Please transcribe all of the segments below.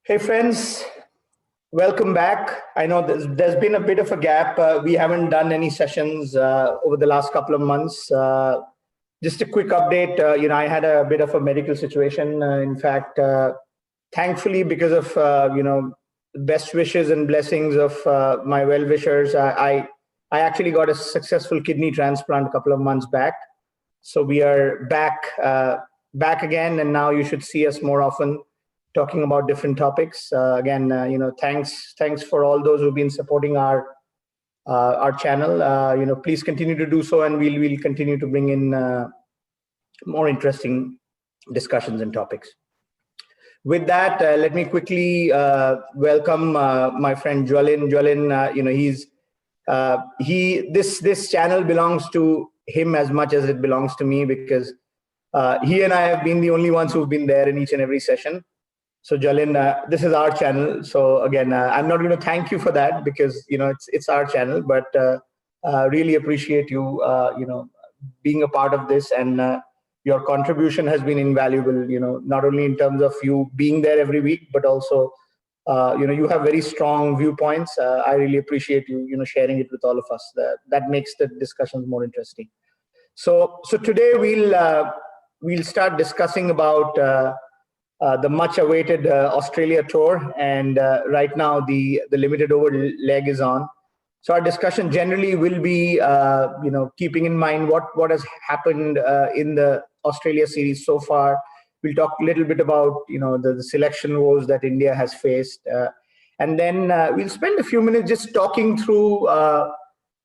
Hey friends, welcome back. I know there's been a bit of a gap. We haven't done any sessions over the last couple of months. Just a quick update. I had a bit of a medical situation. In fact, thankfully, because of best wishes and blessings of my well-wishers, I actually got a successful kidney transplant a couple of months back. So we are back again, and now you should see us more often talking about different topics. Thanks for all those who've been supporting our channel. Please continue to do so, and we'll continue to bring in more interesting discussions and topics. With that, let me quickly welcome my friend Jwalin. Jwalin, this channel belongs to him as much as it belongs to me, because he and I have been the only ones who've been there in each and every session. So Jwalin, this is our channel. So again, I'm not going to thank you for that, because it's our channel, but really appreciate you being a part of this, and your contribution has been invaluable. Not only in terms of you being there every week, but also you have very strong viewpoints. I really appreciate you sharing it with all of us. That makes the discussions more interesting. So today we'll start discussing about the much-awaited Australia tour, and right now the limited over leg is on. So our discussion generally will be, keeping in mind what has happened in the Australia series so far. We'll talk a little bit about the selection woes that India has faced, and then we'll spend a few minutes just talking through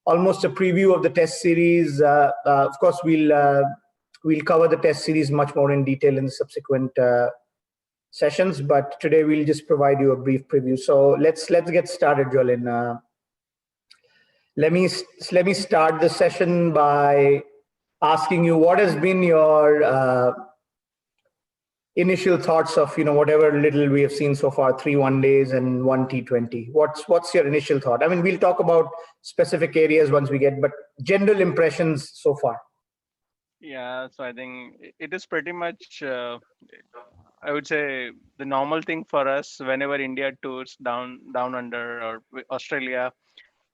almost a preview of the Test series. Of course, we'll cover the Test series much more in detail in the subsequent sessions, but today we'll just provide you a brief preview. So let's get started, Jwalin. Let me start the session by asking you, what has been your initial thoughts of whatever little we have seen so far, 3 one-days and 1 T20. What's your initial thought? I mean, we'll talk about specific areas once we get, but general impressions so far. Yeah, so I think it is pretty much, I would say, the normal thing for us whenever India tours down under or Australia.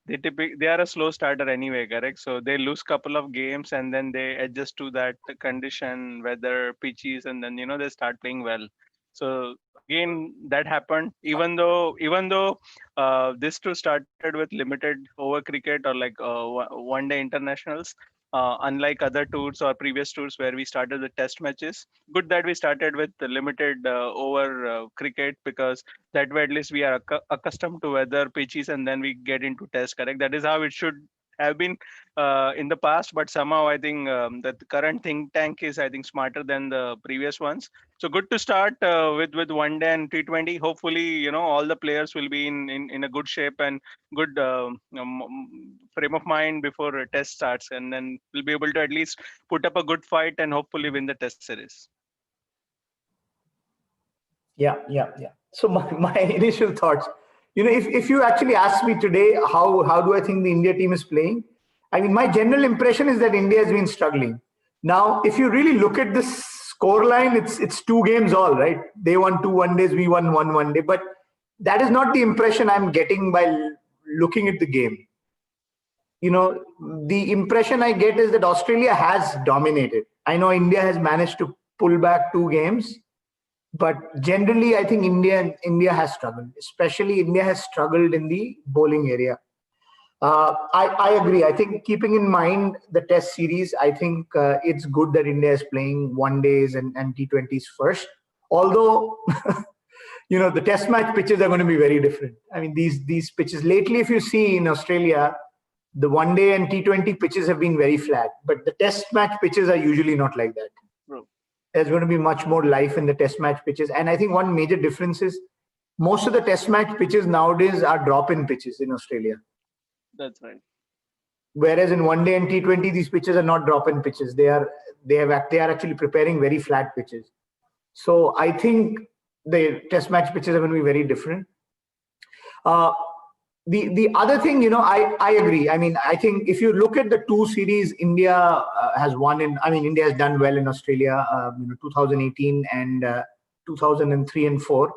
They are a slow starter anyway, correct? So they lose couple of games and then they adjust to that condition, weather, pitches, and then they start playing well. So again, that happened. Even though this tour started with limited over cricket or like one day internationals, unlike other tours or previous tours where we started the test matches. Good that we started with the limited over cricket, because that way at least we are accustomed to weather, pitches, and then we get into test, correct? That is how it should have been in the past, but somehow I think that the current think tank is, I think, smarter than the previous ones. So good to start with one day and T20. Hopefully all the players will be in a good shape and good frame of mind before a test starts, and then we'll be able to at least put up a good fight and hopefully win the test series. Yeah. So my initial thoughts, if you actually ask me today, how do I think the India team is playing? I mean, my general impression is that India has been struggling. Now, if you really look at this score line, it's 2 games all, right? They won 2 one-days, we won 1 one-day. But that is not the impression I'm getting by looking at the game. The impression I get is that Australia has dominated. I know India has managed to pull back 2 games, but generally, I think India has struggled. Especially India has struggled in the bowling area. I agree. I think keeping in mind the Test series, I think it's good that India is playing one-days and T20s first. Although, the Test match pitches are going to be very different. I mean, these pitches lately, if you see in Australia, the one-day and T20 pitches have been very flat, but the Test match pitches are usually not like that. There's going to be much more life in the Test match pitches. And I think one major difference is most of the Test match pitches nowadays are drop-in pitches in Australia. That's right. Whereas in one day and T20, these pitches are not drop-in pitches. They are actually preparing very flat pitches. So I think the Test match pitches are going to be very different. The other thing, I agree. I mean, I think if you look at the 2 series, India has won India has done well in Australia, 2018 and 2003 and 4.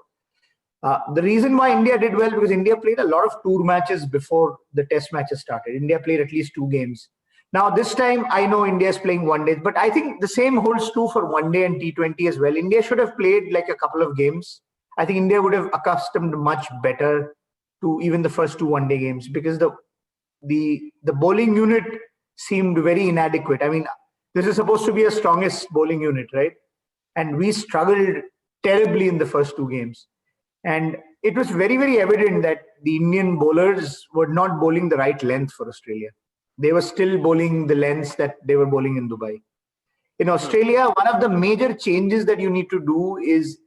The reason why India did well, because India played a lot of tour matches before the test matches started. India played at least 2 games. Now, this time, I know India is playing one day, but I think the same holds true for one day and T20 as well. India should have played like a couple of games. I think India would have accustomed much better to even the first 2 one-day games, because the bowling unit seemed very inadequate. I mean, this is supposed to be a strongest bowling unit, right? And we struggled terribly in the first 2 games. And it was very, very evident that the Indian bowlers were not bowling the right length for Australia. They were still bowling the lengths that they were bowling in Dubai. In Australia, one of the major changes that you need to do is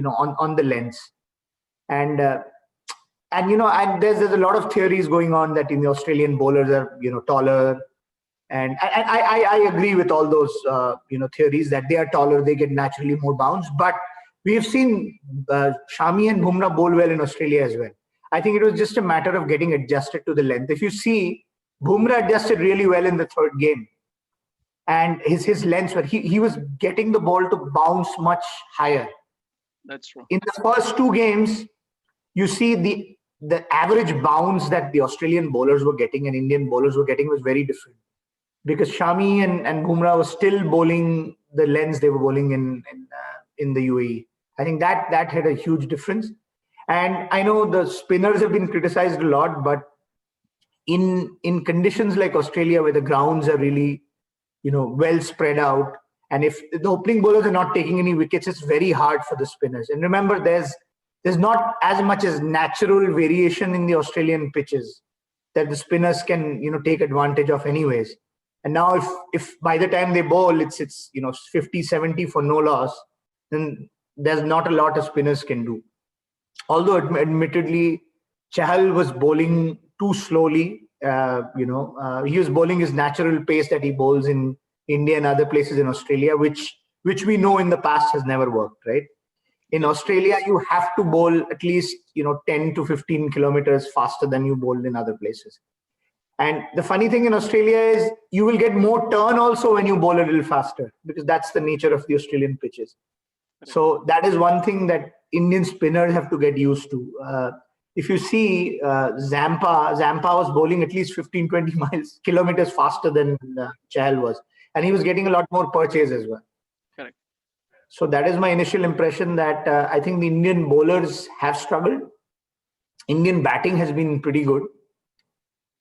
on the lengths. And and there's a lot of theories going on that in the Australian bowlers are taller, and I agree with all those theories that they are taller, they get naturally more bounce. But we have seen Shami and Bumrah bowl well in Australia as well. I think it was just a matter of getting adjusted to the length. If you see, Bumrah adjusted really well in the third game, and his lengths were he was getting the ball to bounce much higher. That's true. In the first 2 games, you see the average bounce that the Australian bowlers were getting and Indian bowlers were getting was very different, because Shami and Bumrah were still bowling the lengths they were bowling in the UAE. I think that had a huge difference. And I know the spinners have been criticized a lot, but in conditions like Australia, where the grounds are really well spread out, and if the opening bowlers are not taking any wickets, it's very hard for the spinners. And remember, there's not as much as natural variation in the Australian pitches that the spinners can take advantage of anyways. And now if by the time they bowl it's 50-70 for no loss, then there's not a lot of spinners can do. Although admittedly Chahal was bowling too slowly. He was bowling his natural pace that he bowls in India and other places in Australia, which we know in the past has never worked, right? In Australia, you have to bowl at least 10 to 15 kilometers faster than you bowled in other places. And the funny thing in Australia is you will get more turn also when you bowl a little faster, because that's the nature of the Australian pitches. So that is one thing that Indian spinners have to get used to. If you see Zampa was bowling at least 15-20 kilometers faster than Chahal was, and he was getting a lot more purchase as well. Correct. So that is my initial impression, that I think the Indian bowlers have struggled. Indian batting has been pretty good.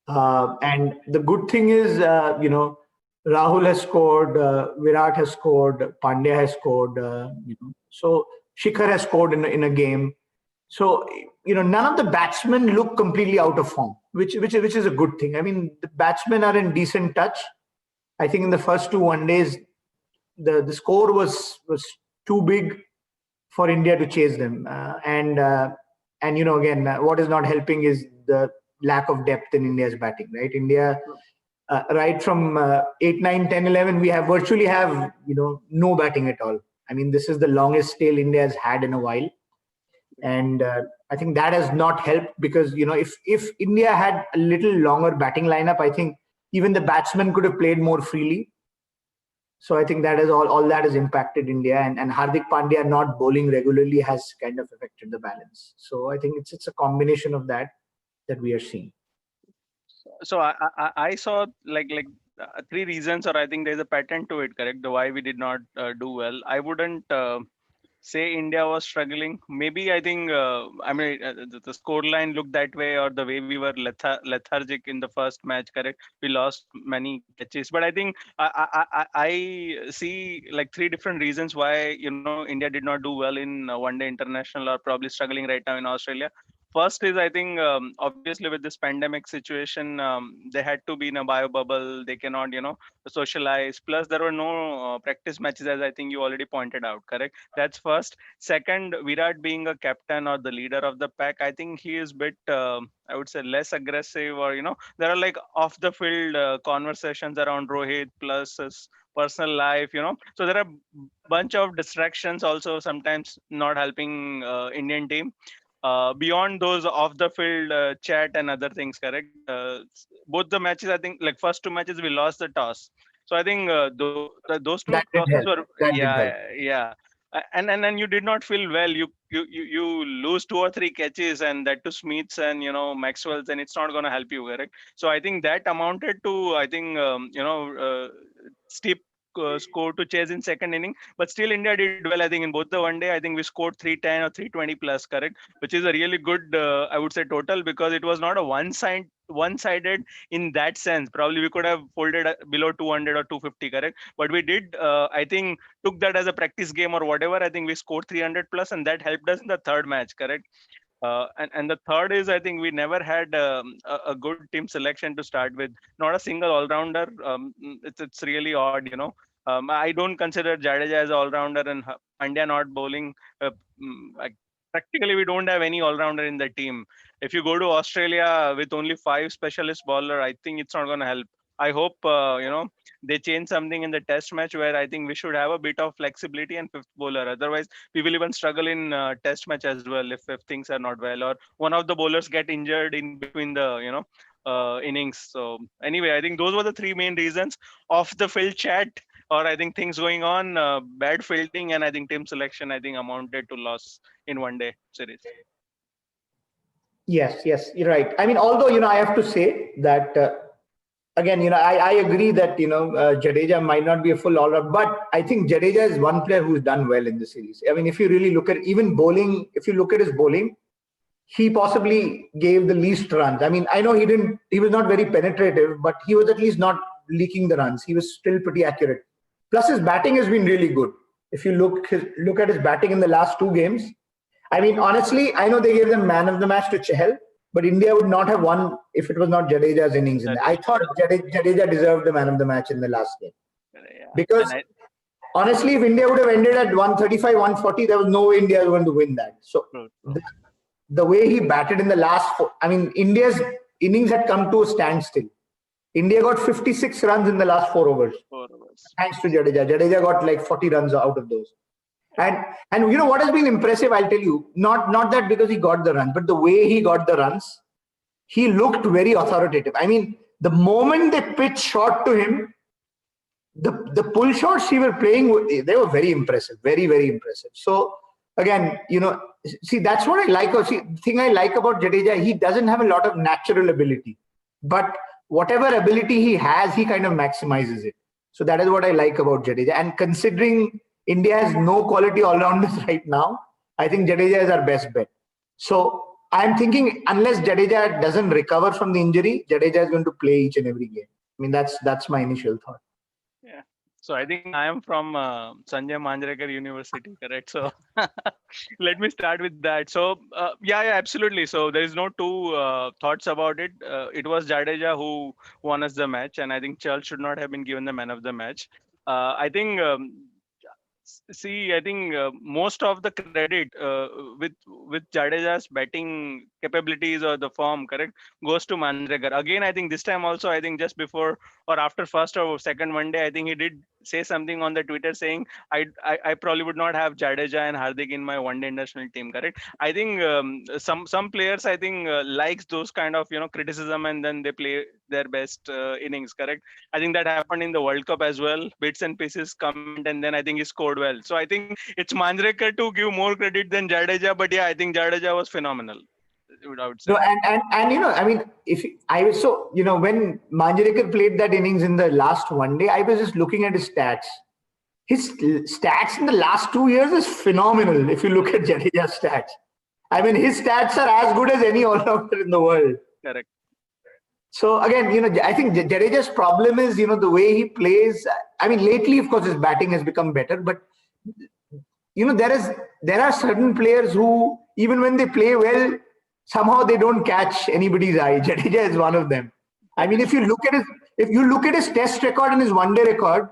And the good thing is, Rahul has scored, Virat has scored, Pandya has scored, so Shikhar has scored in a game. So, none of the batsmen look completely out of form, which is a good thing. I mean, the batsmen are in decent touch. I think in the first 2 one-days, the score was too big for India to chase them. And again, what is not helping is the lack of depth in India's batting, right? India, right from 8, 9, 10, 11, we virtually have no batting at all. I mean, this is the longest tail India has had in a while. And I think that has not helped, because, if India had a little longer batting lineup, I think even the batsmen could have played more freely. So I think that is all that has impacted India, and Hardik Pandya not bowling regularly has kind of affected the balance. So I think it's a combination of that we are seeing. So I saw like 3 reasons, or I think there's a pattern to it, correct? The why we did not do well. I wouldn't say India was struggling. Maybe I think the scoreline looked that way, or the way we were lethargic in the first match, correct? We lost many catches, but I think I see like 3 different reasons why India did not do well in one day international, or probably struggling right now in Australia. First is, I think, obviously with this pandemic situation, they had to be in a bio bubble. They cannot, socialize. Plus, there were no practice matches, as I think you already pointed out, correct? That's first. Second, Virat being a captain or the leader of the pack, I think he is bit, I would say, less aggressive, or, there are like off the field conversations around Rohit plus his personal life, So there are bunch of distractions also sometimes not helping Indian team. Beyond those off the field chat and other things, correct? Both the matches, I think, like first 2 matches, we lost the toss. So I think those 2 losses were, yeah. And you did not feel well. You lose 2 or 3 catches, and that to Smiths and Maxwell's, and it's not going to help you, correct? So I think that amounted to, I think, steep score to chase in second inning. But still, India did well. I think in both the one day, I think we scored 310 or 320 plus, correct? Which is a really good, I would say, total, because it was not a one-sided in that sense. Probably we could have folded below 200 or 250, correct? But we did, I think, took that as a practice game or whatever. I think we scored 300 plus, and that helped us in the third match, correct? And the third is, I think we never had a good team selection to start with. Not a single all-rounder. It's really odd, I don't consider Jadeja as an all-rounder, and Pandya not bowling. Like, practically, we don't have any all-rounder in the team. If you go to Australia with only 5 specialist bowler, I think it's not going to help. I hope they change something in the test match, where I think we should have a bit of flexibility and fifth bowler. Otherwise, we will even struggle in test match as well if things are not well, or one of the bowlers get injured in between the innings. So anyway, I think those were the 3 main reasons. Off the field chat, or I think things going on, bad fielding, and I think team selection, I think, amounted to loss in one day series. Yes, you're right. I mean, although, I have to say that, again, I agree that, Jadeja might not be a full all-round, but I think Jadeja is one player who's done well in the series. I mean, if you really look at even bowling, if you look at his bowling, he possibly gave the least runs. I mean, I know he was not very penetrative, but he was at least not leaking the runs. He was still pretty accurate. Plus, his batting has been really good. If you look at his batting in the last 2 games, I mean, honestly, I know they gave the man of the match to Chahal, but India would not have won if it was not Jadeja's innings in there. I thought Jadeja deserved the man of the match in the last game. Yeah. Because honestly, if India would have ended at 135, 140, there was no way India was going to win that. So the way he batted in the last 4, I mean, India's innings had come to a standstill. India got 56 runs in the last 4 overs. Thanks to Jadeja. Jadeja got like 40 runs out of those. And what has been impressive, I'll tell you, not that because he got the run, but the way he got the runs, he looked very authoritative. I mean, the moment they pitched short to him, the pull shots he were playing, they were very impressive, very, very impressive. So again, see, that's what I like. See, the thing I like about Jadeja, he doesn't have a lot of natural ability, but whatever ability he has, he kind of maximizes it. So that is what I like about Jadeja. And considering India has no quality all-rounders right now, I think Jadeja is our best bet. So I'm thinking, unless Jadeja doesn't recover from the injury, Jadeja is going to play each and every game. I mean, that's my initial thought. Yeah. So I think I am from Sanjay Manjrekar University, correct? So let me start with that. So yeah, absolutely. So there is no 2 thoughts about it. It was Jadeja who won us the match, and I think Chahal should not have been given the man of the match. I think. I think most of the credit with Jadeja's batting capabilities or the form, correct, goes to Manjrekar. Again, I think this time also, I think just before or after first or second one day, I think he did say something on the Twitter saying, I probably would not have Jadeja and Hardik in my one-day international team, correct? I think some players, I think, likes those kind of, criticism, and then they play their best innings, correct? I think that happened in the World Cup as well. Bits and pieces comment, and then I think he scored well. So I think it's Manjrekar to give more credit than Jadeja, but yeah, I think Jadeja was phenomenal, I would say. No, and I mean, when Manjrekar played that innings in the last one day, I was just looking at his stats. His stats in the last 2 years is phenomenal. If you look at Jadeja's stats, I mean, his stats are as good as any all-rounder in the world. Correct. So again, I think Jadeja's problem is, the way he plays. I mean, lately, of course, his batting has become better, but there are certain players who, even when they play well, somehow they don't catch anybody's eye. Jadeja is one of them. I mean, if you look at his test record and his one-day record,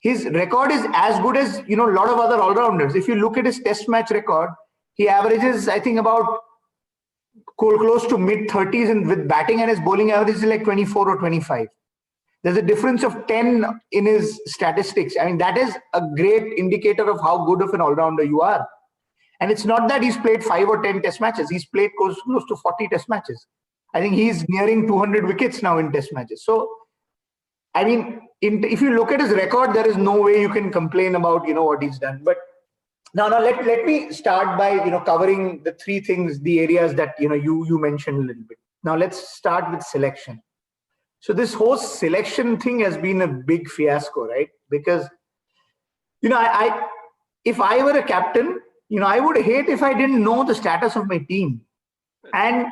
his record is as good as a lot of other all-rounders. If you look at his test match record, he averages, I think, about close to mid-30s, and with batting, and his bowling average is like 24 or 25. There's a difference of 10 in his statistics. I mean, that is a great indicator of how good of an all-rounder you are. And it's not that he's played 5 or 10 test matches. He's played close to 40 test matches. I think he's nearing 200 wickets now in test matches. So, I mean, if you look at his record, there is no way you can complain about, what he's done. But Now let me start by covering the three things, the areas that you mentioned a little bit. Now let's start with selection. So this whole selection thing has been a big fiasco, right? Because I if I were a captain, I would hate if I didn't know the status of my team. And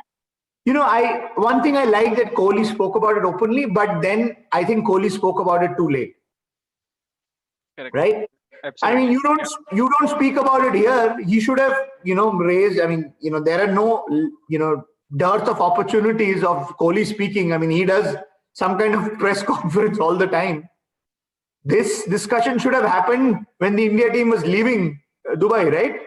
one thing I like that Kohli spoke about it openly, but then I think Kohli spoke about it too late. Correct. Right? Absolutely. I mean, you don't speak about it here. He should have, raised. I mean, there are no, dearth of opportunities of Kohli speaking. I mean, he does some kind of press conference all the time. This discussion should have happened when the India team was leaving Dubai, right?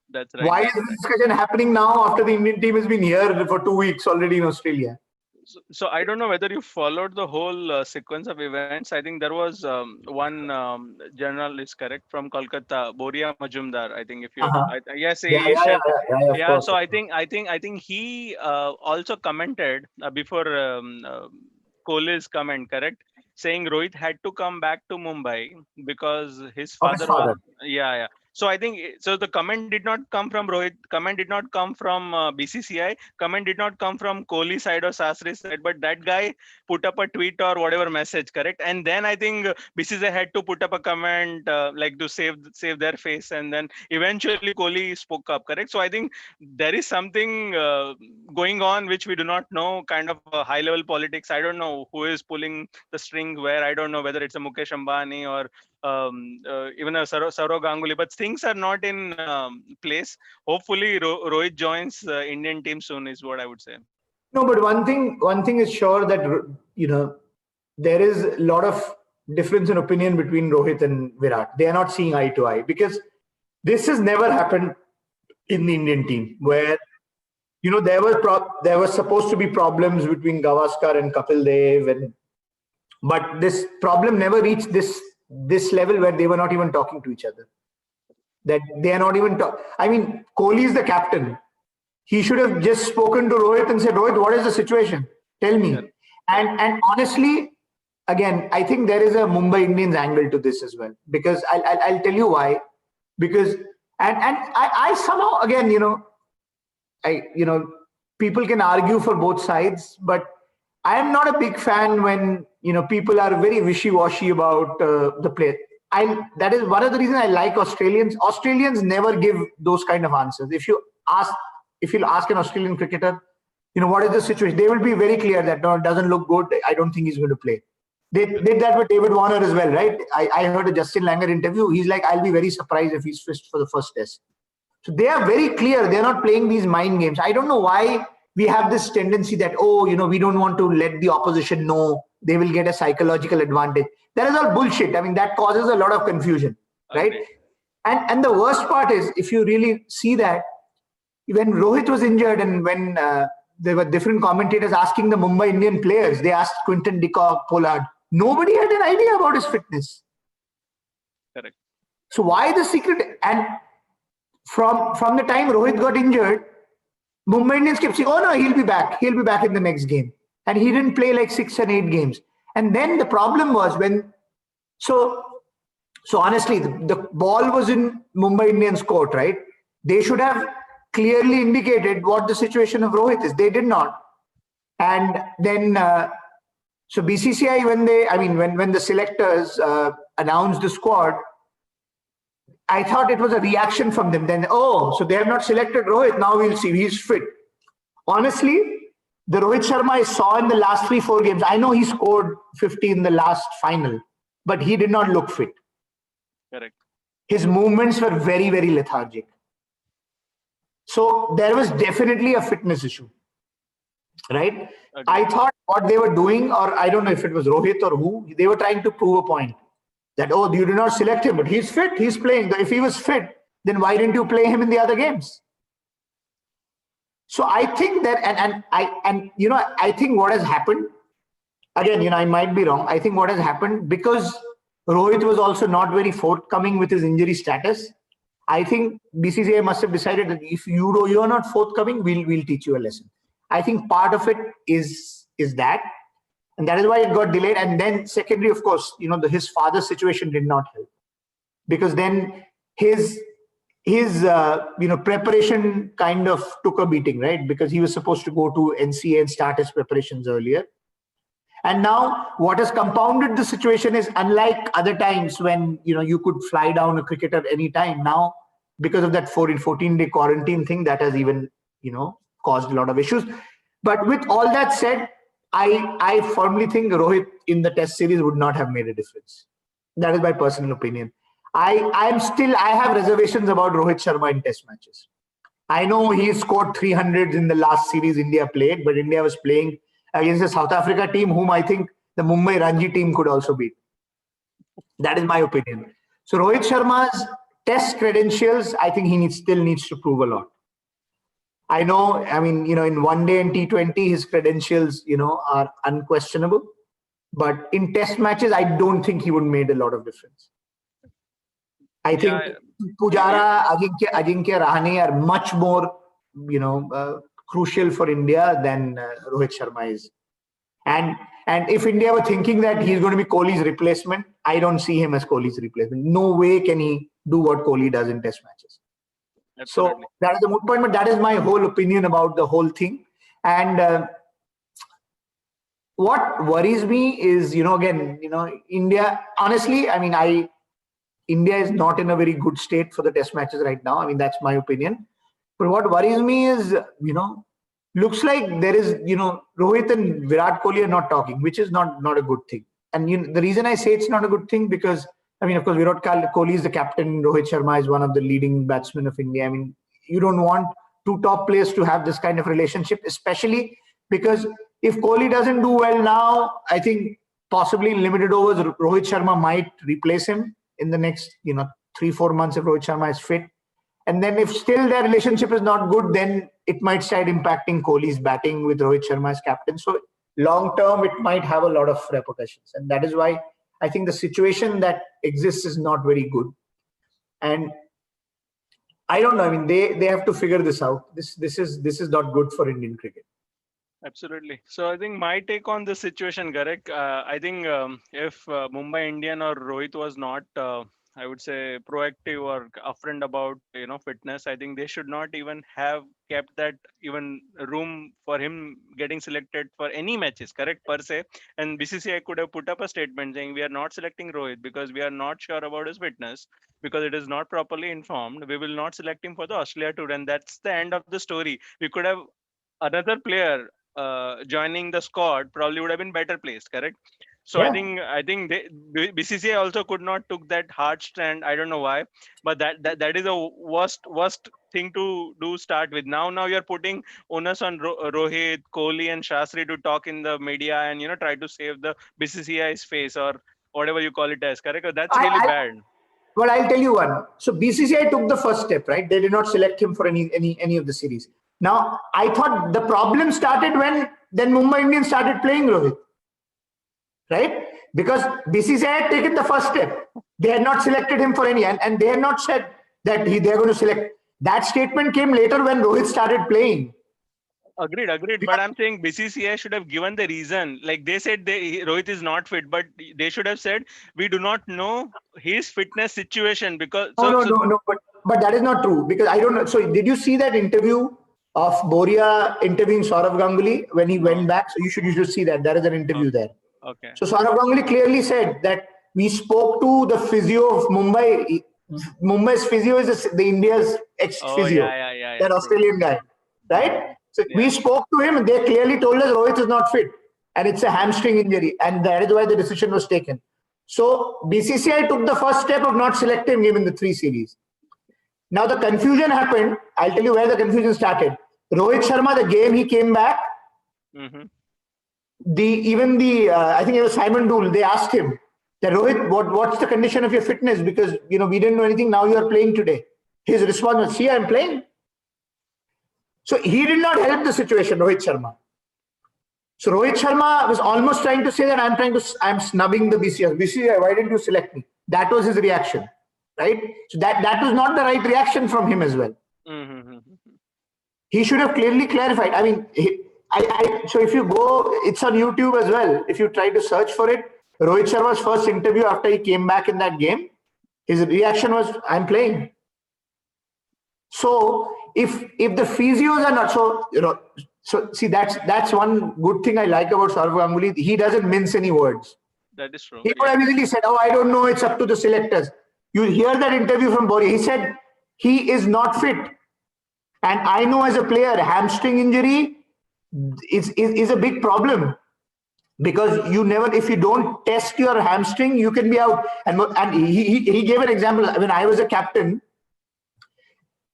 That's right. Why is this discussion happening now after the Indian team has been here for 2 weeks already in Australia? So I don't know whether you followed the whole sequence of events. I think there was one journalist, correct, from Kolkata, Boria Majumdar. I think if you, yes, he shared. Yeah. So I think he also commented before Kohli's comment, correct, saying Rohit had to come back to Mumbai because his father was. Yeah. So I think so. The comment did not come from Rohit. Comment did not come from BCCI. Comment did not come from Kohli side or Sastry side. But that guy put up a tweet or whatever message, correct? And then I think BCCI had to put up a comment like to save their face. And then eventually Kohli spoke up, correct? So I think there is something going on which we do not know. Kind of high level politics. I don't know who is pulling the strings where. I don't know whether it's a Mukesh Ambani or even a Saurav Ganguly, but things are not in place. Hopefully, Rohit joins the Indian team soon, is what I would say. No, but one thing is sure that there is a lot of difference in opinion between Rohit and Virat. They are not seeing eye to eye because this has never happened in the Indian team where there was supposed to be problems between Gavaskar and Kapil Dev, but this problem never reached this level where they were not even talking to each other. That they are not even I mean, Kohli is the captain. He should have just spoken to Rohit and said, Rohit, what is the situation? Tell me. And honestly, again, I think there is a Mumbai Indians angle to this as well, because I'll tell you why. Because and I somehow, again, people can argue for both sides, but I am not a big fan when people are very wishy-washy about the play. That is one of the reasons I like Australians. Australians never give those kind of answers. If you'll ask an Australian cricketer, what is the situation, they will be very clear that no, it doesn't look good. I don't think he's going to play. They did that with David Warner as well, right? I heard a Justin Langer interview. He's like, I'll be very surprised if he's fit for the first test. So they are very clear. They're not playing these mind games. I don't know why we have this tendency that, we don't want to let the opposition know they will get a psychological advantage. That is all bullshit. I mean, that causes a lot of confusion, right? Okay. And the worst part is, if you really see that, when Rohit was injured and when there were different commentators asking the Mumbai Indian players, they asked Quinton de Kock, Pollard, nobody had an idea about his fitness. Correct. So why the secret? And from the time Rohit got injured, Mumbai Indians kept saying, oh no, he'll be back. He'll be back in the next game. And he didn't play like 6 and 8 games. And then the problem was so honestly, the ball was in Mumbai Indians court, right? They should have clearly indicated what the situation of Rohit is. They did not. And then, so BCCI, when the selectors announced the squad, I thought it was a reaction from them. Then, so they have not selected Rohit. Now we'll see. He's fit. Honestly, the Rohit Sharma I saw in the last 3-4 games, I know he scored 50 in the last final, but he did not look fit. Correct. His movements were very, very lethargic. So there was definitely a fitness issue, right? Okay. I thought what they were doing, or I don't know if it was Rohit or who, they were trying to prove a point. That, you did not select him, but he's fit, he's playing. If he was fit, then why didn't you play him in the other games? So I think that, I think what has happened, again, I might be wrong. I think what has happened, because Rohit was also not very forthcoming with his injury status, I think BCCI must have decided that if you are not forthcoming, we'll teach you a lesson. I think part of it is that. And that is why it got delayed. And then secondly, of course, his father's situation did not help. Because then his his preparation kind of took a beating, right? Because he was supposed to go to NCA and start his preparations earlier. And now what has compounded the situation is, unlike other times when you could fly down a cricketer any time, now because of that 14-day quarantine thing, that has even caused a lot of issues. But with all that said, I firmly think Rohit in the Test series would not have made a difference. That is my personal opinion. I have reservations about Rohit Sharma in Test matches. I know he scored 300s in the last series India played, but India was playing against the South Africa team, whom I think the Mumbai Ranji team could also beat. That is my opinion. So Rohit Sharma's Test credentials, I think he still needs to prove a lot. I know, in one day and T20, his credentials, are unquestionable. But in Test matches, I don't think he would made a lot of difference. I think Pujara, Ajinkya Rahane are much more, crucial for India than Rohit Sharma is. And if India were thinking that he's going to be Kohli's replacement, I don't see him as Kohli's replacement. No way can he do what Kohli does in Test matches. Absolutely. So that is the moot point, but that is my whole opinion about the whole thing. And what worries me is, India, honestly, India is not in a very good state for the Test matches right now. That's my opinion. But what worries me is, looks like there is, Rohit and Virat Kohli are not talking, which is not a good thing. And the reason I say it's not a good thing, because, of course, Virat Kohli is the captain. Rohit Sharma is one of the leading batsmen of India. You don't want two top players to have this kind of relationship, especially because if Kohli doesn't do well now, I think possibly in limited overs, Rohit Sharma might replace him in the next, 3-4 months if Rohit Sharma is fit. And then if still their relationship is not good, then it might start impacting Kohli's batting with Rohit Sharma as captain. So long term, it might have a lot of repercussions. And that is why I think the situation that exists is not very good. And I don't know. They have to figure this out. This is not good for Indian cricket. Absolutely. So I think my take on this situation, Garek, I think if Mumbai Indian or Rohit was not, I would say, proactive or upfront about fitness, I think they should not even have kept that even room for him getting selected for any matches, correct, per se. And BCCI could have put up a statement saying we are not selecting Rohit because we are not sure about his fitness, because it is not properly informed. We will not select him for the Australia tour, and that's the end of the story. We could have another player joining the squad probably would have been better placed, correct? So yeah. I think BCCI also could not took that hard stand. I don't know why, but that is a worst thing to do. Start with now you're putting onus on Rohit, Kohli, and Shastri to talk in the media and try to save the BCCI's face or whatever you call it as, correct? That's really bad. Well, I'll tell you one. So BCCI took the first step, right? They did not select him for any of the series. Now, I thought the problem started when then Mumbai Indians started playing Rohit, right? Because BCCI had taken the first step. They had not selected him for any, and they had not said that they're going to select. That statement came later when Rohit started playing. Agreed. But I'm saying BCCI should have given the reason. Like they said, Rohit is not fit, but they should have said we do not know his fitness situation because. No. But that is not true, because I don't know. So did you see that interview of Boria interviewing Saurav Ganguly when he went back? So you should see that. There is an interview there. Okay. So Saurav Ganguly clearly said that we spoke to the physio of Mumbai. Mumbai's physio is the India's ex-physio. Yeah, that Australian guy, right? So we spoke to him and they clearly told us Rohit is not fit and it's a hamstring injury, and that is why the decision was taken. So BCCI took the first step of not selecting him in the 3 series. Now the confusion happened. I'll tell you where the confusion started. Rohit Sharma, the game he came back, I think it was Simon Dool, they asked him that, Rohit, what's the condition of your fitness? Because, we didn't know anything. Now you are playing today. His response was, see, I'm playing. So he did not help the situation, Rohit Sharma. So Rohit Sharma was almost trying to say that I'm snubbing the BCCI. BCCI, why didn't you select me? That was his reaction, right? So that was not the right reaction from him as well. He should have clearly clarified. So if you go, it's on YouTube as well. If you try to search for it, Rohit Sharma's first interview after he came back in that game, his reaction was, I'm playing. So if the physios are not, so so see, that's one good thing I like about Sourav Ganguly. He doesn't mince any words. That is true. He could have easily said, "Oh, I don't know. It's up to the selectors." You hear that interview from Boria. He said he is not fit, and I know as a player, hamstring injury is a big problem, because you never, if you don't test your hamstring, you can be out. And he gave an example. When I was a captain,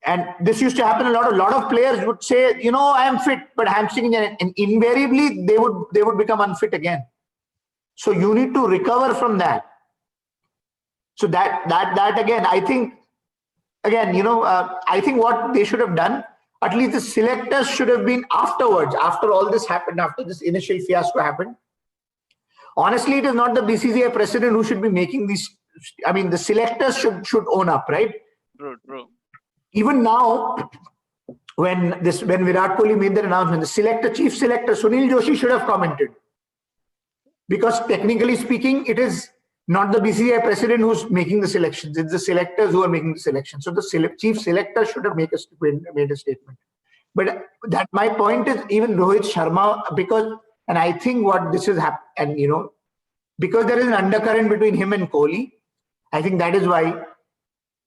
and this used to happen a lot of players would say, I am fit, but hamstring injury, and invariably they would become unfit again. So you need to recover from that. So that again, I think, again, I think what they should have done, at least the selectors should have been afterwards, after all this happened, after this initial fiasco happened. Honestly, it is not the BCCI president who should be making these. I mean, the selectors should own up, right? True. Even now, when Virat Kohli made that announcement, the chief selector Sunil Joshi should have commented, because technically speaking, it is not the BCCI president who's making the selections; it's the selectors who are making the selections. So the chief selector should have made a statement. But that my point is, even Rohit Sharma, because, and I think what this has happened, and because there is an undercurrent between him and Kohli, I think that is why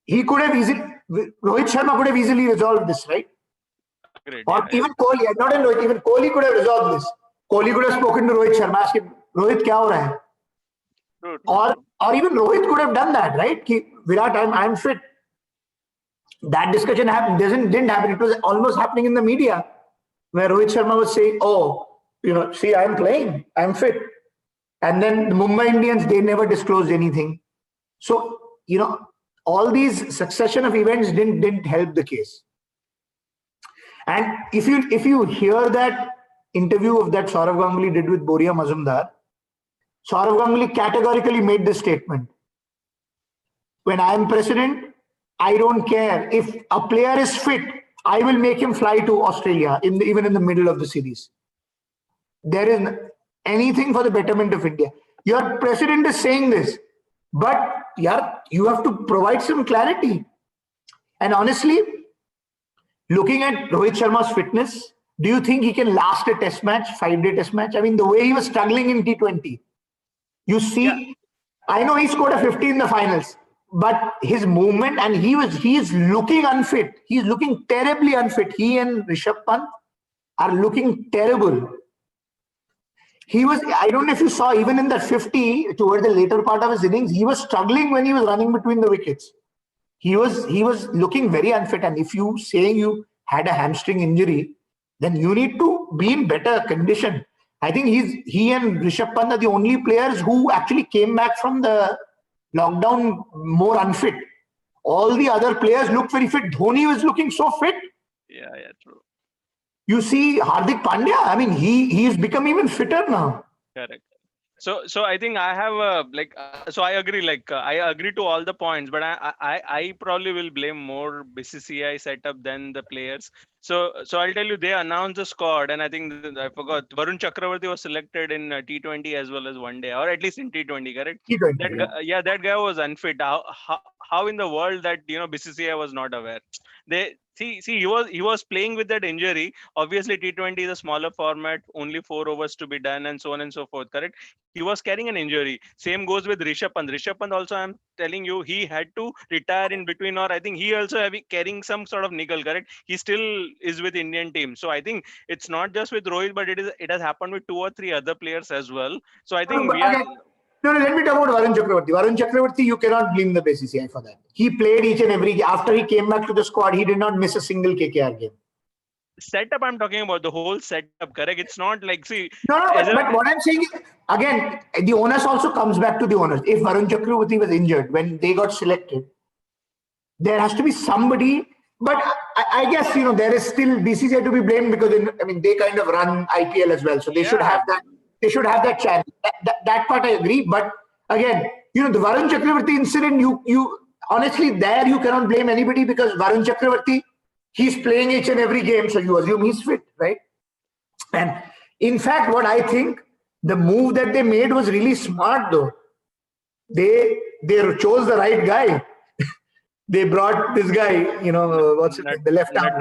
he could have easily. Rohit Sharma could have easily resolved this, right? Great, or even Kohli, not in Rohit, even Kohli could have resolved this. Kohli could have spoken to Rohit Sharma, asked him, Rohit, kya ho raha hai? True. Or even Rohit could have done that, right? Virat, I'm fit. That discussion didn't happen. It was almost happening in the media, where Rohit Sharma was saying, see, I'm playing, I'm fit. And then the Mumbai Indians, they never disclosed anything. So, all these succession of events didn't help the case. And if you hear that interview of that Sourav Ganguly did with Boria Mazumdar, Sourav Ganguly categorically made this statement: when I am president, I don't care if a player is fit, I will make him fly to Australia even in the middle of the series. There is anything for the betterment of India. Your president is saying this, but you have to provide some clarity. And honestly, looking at Rohit Sharma's fitness, do you think he can last a test match, 5-day test match? I mean, the way he was struggling in T20, you see, I know he scored a 50 in the finals, but his movement, and he is looking unfit. He's looking terribly unfit. He and Rishabh Pant are looking terrible. I don't know if you saw, even in that 50, toward the later part of his innings, he was struggling when he was running between the wickets. He was looking very unfit. And if you say you had a hamstring injury, then you need to be in better condition. I think he and Rishabh Pant are the only players who actually came back from the lockdown more unfit. All the other players looked very fit. Dhoni was looking so fit. Yeah, true. You see Hardik Pandya, I mean, he's become even fitter now. Correct. So I think I have so I agree. I agree to all the points, but I probably will blame more BCCI setup than the players. So I'll tell you, they announced the squad, and I think I forgot Varun Chakravarti was selected in T20 as well as one day, or at least in T20, correct? T20, that guy was unfit. How in the world that BCCI was not aware? They see he was playing with that injury. Obviously, T20 is a smaller format, only 4 overs to be done, and so on and so forth. Correct? He was carrying an injury. Same goes with Rishabh Pant. Rishabh Pant also, I'm telling you, he had to retire in between, or I think he also carrying some sort of niggle. Correct? He still is with Indian team. So I think it's not just with Rohit, but it has happened with 2 or 3 other players as well. So I think No, let me talk about Varun Chakravarti. Varun Chakravarti, you cannot blame the BCCI for that. He played each and every game. After he came back to the squad, he did not miss a single KKR game. Setup, I'm talking about the whole setup, correct? It's not like, see. No, but what I'm saying is, again, the onus also comes back to the owners. If Varun Chakravarti was injured when they got selected, there has to be somebody. But I guess, there is still BCCI to be blamed, because they kind of run IPL as well. So they should have that. They should have that chance. That part I agree. But again, the Varun Chakravarti incident, you honestly, there you cannot blame anybody, because Varun Chakravarti, he's playing each and every game, so you assume he's fit, right? And in fact, what I think, the move that they made was really smart, though. They chose the right guy. they brought this guy, what's his name, the left arm,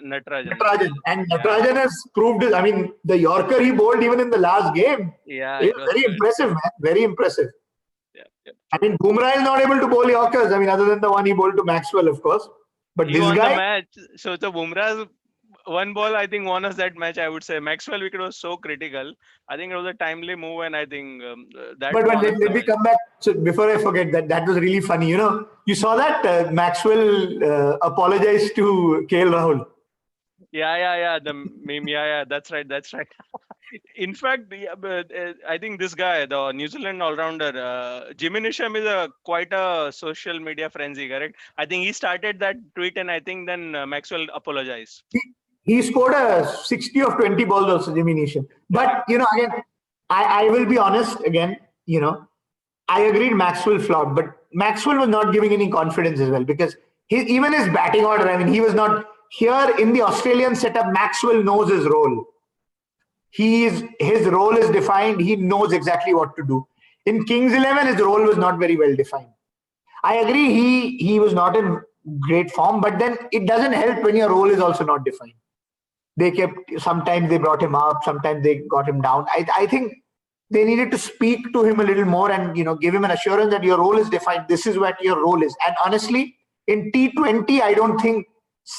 Natarajan. And Natarajan has proved it. I mean, the Yorker he bowled even in the last game. Yeah, It's it was very good. impressive, man. Very impressive. Yeah. I mean, Bumrah is not able to bowl Yorkers. I mean, other than the one he bowled to Maxwell, of course. But He this won guy, the match. So Bumrah's one ball, I think, won us that match. I would say Maxwell wicket was so critical. I think it was a timely move, and I think that but won us let the me match. come back. So before I forget that was really funny. You saw that Maxwell apologized to KL Rahul. Yeah. The meme. Yeah. That's right. In fact, I think this guy, the New Zealand all-rounder, Jimmy Nisham is quite a social media frenzy, correct? I think he started that tweet, and I think then Maxwell apologized. He scored a 60 of 20 balls also, Jimmy Nisham. But, again, I will be honest again, I agreed Maxwell flopped, but Maxwell was not giving any confidence as well because even his batting order, I mean, he was not here in the Australian setup. Maxwell knows his role. His role is defined. He knows exactly what to do. In Kings 11, his role was not very well defined. I agree he was not in great form, but then it doesn't help when your role is also not defined. Sometimes they brought him up, sometimes they got him down. I think they needed to speak to him a little more and give him an assurance that your role is defined. This is what your role is. And honestly, in T20, I don't think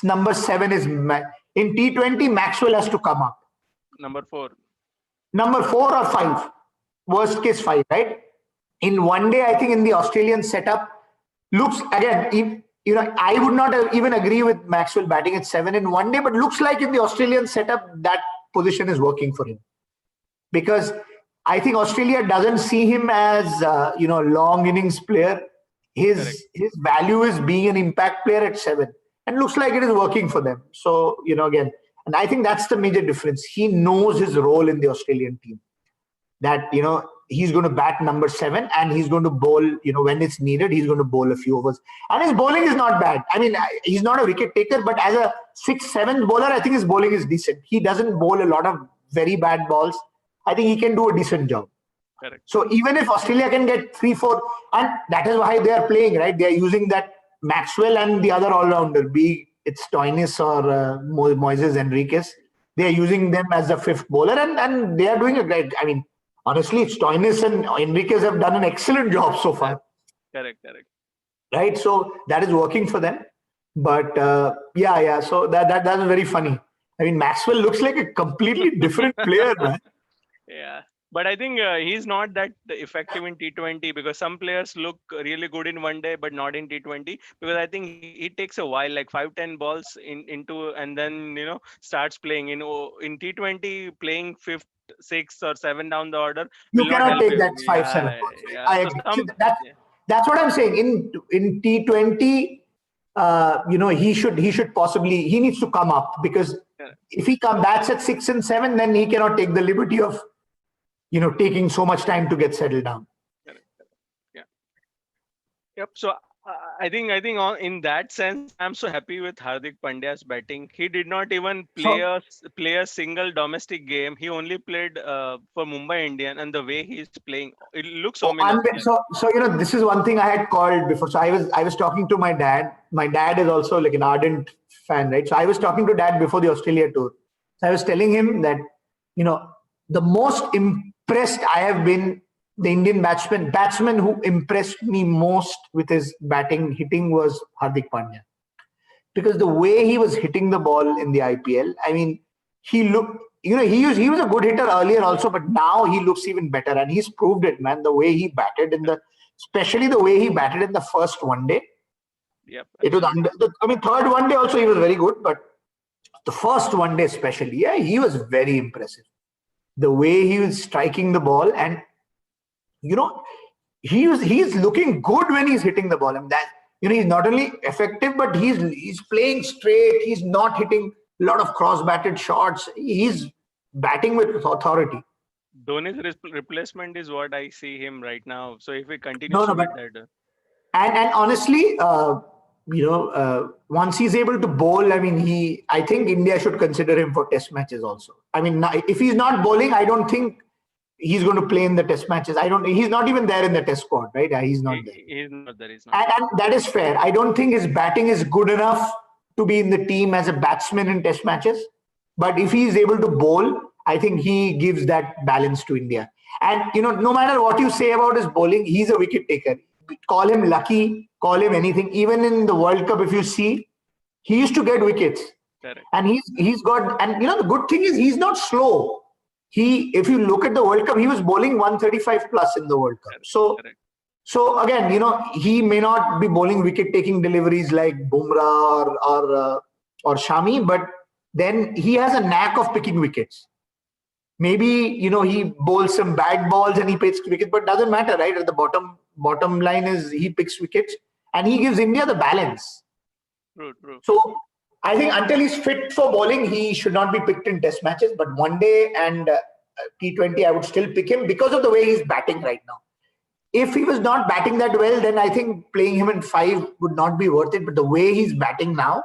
number 7 is in T20. Maxwell has to come up. Number 4 or 5, worst case 5, right? In one day, I think in the Australian setup looks again. I would not even agree with Maxwell batting at 7 in one day, but looks like in the Australian setup that position is working for him because I think Australia doesn't see him as long innings player. His value is being an impact player at 7, and looks like it is working for them. So again, and I think that's the major difference. He knows his role in the Australian team. That he's going to bat number 7 and he's going to bowl. When it's needed, he's going to bowl a few overs. And his bowling is not bad. I mean, he's not a wicket taker, but as a 6th, 7th bowler, I think his bowling is decent. He doesn't bowl a lot of very bad balls. I think he can do a decent job. Correct. So even if Australia can get 3, 4, and that is why they are playing, right? They are using that Maxwell and the other all-rounder, be it Stoinis or Moises Henriques. They are using them as the 5th bowler, and they are doing a great. I mean, honestly, Stoinis and Henriques have done an excellent job so far. Correct. Right, so that is working for them. But yeah. So that was very funny. I mean, Maxwell looks like a completely different player, man. Yeah, but I think he's not that effective in T20 because some players look really good in one day, but not in T20 because I think it takes a while, like 5-10 balls into, and then starts playing. In T20, playing 5th, 6th, or 7 down the order. You cannot take that 5, 7. I agree. So that's what I'm saying. In T20, he needs to come up because if he bats at 6 and 7, then he cannot take the liberty of taking so much time to get settled down. Yeah. Yep. So I think in that sense, I'm so happy with Hardik Pandya's batting. He did not even play a single domestic game. He only played for Mumbai Indian, and the way he's playing, it looks so this is one thing I had called before. So I was talking to my dad. My dad is also like an ardent fan, right? So I was talking to Dad before the Australia tour. So I was telling him that the most impressed I have been, the Indian batsman who impressed me most with his hitting was Hardik Pandya. Because the way he was hitting the ball in the IPL, I mean, he looked, he was a good hitter earlier also, but now he looks even better. And he's proved it, man, the way he batted especially the way he batted in the first one day. Yep. It was third one day also he was very good, but the first one day especially, he was very impressive. The way he was striking the ball, and he's looking good when he's hitting the ball. And that he's not only effective, but he's playing straight. He's not hitting a lot of cross-batted shots. He's batting with authority. Dhoni's replacement is what I see him right now. So if he continues with that, and honestly, once he's able to bowl, I mean, I think India should consider him for Test matches also. I mean, if he's not bowling, I don't think he's going to play in the test matches. He's not even there in the test squad, right? He's not there. He's not there. And that is fair. I don't think his batting is good enough to be in the team as a batsman in test matches. But if he is able to bowl, I think he gives that balance to India. And, no matter what you say about his bowling, he's a wicket taker. Call him lucky, call him anything. Even in the World Cup, if you see, he used to get wickets. Correct. And he's got, and the good thing is he's not slow. If you look at the World Cup, he was bowling 135 plus in the World Cup. Correct. So again, he may not be bowling wicket-taking deliveries like Bumrah or Shami, but then he has a knack of picking wickets. Maybe he bowls some bad balls and he picks wickets, but doesn't matter, right? At the bottom line is he picks wickets and he gives India the balance. True. So I think until he's fit for bowling, he should not be picked in test matches. But one day and T20, I would still pick him because of the way he's batting right now. If he was not batting that well, then I think playing him in 5 would not be worth it. But the way he's batting now,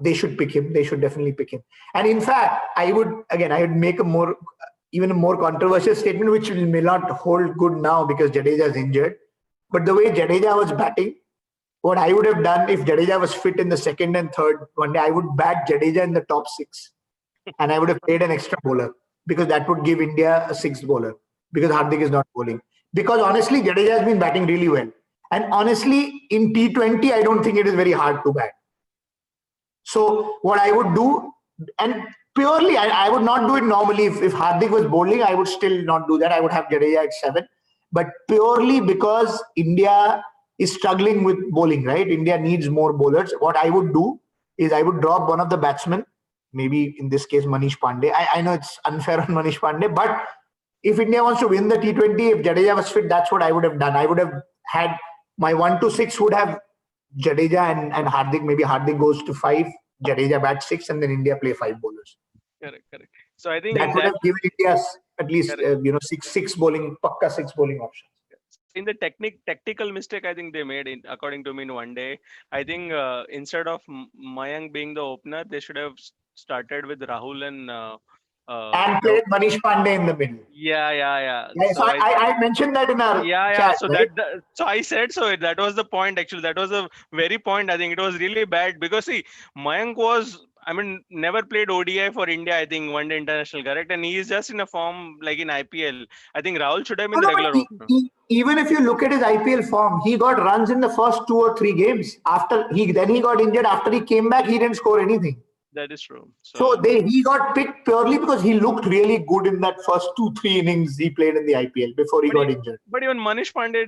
they should pick him. They should definitely pick him. And in fact, I would make even a more controversial statement, which may not hold good now because Jadeja is injured. But the way Jadeja was batting, what I would have done if Jadeja was fit in the second and third one day, I would bat Jadeja in the top 6. And I would have played an extra bowler because that would give India a 6th bowler because Hardik is not bowling. Because honestly, Jadeja has been batting really well. And honestly, in T20, I don't think it is very hard to bat. So what I would do, and purely, I would not do it normally. If Hardik was bowling, I would still not do that. I would have Jadeja at 7. But purely because India is struggling with bowling, right? India needs more bowlers. What I would do is I would drop one of the batsmen, maybe in this case Manish Pandey. I know it's unfair on Manish Pandey, but if India wants to win the T20, if Jadeja was fit, that's what I would have done. I would have had my 1 to 6 would have Jadeja and Hardik. Maybe Hardik goes to 5, Jadeja bats 6, and then India play 5 bowlers. Correct. So I think that would have given India at least 6 bowling options. In the tactical mistake, I think they made, according to me, in one day. I think instead of Mayank being the opener, they should have started with Rahul and played Manish Pandey in the middle. Yeah. So I mentioned that in our chat, So right? so I said so. That was the point. Actually, that was a very point. I think it was really bad because see, Mayank was, never played ODI for India. I think one day international, correct? And he is just in a form like in IPL. I think Rahul should have been the regular opener. Even if you look at his IPL form, he got runs in the first 2 or 3 games. Then he got injured. After he came back, he didn't score anything. That is true. So he got picked purely because he looked really good in that first 2-3 innings he played in the IPL before he got injured. But even Manish Pandey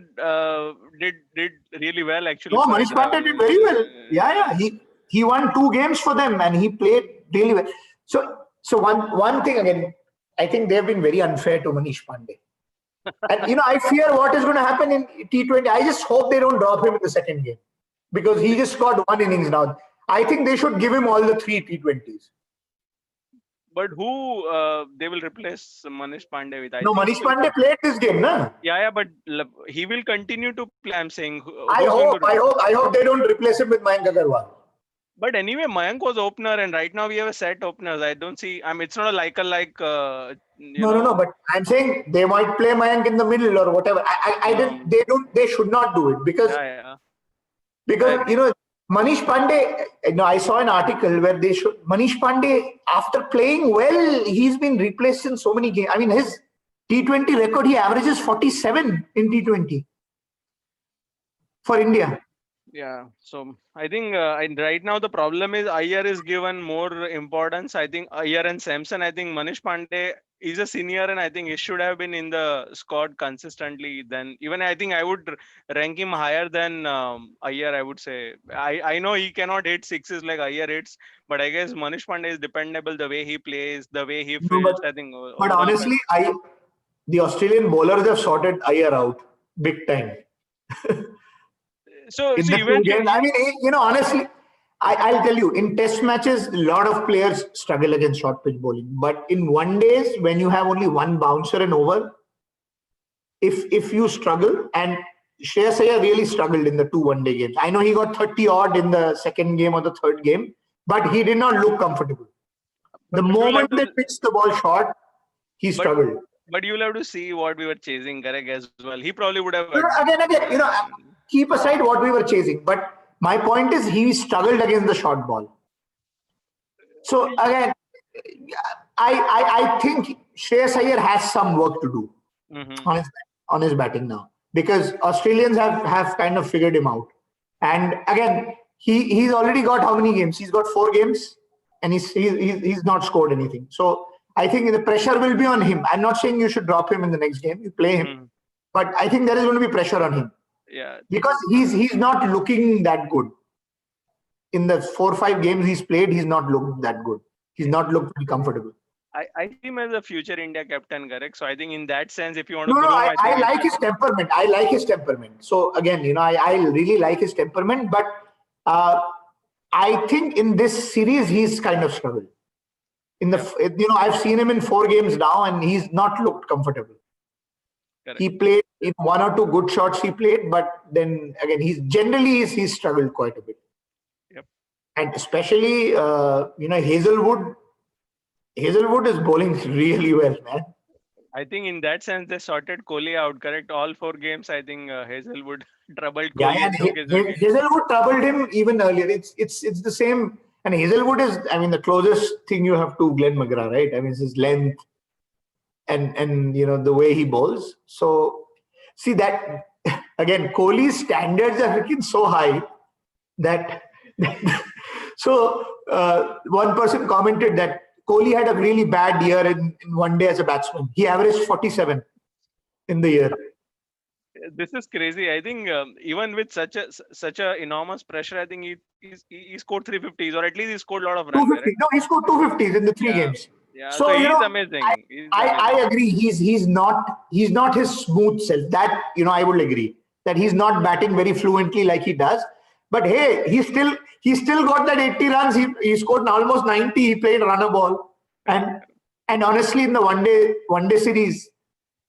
did really well actually. No, Manish Pandey did very well. Yeah. He won 2 games for them and he played really well. So one thing again, I think they've been very unfair to Manish Pandey. And I fear what is going to happen in T20. I just hope they don't drop him in the second game because he just got 1 innings now. I think they should give him all the 3 T20s. But who they will replace Manish Pandey with? Manish Pandey played this game, na? Yeah, but he will continue to play. I'm saying. I hope they don't replace him with Mayank Agarwal. But anyway, Mayank was opener, and right now we have a set openers. I don't see. It's not a like. No. But I'm saying they might play Mayank in the middle or whatever. They should not do it because Manish Pandey. I saw an article where Manish Pandey, after playing well, he's been replaced in so many games. His T20 record, he averages 47 in T20 for India. Yeah, so I think right now the problem is Iyer is given more importance. I think Iyer and Samson. I think Manish Pandey is a senior, and I think he should have been in the squad consistently. Then even I think I would rank him higher than Iyer. I would say I know he cannot hit 6s like Iyer hits, but I guess Manish Pandey is dependable. The way he plays, the way he fields. I think. But honestly, the Australian bowlers have sorted Iyer out big time. So honestly, I'll tell you, in test matches, a lot of players struggle against short pitch bowling. But in one days, when you have only 1 bouncer and over, if you struggle, and Shreyas Iyer really struggled in the 2 one-day games. I know he got 30 odd in the second game or the third game, but he did not look comfortable. The moment they pitched the ball short, he struggled. But you'll have to see what we were chasing, correct, as well. He probably would have. Again, keep aside what we were chasing. But my point is, he struggled against the short ball. So again, I think Shreyas Iyer has some work to do on his batting now, because Australians have kind of figured him out. And again, he's already got how many games? He's got 4 games, and he's not scored anything. So I think the pressure will be on him. I'm not saying you should drop him in the next game. You play him, but I think there is going to be pressure on him. Yeah, because he's not looking that good. In the 4 or 5 games he's played, he's not looked that good. He's not looked very comfortable. I see him as a future India captain, correct? So I think in that sense, if you want to I like his temperament. I like his temperament. So again, I really like his temperament, but I think in this series he's kind of struggled. I've seen him in 4 games now, and he's not looked comfortable. Correct. He played in 1 or 2 good shots he played, but then again, he's struggled quite a bit. Yep. And especially, Hazelwood is bowling really well, man. I think in that sense, they sorted Kohli out, correct? All 4 games, I think Hazelwood troubled Kohli. Yeah, and Hazelwood troubled him even earlier. It's the same. And Hazelwood is, the closest thing you have to Glenn McGrath, right? It's his length and the way he bowls. So, see that, again, Kohli's standards are freaking so high that so one person commented that Kohli had a really bad year in one day as a batsman. He averaged 47 in the year. This is crazy. I think even with such a enormous pressure, I think he scored 350s, or at least he scored a lot of runs. Right? No, he scored 250s in the 3 games. Yeah, so he's amazing. I agree. He's not his smooth self. That I would agree that he's not batting very fluently like he does. But hey, he still got that 80 runs. He scored almost 90. He played runner ball, and honestly, in the one day series,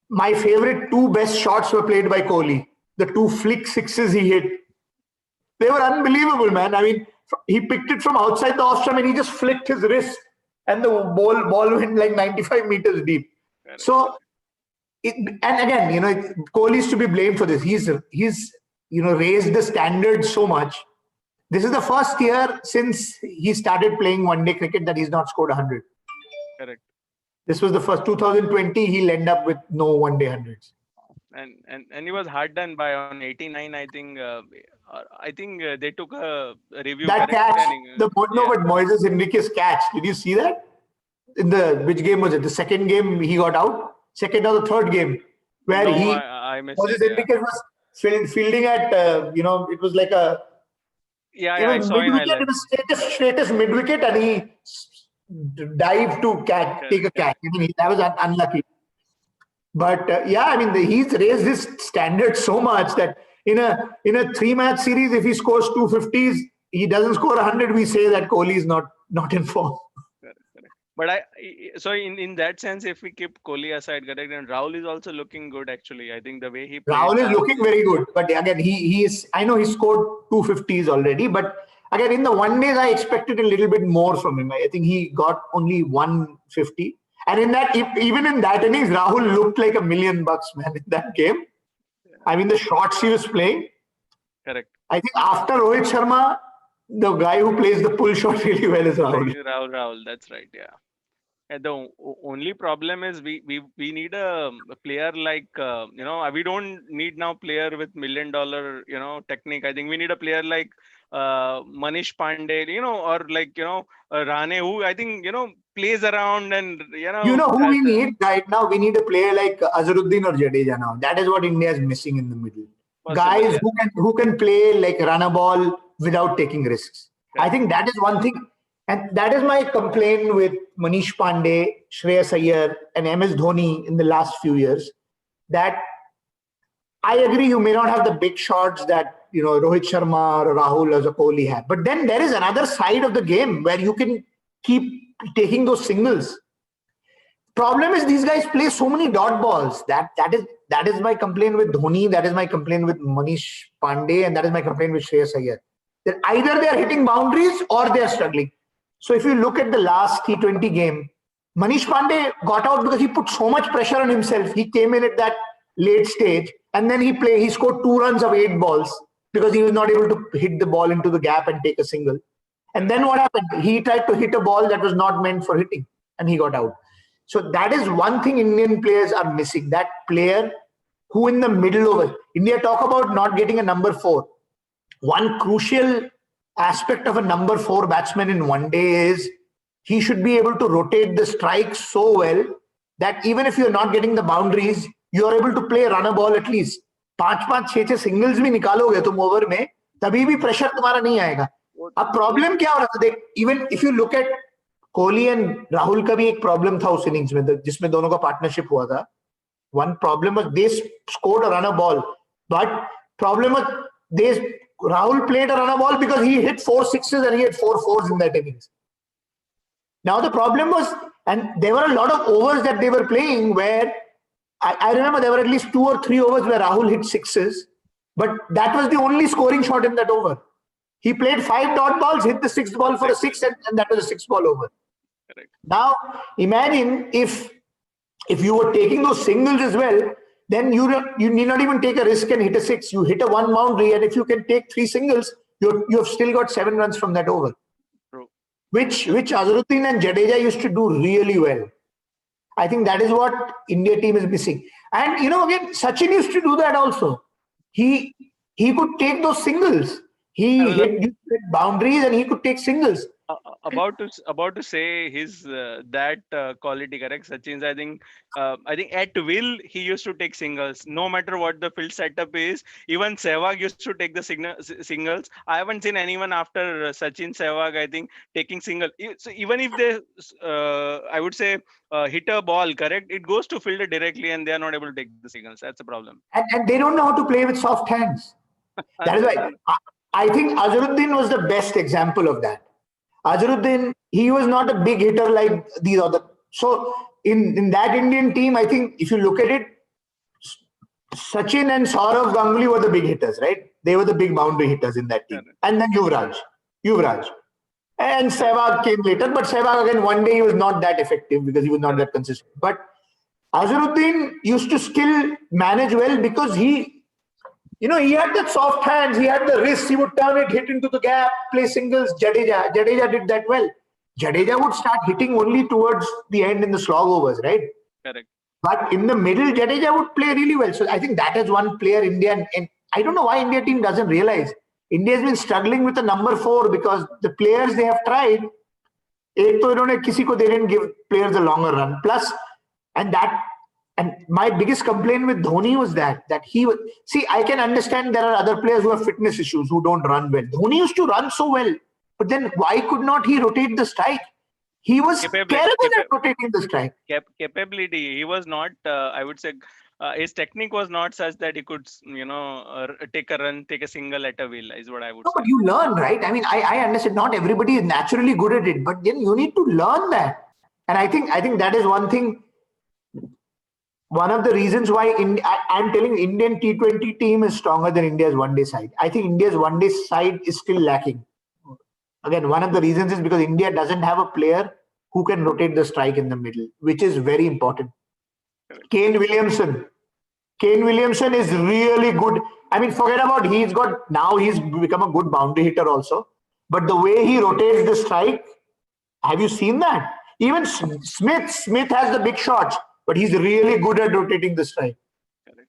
my favorite 2 best shots were played by Kohli. The 2 flick sixes he hit, they were unbelievable, man. He picked it from outside the off stump and he just flicked his wrist, and the ball went like 95 meters deep. So, and again, Kohli is to be blamed for this. He's raised the standard so much. This is the first year since he started playing one-day cricket that he's not scored 100. Correct. This was the first 2020. He'll end up with no one-day hundreds. And he was hard done by on 89. I think they took a review. That catch, but Moises Henriquez catch. Did you see that? Which game was it? The second game he got out. Second or the third game, where Moises Henriquez was fielding at it was like a I saw it was straightest mid wicket, and he dived to take a catch. That was unlucky. But he's raised his standard so much that in a 3-match series, if he scores 250s, he doesn't score 100. We say that Kohli is not in form. But so in that sense, if we keep Kohli aside, correct, and Rahul is also looking good actually. I think the way he plays, Rahul is looking very good. But again, he is. I know he scored 250s already, but again, in the one days, I expected a little bit more from him. I think he got only 150. And even in that innings, Rahul looked like $1 million, man, in that game. The shots he was playing. Correct. I think after Rohit Sharma, the guy who plays the pull shot really well is Rahul. Rahul, that's right, yeah. And the only problem is we need a player like, we don't need now player with $1 million, technique. I think we need a player like Manish Pandey, or like, Rane, who I think, plays around and, who we need right now? We need a player like Azharuddin or Jadeja now. That is what India is missing in the middle. Guys who can play like run a ball without taking risks. Yeah. I think that is one thing. And that is my complaint with Manish Pandey, Shreyas Iyer, and MS Dhoni in the last few years. That I agree, you may not have the big shots that Rohit Sharma or Rahul or Kohli have. But then there is another side of the game where you can keep taking those singles. Problem is these guys play so many dot balls. That is my complaint with Dhoni. That is my complaint with Manish Pandey, and that is my complaint with Shreyas Iyer. That either they are hitting boundaries or they are struggling. So if you look at the last T20 game, Manish Pandey got out because he put so much pressure on himself. He came in at that late stage and then he scored 2 runs of 8 balls because he was not able to hit the ball into the gap and take a single. And then what happened? He tried to hit a ball that was not meant for hitting and he got out. So that is one thing Indian players are missing. That player who in the middle over. India talk about not getting a number 4. One crucial aspect of a number 4 batsman in one day is he should be able to rotate the strikes so well that even if you're not getting the boundaries, you're able to play run a ball at least. 5-6 singles भी निकालोगे तुम over में तभी भी pressure तुम्हारा नहीं आएगा. अब प्रॉब्लम क्या हो रहा था देख, even if you look at Kohli and Rahul का भी एक प्रॉब्लम था उस इनिंग्स में जिसमें दोनों का पार्टनरशिप हुआ था. One problem was they scored a runner ball, but problem was Rahul played a runner ball because he hit 4 sixes and he had 4 fours in that innings. Now the problem was, and there were a lot of overs that they were playing where I remember there were at least 2 or 3 overs where Rahul hit sixes, but that was the only scoring shot in that over. He played 5 dot balls, hit the 6th ball for a 6, and that was a 6 ball over. Correct. Now imagine if you were taking those singles as well, then you need not even take a risk and hit a 6. You hit a 1 boundary, and if you can take 3 singles, you have still got 7 runs from that over. True. Which Azharuddin and Jadeja used to do really well. I think that is what India team is missing. And again, Sachin used to do that also. He could take those singles. He hit boundaries and he could take singles. About to say his that quality, correct? Sachin's, I think at will he used to take singles no matter what the field setup is. Even Sehwag used to take the singles. I haven't seen anyone after Sachin, Sehwag, I think, taking single. So even if they I would say hit a ball, correct, it goes to fielder directly and they are not able to take the singles. That's a problem. And they don't know how to play with soft hands. That is why I think Azharuddin was the best example of that. Azharuddin, he was not a big hitter like these other. So in that Indian team, I think if you look at it, Sachin and Saurav Ganguly were the big hitters, right? They were the big boundary hitters in that team. And then Yuvraj. And Sehwag came later, but Sehwag again, one day he was not that effective because he was not that consistent. But Azharuddin used to still manage well because he had that soft hands, he had the wrist, he would turn it, hit into the gap, play singles. Jadeja did that well. Jadeja would start hitting only towards the end in the slog overs, right? Correct. But in the middle, Jadeja would play really well. So I think that is one player India, and I don't know why India team doesn't realize. India has been struggling with the number 4 because the players they have tried, they didn't give players a longer run. Plus, and my biggest complaint with Dhoni was that he was, see, I can understand there are other players who have fitness issues who don't run well. Dhoni used to run so well, but then why could not he rotate the strike? He was terrible at rotating the strike. Capability. He was not, I would say, his technique was not such that he could, take a run, take a single at a will, is what I would say. But you learn, right? I mean, I understand not everybody is naturally good at it, but then you need to learn that. And I think that is one thing. One of the reasons why I'm telling Indian T20 team is stronger than India's one-day side. I think India's one-day side is still lacking. Again, one of the reasons is because India doesn't have a player who can rotate the strike in the middle, which is very important. Kane Williamson is really good. I mean, forget about he's become a good boundary hitter also. But the way he rotates the strike, have you seen that? Even Smith has the big shots. But he's really good at rotating the strike. Correct.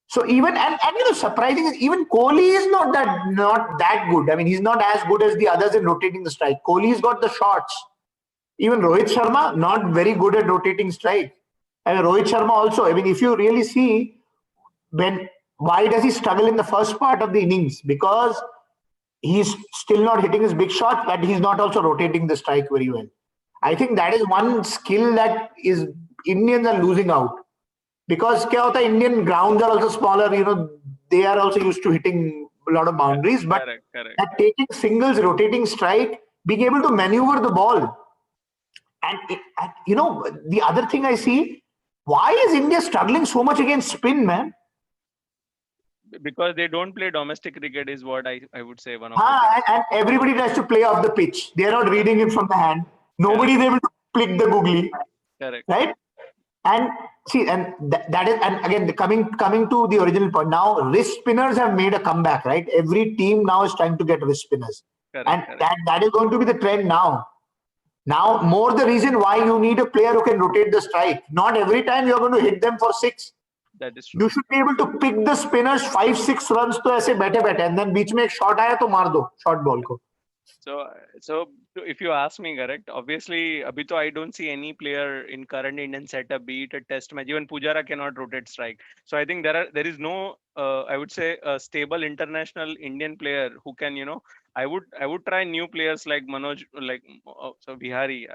So even and surprising is even Kohli is not that good. I mean, he's not as good as the others in rotating the strike. Kohli's got the shots. Even Rohit Sharma, not very good at rotating strike. And Rohit Sharma also. I mean, if you really see, why does he struggle in the first part of the innings? Because he's still not hitting his big shot, but he's not also rotating the strike very well. I think that is one skill that is Indians are losing out. Because Indian grounds are also smaller, they are also used to hitting a lot of boundaries. But correct. At taking singles, rotating strike, being able to maneuver the ball. And the other thing I see, why is India struggling so much against spin, man? Because they don't play domestic cricket is what I would say. And everybody tries to play off the pitch. They are not reading it from the hand. Nobody is able to plick the googly, Correct. right? And see, and that is, and again, coming to the original point. Now, wrist spinners have made a comeback, right? Every team now is trying to get wrist spinners, Correct. and Correct. that is going to be the trend now. Now, more the reason why you need a player who can rotate the strike. Not every time you're going to hit them for 6. That is You true. should be able to pick the spinners 5-6 runs तो ऐसे बैठे बैठे, and then बीच में एक shot आया तो मार दो short ball को. So if you ask me, correct, obviously, abhi I don't see any player in current Indian setup, be it a test match, even Pujara cannot rotate strike. So I think there is no, I would say, a stable international Indian player who can, I would try new players like Manoj, like so Vihari.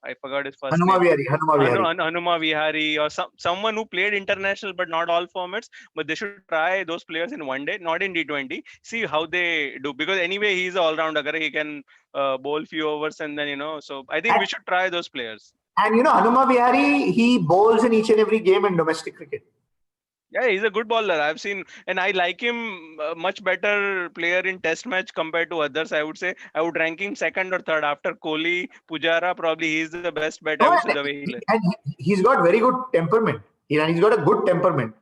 I forgot his first name. Hanuma Vihari. Hanuma Vihari, or someone who played international but not all formats. But they should try those players in one day, not in T20. See how they do, because anyway he's all rounder. He can bowl few overs, and then So I think we should try those players. And Hanuma Vihari, he bowls in each and every game in domestic cricket. Yeah, he's a good bowler. I've seen, and I like him much better player in test match compared to others. I would say I would rank him second or third after Kohli, Pujara. Probably he's the best bet. I would say the way he plays. And he's got very good temperament. He's got a good temperament.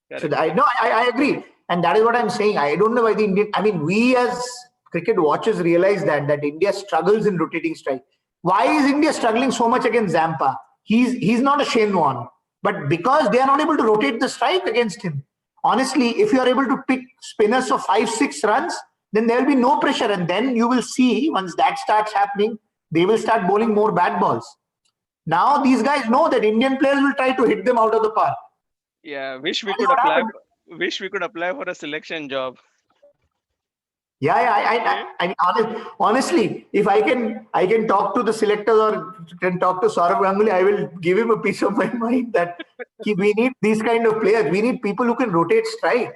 Correct. So I agree, and that is what I'm saying. I don't know why the Indian. I mean, we as cricket watchers realize that India struggles in rotating strike. Why is India struggling so much against Zampa? He's not a Shane Warne. But because they are not able to rotate the strike against him. Honestly, if you are able to pick spinners for 5-6 runs, then there will be no pressure. And then you will see, once that starts happening, they will start bowling more bad balls. Now these guys know that Indian players will try to hit them out of the park. Yeah, wish we could apply. Wish we could apply for a selection job. Yeah, I honestly, if I can talk to the selectors or can talk to Saurav Ganguly, I will give him a piece of my mind that we need these kind of players. We need people who can rotate strike.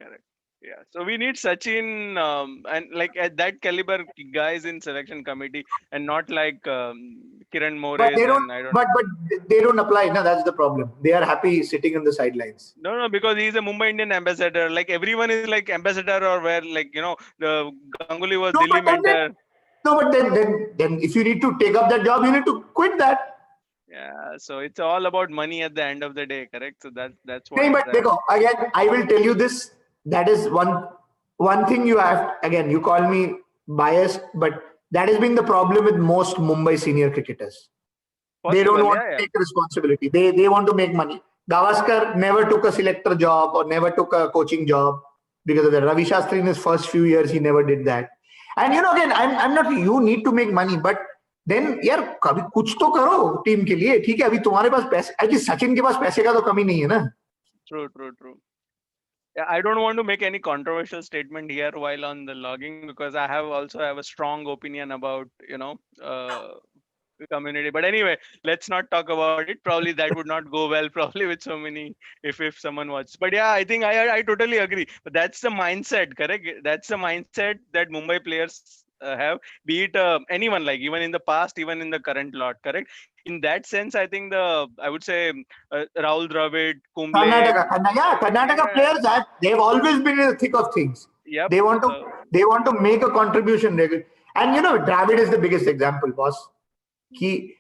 Correct. Yeah. So we need Sachin and like at that caliber guys in selection committee, and not like Kiran More. But they don't apply. No, that's the problem. They are happy sitting on the sidelines. No, because he's a Mumbai Indian ambassador. Like everyone is like ambassador, or where like the Ganguly was Delhi mentor. But then if you need to take up that job, you need to quit that. Yeah, so it's all about money at the end of the day, correct? So that's what. Hey, but again, I will tell you this. That is one thing you have. Again, you call me biased, but that has been the problem with most Mumbai senior cricketers. They don't want to take responsibility. They want to make money. Gavaskar never took a selector job or never took a coaching job because of that. Ravi Shastri in his first few years, he never did that. And again, I'm not. You need to make money, but then यार कभी कुछ तो करो team के लिए. ठीक है, अभी तुम्हारे पास पैसे. अभी सचिन के पास पैसे का तो कमी नहीं है ना. True. Yeah, I don't want to make any controversial statement here while on the logging, because I also have a strong opinion about community. But anyway, let's not talk about it. Probably that would not go well. Probably with so many, if someone watches. But yeah, I think I totally agree. But that's the mindset, correct? That's the mindset that Mumbai players have. Be it anyone, like even in the past, even in the current lot, correct? In that sense, I think I would say Rahul Dravid, Kumble. Karnataka players they've always been in the thick of things. Yep. They want to make a contribution. And Dravid is the biggest example, boss. He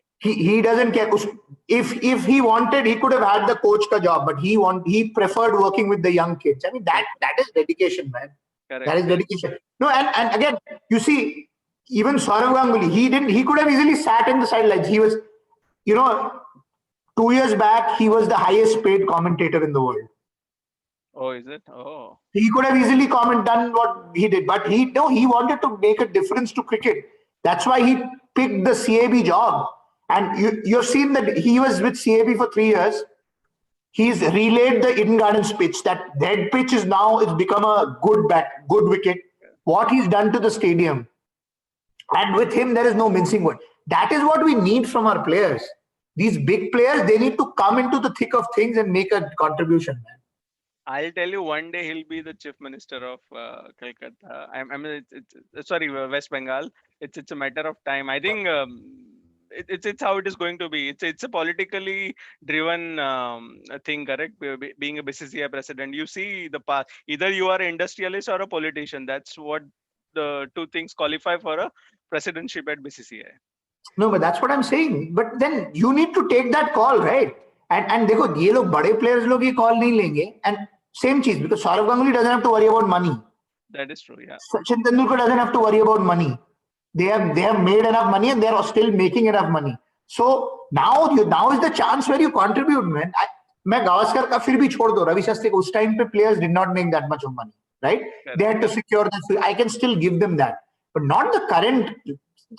doesn't care. If he wanted, he could have had the coach ka job, but he preferred working with the young kids. I mean, that is dedication, man. Correct. That is dedication. No, and again, you see, even Saurav Ganguly, he could have easily sat in the sidelines. He was, 2 years back, he was the highest paid commentator in the world. Oh, is it? Oh. He could have easily done what he did, but he wanted to make a difference to cricket. That's why he picked the CAB job. And you've seen that he was with CAB for 3 years. He's relayed the Eden Gardens pitch. That dead pitch is become a good wicket. What he's done to the stadium. And with him, there is no mincing word. That is what we need from our players. These big players, they need to come into the thick of things and make a contribution, man. I'll tell you, one day he'll be the chief minister of Calcutta. Sorry, West Bengal. It's a matter of time. I think it's how it is going to be. It's a politically driven thing, correct? Being a BCCI president, you see the path. Either you are an industrialist or a politician. That's what the two things qualify for a presidentship at BCCI. No, but that's what I'm saying. But then you need to take that call, right? And देखो ये लोग बड़े players लोग ये call नहीं लेंगे. And same चीज, because Saurav Ganguly doesn't have to worry about money. That is true. Yeah. Sachin Tendulkar doesn't have to worry about money. They have made enough money and they are still making enough money. So now is the chance where you contribute, man. मैं गावस्कर का फिर भी छोड़ दो, रवि शास्त्री को उस time पे players did not make that much of money, right? They had to secure that. I can still give them that, but not the current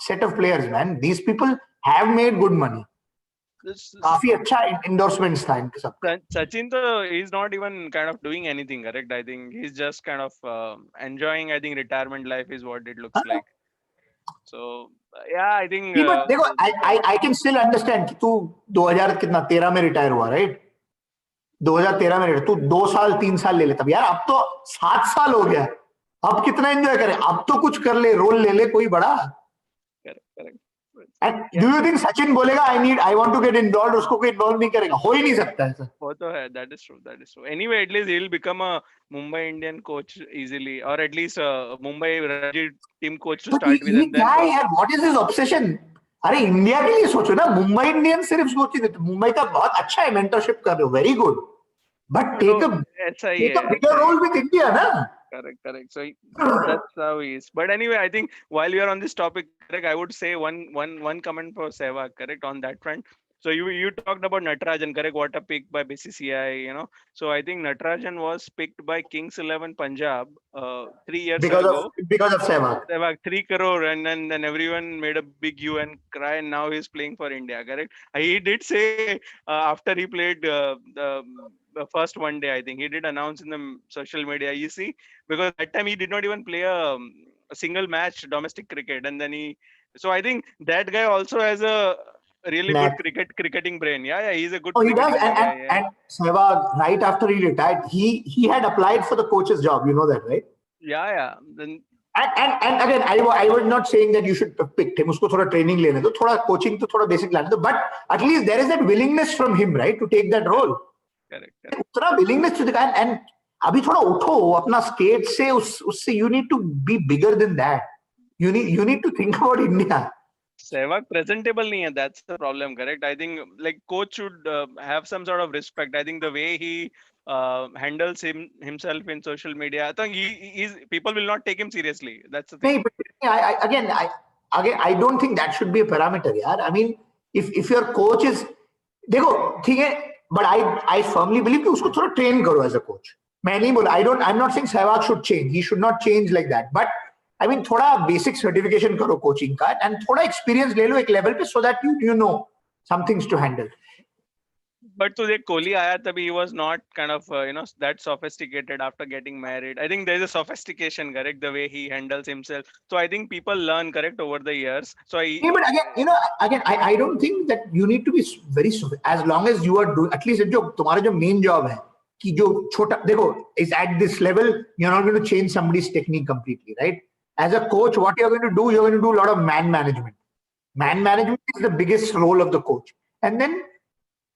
set of players, man. These people have made good money. काफी अच्छा endorsements था इनके सब. Sachin though is not even kind of doing anything, correct? I think he's just kind of enjoying. I think retirement life is what it looks like. So yeah, I think. But देखो, I can still understand कि तू 2013 में retire हुआ, right? 2013 में retire, तू 2 साल 3 साल ले ले, तब यार अब तो 7 साल हो गया, अब कितना एंजॉय करे, अब तो कुछ कर ले, रोल ले ले कोई बड़ा. Correct. And do you think Sachin बोलेगा I want to get involved, उसको कोई involve नहीं करेगा? हो ही नहीं सकता है सर. वो तो है, that is true. Anyway, at least he'll become a Mumbai Indian coach easily, or at least Mumbai Ranji team coach to start with. And then क्या है यार? What is his obsession? अरे इंडिया के लिए सोचो ना, मुंबई इंडियंस सिर्फ सोचिए तो मुंबई का बहुत अच्छा है, मेंटरशिप कर रहे हो, very good, but take a bigger role with India ना. Correct. So that's how he is. But anyway, I think while we are on this topic, correct, I would say one comment for Sehwag, correct, on that front. So you talked about Natarajan, correct? What a pick by BCCI, you know. So I think Natarajan was picked by Kings 11 Punjab 3 years ago. Because of Sehwag. Sehwag 3 crore, and then everyone made a big hue and cry, and now he's playing for India, correct? He did say after he played the first one day, I think he did announce in the social media, you see, because that time he did not even play a single match domestic cricket, and then so I think that guy also has a really good cricketing brain. Yeah, he's a good. Oh, he does. And Sehwag, right after he retired, he had applied for the coach's job. You know that, right? Yeah. Then. And again, I was not saying that you should pick him. उसको थोड़ा training लेने दो, थोड़ा coaching तो थोड़ा basic लाने दो. But at least there is that willingness from him, right, to take that role. Correct. उतना willingness to the guy, and अभी थोड़ा उठो अपना state से, उससे you need to be bigger than that. You need to think about India. Sehwag presentable nahi hai, that's the problem, correct? I think like coach should have some sort of respect. I think the way he handles himself in social media, I think people will not take him seriously. That's the thing. I don't think that should be a parameter, yaar. I mean, if your coach is, देखो ठीक है, but I firmly believe कि उसको थोड़ा train करो as a coach. मैं नहीं बोला, I'm not saying Sehwag should change. He should not change like that. But I mean, थोड़ा basic certification करो coaching का, and थोड़ा experience ले लो एक level पे, so that you know some things to handle. But to Kohli आया तभी he was not kind of that sophisticated after getting married. I think there is a sophistication, correct, the way he handles himself. So I think people learn, correct, over the years. So but again, I don't think that you need to be very, as long as you are doing, at least जो तुम्हारा जो main job है कि जो छोटा देखो is at this level, you're not going to change somebody's technique completely, right? As a coach, what you're going to do a lot of man management. Man management is the biggest role of the coach, and then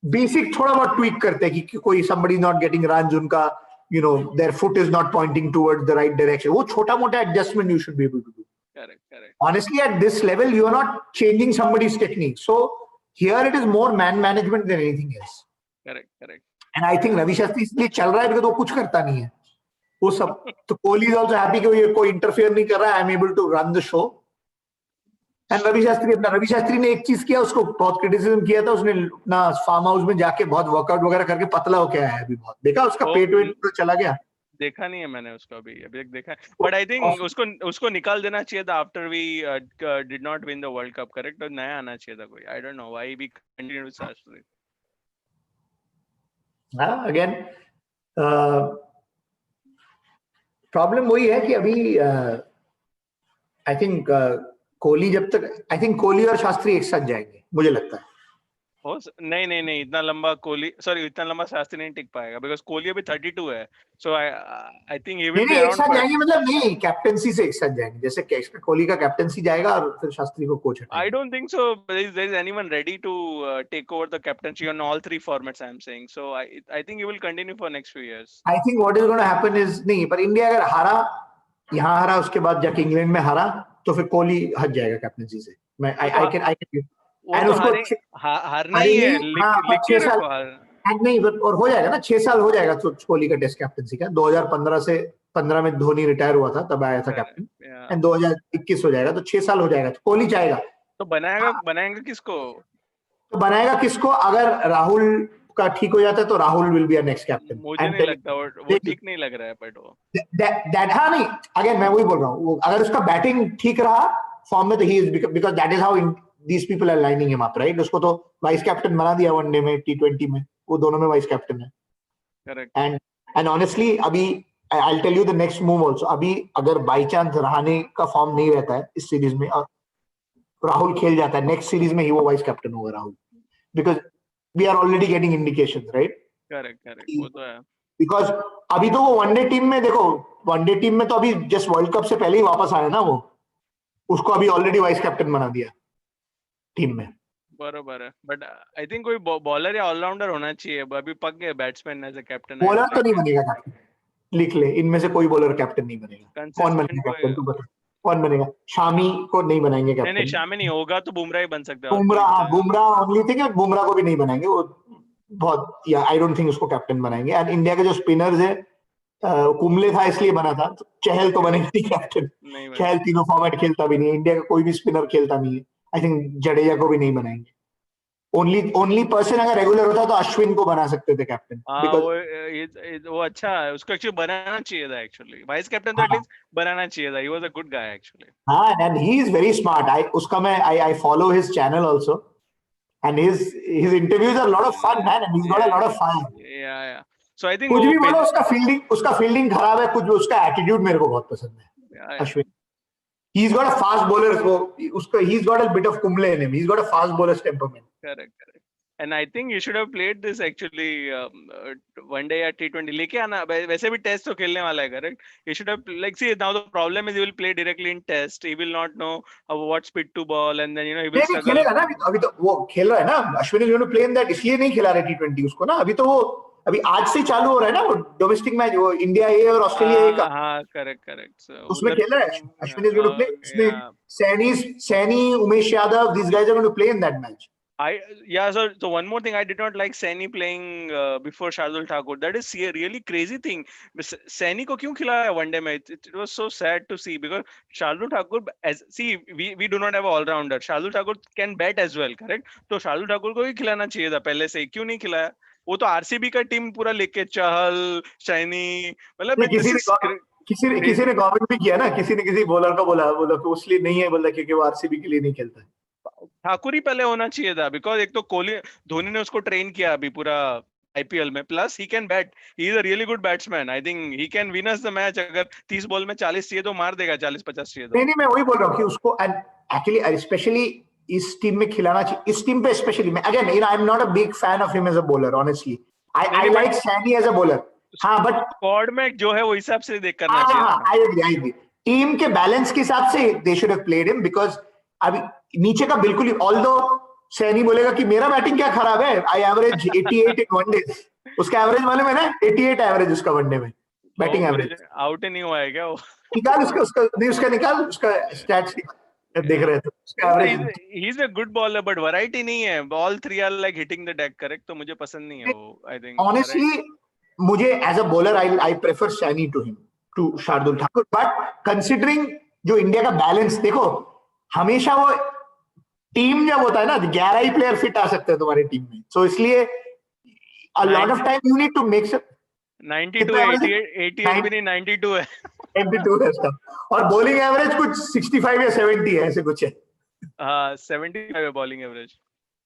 basic थोड़ा बहुत tweak करते हैं कि कोई somebody not getting runs, उनका their foot is not pointing towards the right direction. वो छोटा मोटा adjustment you should be able to do. Correct. Honestly, at this level, you are not changing somebody's technique. So here it is more man management than anything else. Correct. And I think Ravi Shastri इसलिए चल रहा है because वो कुछ करता नहीं है. वो सब तो Kohli is also happy कि ये कोई interfere नहीं कर रहा है. I'm able to run the show. And Ravi Shastri ने एक चीज किया, उसको बहुत क्रिटिसिज्म किया था, उसने अपना फार्म हाउस में जाके बहुत वर्कआउट वगैरह करके पतला हो गया है अभी बहुत. देखा उसका पेट वेट तो चला गया. देखा नहीं है मैंने उसको अभी देखा है. बट आई थिंक उसको निकाल देना चाहिए था after we did not win the world cup, correct? तो नया आना चाहिए था कोई. I don't know why we continue with Shastri. Again problem वही है कि अभी आई थिंक कोहली जब तक, आई थिंक कोहली और शास्त्री एक साथ जाएंगे मुझे लगता है. नहीं इतना लंबा शास्त्री नहीं टिक पाएगा बिकॉज़ कोहली अभी 32 है. So I think he will be around. एक साथ जाएंगे मतलब नहीं, कैप्टेंसी से एक साथ जाएंगे, जैसे कोहली का कैप्टेंसी जाएगा और फिर शास्त्री को कोच हटाएगा. I don't think so there is anyone ready to take over the captaincy on all three formats. I am saying so I think he will continue for next few years. I think what is going to happen is, नहीं पर India अगर हारा, यहाँ हारा, उसके बाद जाके England में हारा, तो फिर कोहली हट जाएगा कैप्टेंसी से. I can वो and तो उसको हारना ही है, हाँ, लिख के 6 साल रखो हार। नहीं, और हो जाएगा ना, 6 साल हो जाएगा कोहली का टेस्ट कैप्टनसी का। 2015 से 15 में धोनी रिटायर हुआ था, तब आया था कैप्टन, एंड 2021 हो जाएगा, तो 6 साल हो जाएगा, तो कोहली चाहेगा। तो बनाएगा किसको? तो बनाएगा किसको? अगर राहुल का ठीक हो जाता है तो Rahul will be next captain. मुझे नहीं लगता वो ठीक नहीं लग रहा है, बट वो हाँ नहीं, अगेन मैं वही बोल रहा हूँ, अगर उसका बैटिंग ठीक रहा फॉर्म में, तो he is, because that is how these people are lining him up, right? उसको तो वाइस कैप्टन बना दिया वनडे में, T20 में, वो दोनों में वाइस कैप्टन है। करेक्ट। एंड ऑनेस्टली अभी I will tell you the next move also. अभी अगर बाई चांस रहाणे का फॉर्म नहीं रहता है इस सीरीज में और राहुल खेल जाता है, नेक्स्ट सीरीज में ही वो वाइस कैप्टन होगा Rahul, because we are already getting indications, right? Correct वो तो है। बिकॉज अभी तो वो वनडे टीम में, देखो वनडे टीम में तो अभी जस्ट वर्ल्ड कप से पहले ही वापस आया ना वो, उसको अभी ऑलरेडी वाइस कैप्टन बना दिया टीम में। बरोबर है, बट आई थिंक कोई बॉलर या ऑलराउंडर होना चाहिए। अभी पक गए batsman as a captain. Bowler तो नहीं बनेगा कैप्टन, लिख ले, इनमें से कोई बॉलर कैप्टन नहीं बनेगा। कौन कंसिस्टेंट बनेगा कोई। कैप्टन, तू बता, कौन बनेगा? शामी को नहीं बनाएंगे नहीं कैप्टन। शामी नहीं होगा तो बुमराह ही बन सकता है, और कोई बुमराह, हाँ, बचाएगा? बुमराह ओनली थिंग है, बुमराह को भी नहीं बनाएंगे वो, बहुत, या आई डोंट थिंक उसको कैप्टन बनाएंगे। एंड इंडिया के जो स्पिनर्स है, कुंबले था इसलिए बना था, तो चहल तो बनेगा नहीं कैप्टन। नहीं चहल तीनों फॉर्मेट खेलता भी नहीं है, इंडिया का कोई भी स्पिनर खेलता नहीं है। आई थिंक जडेजा को भी नहीं बनाएंगे। ओनली पर्सन अगर रेगुलर होता तो अश्विन को बना सकते थे कैप्टन, हाँ बिकॉज वो अच्छा है, उसको एक्चुअली बनाना चाहिए था। एक्चुअली वाइस कैप्टन तो एटलीस्ट बनाना चाहिए था। He was a good guy actually. हाँ, and he is very smart. I follow his channel also, and his interviews are lot of fun man, and he got a lot of fire. Yeah so I think कुछ वो भी बोलो, उसका fielding खराब है, कुछ भी, उसका एटीट्यूड मेरे को बहुत पसंद है Ashwin. He's got a fast bowler, so he's got a bit of Kumble in him. He's got a fast bowler's temperament. Correct. And I think you should have played this actually one day या T20 लेके आना। वैसे भी test तो खेलने वाला है, correct? You should have like see now the problem is he will play directly in test. He will not know what speed to ball, and then he will नहीं स्ट्रगल। खेलेगा ना, अभी तो वो खेल रहा है ना, Ashwin is going to play in that, इसलिए नहीं खिला रहे T20 उसको ना। अभी तो वो अभी आज से चालू हो रहा है ना वो डोमेस्टिक मैच, वो इंडिया ए और ऑस्ट्रेलिया ए का, हाँ करेक्ट। उसमें खेल रहा है Ashwin. Is going to play उसमें। Saini, Umesh Yadav, these guys are going to play in that match. So one more thing, I did not like Saini playing before Shardul Thakur. That is a really crazy thing. Saini को क्यों खिलाया one day में? It was so sad to see, because Shardul Thakur, we do not have an all-rounder. Shardul Thakur can bat as well, correct? तो Shardul Thakur को ही खिलाना चाहिए था पहले से ही, क्यों नहीं खिलाया? वो तो आरसीबी का टीम पूरा लेके, चहल, सैनी, मतलब किसी ने कमेंट भी किया ना, किसी ने किसी बॉलर को बोला कि उसलिए नहीं है, बोला क्योंकि वो आरसीबी के लिए नहीं खेलता है। ठाकुर ही पहले होना चाहिए था, बिकॉज एक तो कोहली, धोनी ने उसको ट्रेन किया अभी पूरा आईपीएल में, plus he can bat, he is a really good batsman. I think he can win us the match. अगर 30 बॉल में 40 चाहिए तो मार देगा, 40-50 चाहिए तो। नहीं, मैं वही बोल रहा हूँ कि उसको एक्चुअली स्पेशली इस टीम में खिलाना चाहिए, इस टीम पे स्पेशली। मैं again, I am not a big fan of him as a bowler, honestly. I like Saini as a bowler, हाँ, बट स्क्वाड में जो है वो हिसाब से देख करना चाहिए। I agree. टीम के बैलेंस के हिसाब से they should have played him, because अभी नीचे का बिल्कुल ही, ऑल्दो सैनी बोलेगा कि मेरा बैटिंग क्या खराब है, आई एवरेज 88 इन वनडे, उसका एवरेज मालूम है ना, 88 एवरेज उसका वनडे में बैटिंग एवरेज। आउट ही नहीं हुआ है क्या वो? निकाल उसका निकाल उसका स्टैट्स देख रहे थे, उसका average. He is a good bowler, but variety नहीं है। All three are like hitting the deck, correct? तो मुझे पसंद नहीं है वो। आई थिंक ऑनेस्टली मुझे as a bowler I prefer Saini to Shardul Thakur, but considering जो इंडिया का बैलेंस, देखो हमेशा वो टीम जब होता है ना, 11 ही प्लेयर फिट आ सकते हैं तुम्हारी टीम में, सो इसलिए a lot of time you need to make 92 88 भी नहीं, 92 है। 92 है उसका, और बॉलिंग एवरेज कुछ 65 या 70 है, ऐसे कुछ है। हाँ 75 है बॉलिंग एवरेज।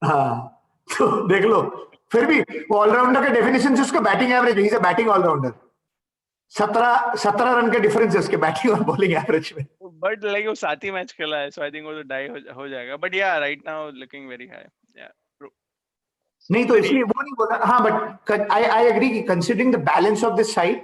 हाँ, तो देख लो, फिर भी वो ऑलराउंडर के डेफिनेशन से उसका batting average, he is a batting allrounder. 17 run के डिफरेंस है उसके बैटिंग और बॉलिंग एवरेज में। बट लाइक वो 7 ही मैच खेला है, सो आई थिंक वो तो डाई हो जाएगा। बट या right now looking very high. या नहीं तो इसलिए वो नहीं बोला। हाँ, बट आई एग्री कि considering the balance of this side,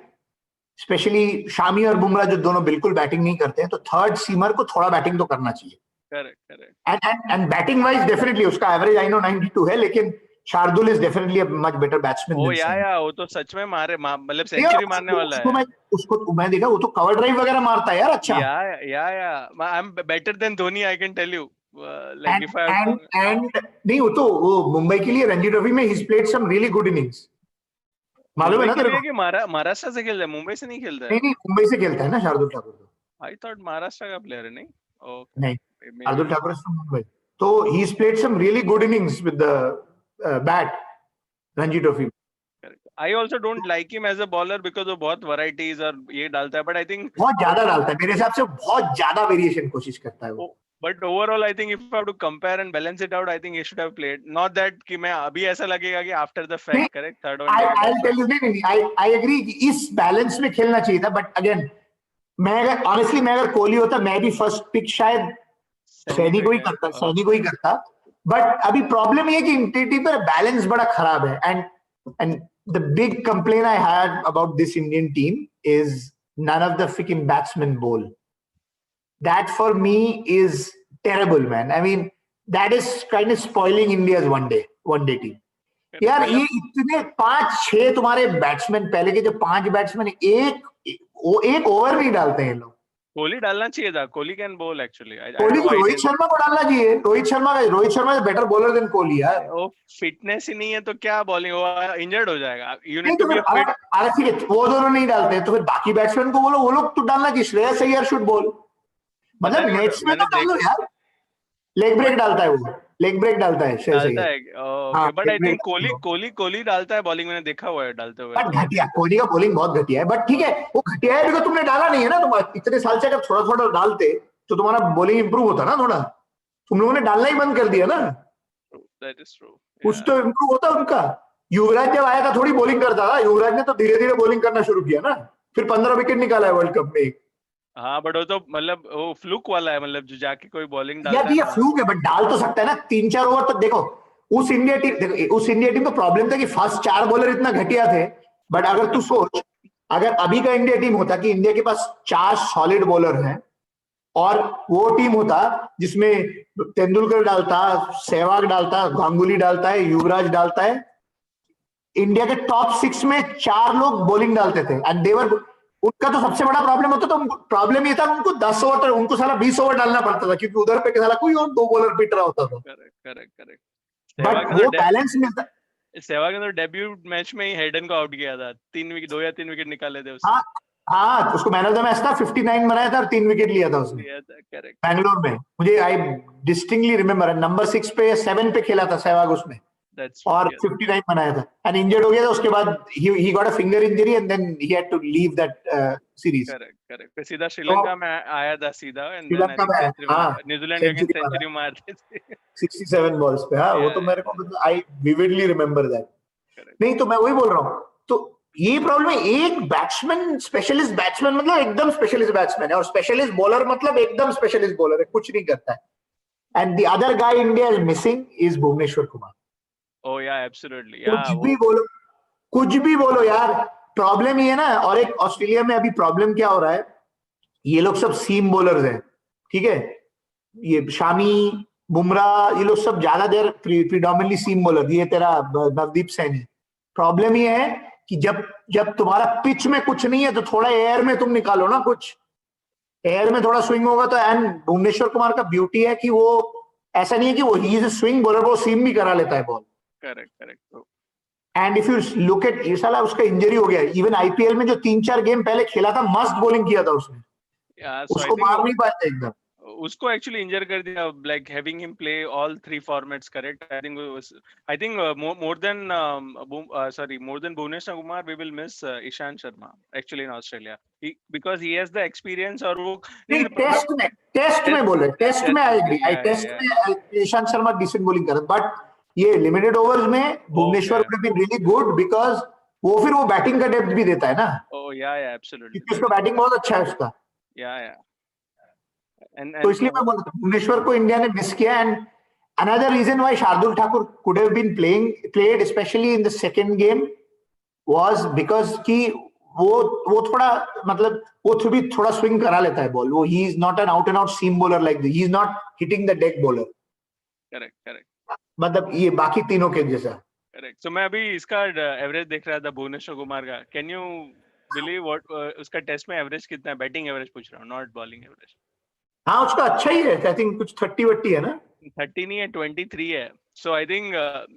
specially Shami और बुमराह जो दोनों बिल्कुल बैटिंग नहीं करते हैं, तो थर्ड सीमर को थोड़ा बैटिंग तो करना चाहिए। Correct. And batting wise definitely उसका एवरेज आई नो 92 है, लेकिन Shardul is definitely a much better batsman than Saini. वो तो सच में मतलब सेंचुरी मारने वाला है। उसको मैं देखा, वो तो कवर ड्राइव वगैरह मारता है यार, अच्छा। या I am better than Dhoni, I can tell you. like if I have to, and नहीं वो मुंबई के लिए रणजी ट्रॉफी में he's played some really good innings. मालूम है मुंबई ना के तेरे लिए को? कि महाराष्ट्र से खेलता है, मुंबई से नहीं खेलता है? नहीं मुंबई से खेलता है ना शार्दुल ठाकुर तो. आई थॉट महाराष्ट्र का प्लेयर है, नहीं? ओके, नहीं, maybe. Shardul Thakur is from Mumbai. तो he's played some really good innings with the bat, Ranji trophy. I also don't like him as a bowler because वो बहुत varieties और ये डालता है, but I think बहुत ज्यादा डालता है मेरे हिसाब से, बहुत ज्यादा वेरिएशन कोशिश करता है वो. But overall, I think if I have to compare and balance it out, I think he should have played. Not that कि मैं अभी ऐसा लगेगा कि after the fact, correct? Third one. I'll tell you, नहीं, I agree कि इस balance में खेलना चाहिए था, but again, मैं अगर कोहली होता, मैं भी फर्स्ट पिक शायद सैनी को ही करता. बट अभी प्रॉब्लम ये कि इंटेटी पर बैलेंस बड़ा खराब है. And the big complain I had about this Indian team is none of the freaking batsmen bowl. That for me is terrible, man. I mean, that is kind of spoiling India's one day team. यार ये इतने 5-6 तुम्हारे batsman, पहले के जो 5 batsman एक over नहीं डालते हैं लोग. कोहली डालना चाहिए था. कोहली कैन बोल एक्चुअली. कोहली को रोहित शर्मा को डालना चाहिए. Rohit Sharma is better bowler then Kohli यार. वो फिटनेस ही नहीं है तो क्या बॉलिंग, वो इंजर्ड हो जाएगा. You need to be fit. अरे ठीक है, वो दोनों नहीं डालते तो फिर बाकी बैट्समैन को बोलो, वो लोग तो डालना चाहिए. श्रेयस अय्यर शुड बोल. मतलब नेट्स में तो डालो यार. लेग ब्रेक डालता है वो. लेग ब्रेक डालता है Shreyas Iyer. But I think Kohli डालता है बॉलिंग, मैंने देखा हुआ है डालते हुए. बट घटिया, कोहली का बॉलिंग बहुत घटिया है. बट ठीक है, वो घटिया है बिकॉज़ तुमने डाला नहीं है ना. तुम इतने साल से अगर थोड़ा डालते तो तुम्हारा बॉलिंग इंप्रूव होता ना थोड़ा. तुम लोगों ने डालना ही बंद कर दिया ना. That is true. कुछ तो इंप्रूव होता उनका. युवराज जब आया था थोड़ी बॉलिंग करता था. युवराज ने तो धीरे धीरे बॉलिंग करना शुरू किया ना. फिर 15 विकेट निकाला है वर्ल्ड कप में. हाँ, बट वो तो मतलब वो फ्लूक वाला है, मतलब जो जाके कोई बॉलिंग डालता है. ये फ्लूक है, बट डाल तो सकता है ना 3-4 ओवर तक. देखो उस इंडिया टीम को प्रॉब्लम था कि फर्स्ट 4 बॉलर इतना घटिया थे. बट अगर तू सोच, अगर अभी का इंडिया टीम होता कि इंडिया के पास 4 सॉलिड बॉलर हैं और वो टीम होता जिसमें तेंदुलकर डालता, सहवाग डालता, गांगुली डालता है, युवराज डालता है. इंडिया के टॉप 6 में 4 लोग बॉलिंग डालते थे. एंड देवर उनका तो सबसे बड़ा प्रॉब्लम होता था. प्रॉब्लम ये था उनको 10 ओवर, उनको साला 20 ओवर डालना पड़ता था क्योंकि उधर पे साला कोई और 2 बॉलर पिट रहा होता था. करेक्ट. बट वो बैलेंस मिलता. सहवाग ने तो डेब्यू मैच में ही हेडन को आउट किया था. 2 या 3 विकेट निकाले थे उसने. हाँ, उसको मैन ऑफ द मैच था. 59 बनाया था और 3 विकेट लिया था उसने. करेक्ट. बैंगलोर में मुझे आई डिस्टिंक्टली रिमेम्बर नंबर 6 पे 7 पे खेला था सहवाग उसमें. और 59 बनाया था. एंड इंजर्ड हो गया था उसके बाद. he got a finger injury and then he had to leave that series. Correct. सीधा श्रीलंका में आया था सीधा. एंड देन न्यूजीलैंड के अगेंस्ट सेंचुरी मारते थे 67 बॉल्स पे. हाँ, वो तो मेरे को आई विविडली रिमेम्बर दैट. नहीं तो मैं वही बोल रहा हूँ. तो ये प्रॉब्लम है. एक बैट्समैन, स्पेशलिस्ट बैट्समैन मतलब एकदम स्पेशलिस्ट बैट्समैन है, और स्पेशलिस्ट बॉलर मतलब एकदम स्पेशलिस्ट बॉलर है, कुछ नहीं करता है. And the other guy India is missing is Bhuvneshwar Kumar. Oh yeah, absolutely. कुछ भी बोलो यार. प्रॉब्लम ये है ना. और एक ऑस्ट्रेलिया में अभी प्रॉब्लम क्या हो रहा है, ये लोग सब सीम बॉलर्स हैं. ठीक है, ये शामी, बुमराह, ये लोग सब ज्यादा देर प्रीडोमिनेटली सीम बॉलर. ये तेरा नवदीप सैनी. प्रॉब्लम ये है कि जब तुम्हारा पिच में कुछ नहीं है तो थोड़ा एयर में तुम निकालो ना कुछ. एयर में थोड़ा स्विंग होगा तो. एंड भुवनेश्वर कुमार का ब्यूटी है कि वो ऐसा नहीं है कि वो he is a swing bowler, वो सीम भी करा लेता है ball. Correct. And if you look at, ये साला उसका इंजरी हो गया. इवन आईपीएल में जो 3-4 गेम पहले खेला था, मस्त बॉलिंग किया था उसने. उसको मार नहीं पाया एकदम. उसको एक्चुअली इंजर कर दिया, like having him play all 3 formats, correct? I think more than Bhuvneshwar Kumar, we will miss Ishant Sharma actually in Australia, because he has the experience. और वो टेस्ट में बोले, टेस्ट में आई एग्री. टेस्ट में Ishant Sharma decent bowling कर. But ये limited overs में Bhuvneshwar would be really good because वो फिर वो बैटिंग का डेप्थ भी देता है ना. ओह या एब्सोल्युटली. उसका बैटिंग बहुत अच्छा है उसका. या तो इसलिए मैं बोल रहा हूँ भुवनेश्वर को इंडिया ने मिस किया. And another reason why Shardul Thakur could have been played specially in the second game was because कि वो थोड़ा मतलब वो थोड़ा स्विंग करा लेता है बॉल. वो he is not an out and out seam bowler like this. He is not hitting the deck bowler. Correct. मतलब ये बाकी तीनों के जैसा. करेक्ट. सो मैं अभी इसका एवरेज देख रहा था भुवनेश्वर कुमार का. कैन यू बिलीव व्हाट उसका टेस्ट में एवरेज कितना है? बैटिंग एवरेज पूछ रहा हूँ, नॉट बॉलिंग एवरेज. हाँ, उसका अच्छा ही है. आई थिंक कुछ 30-40 है ना. 13 नहीं है, 23 है. So I think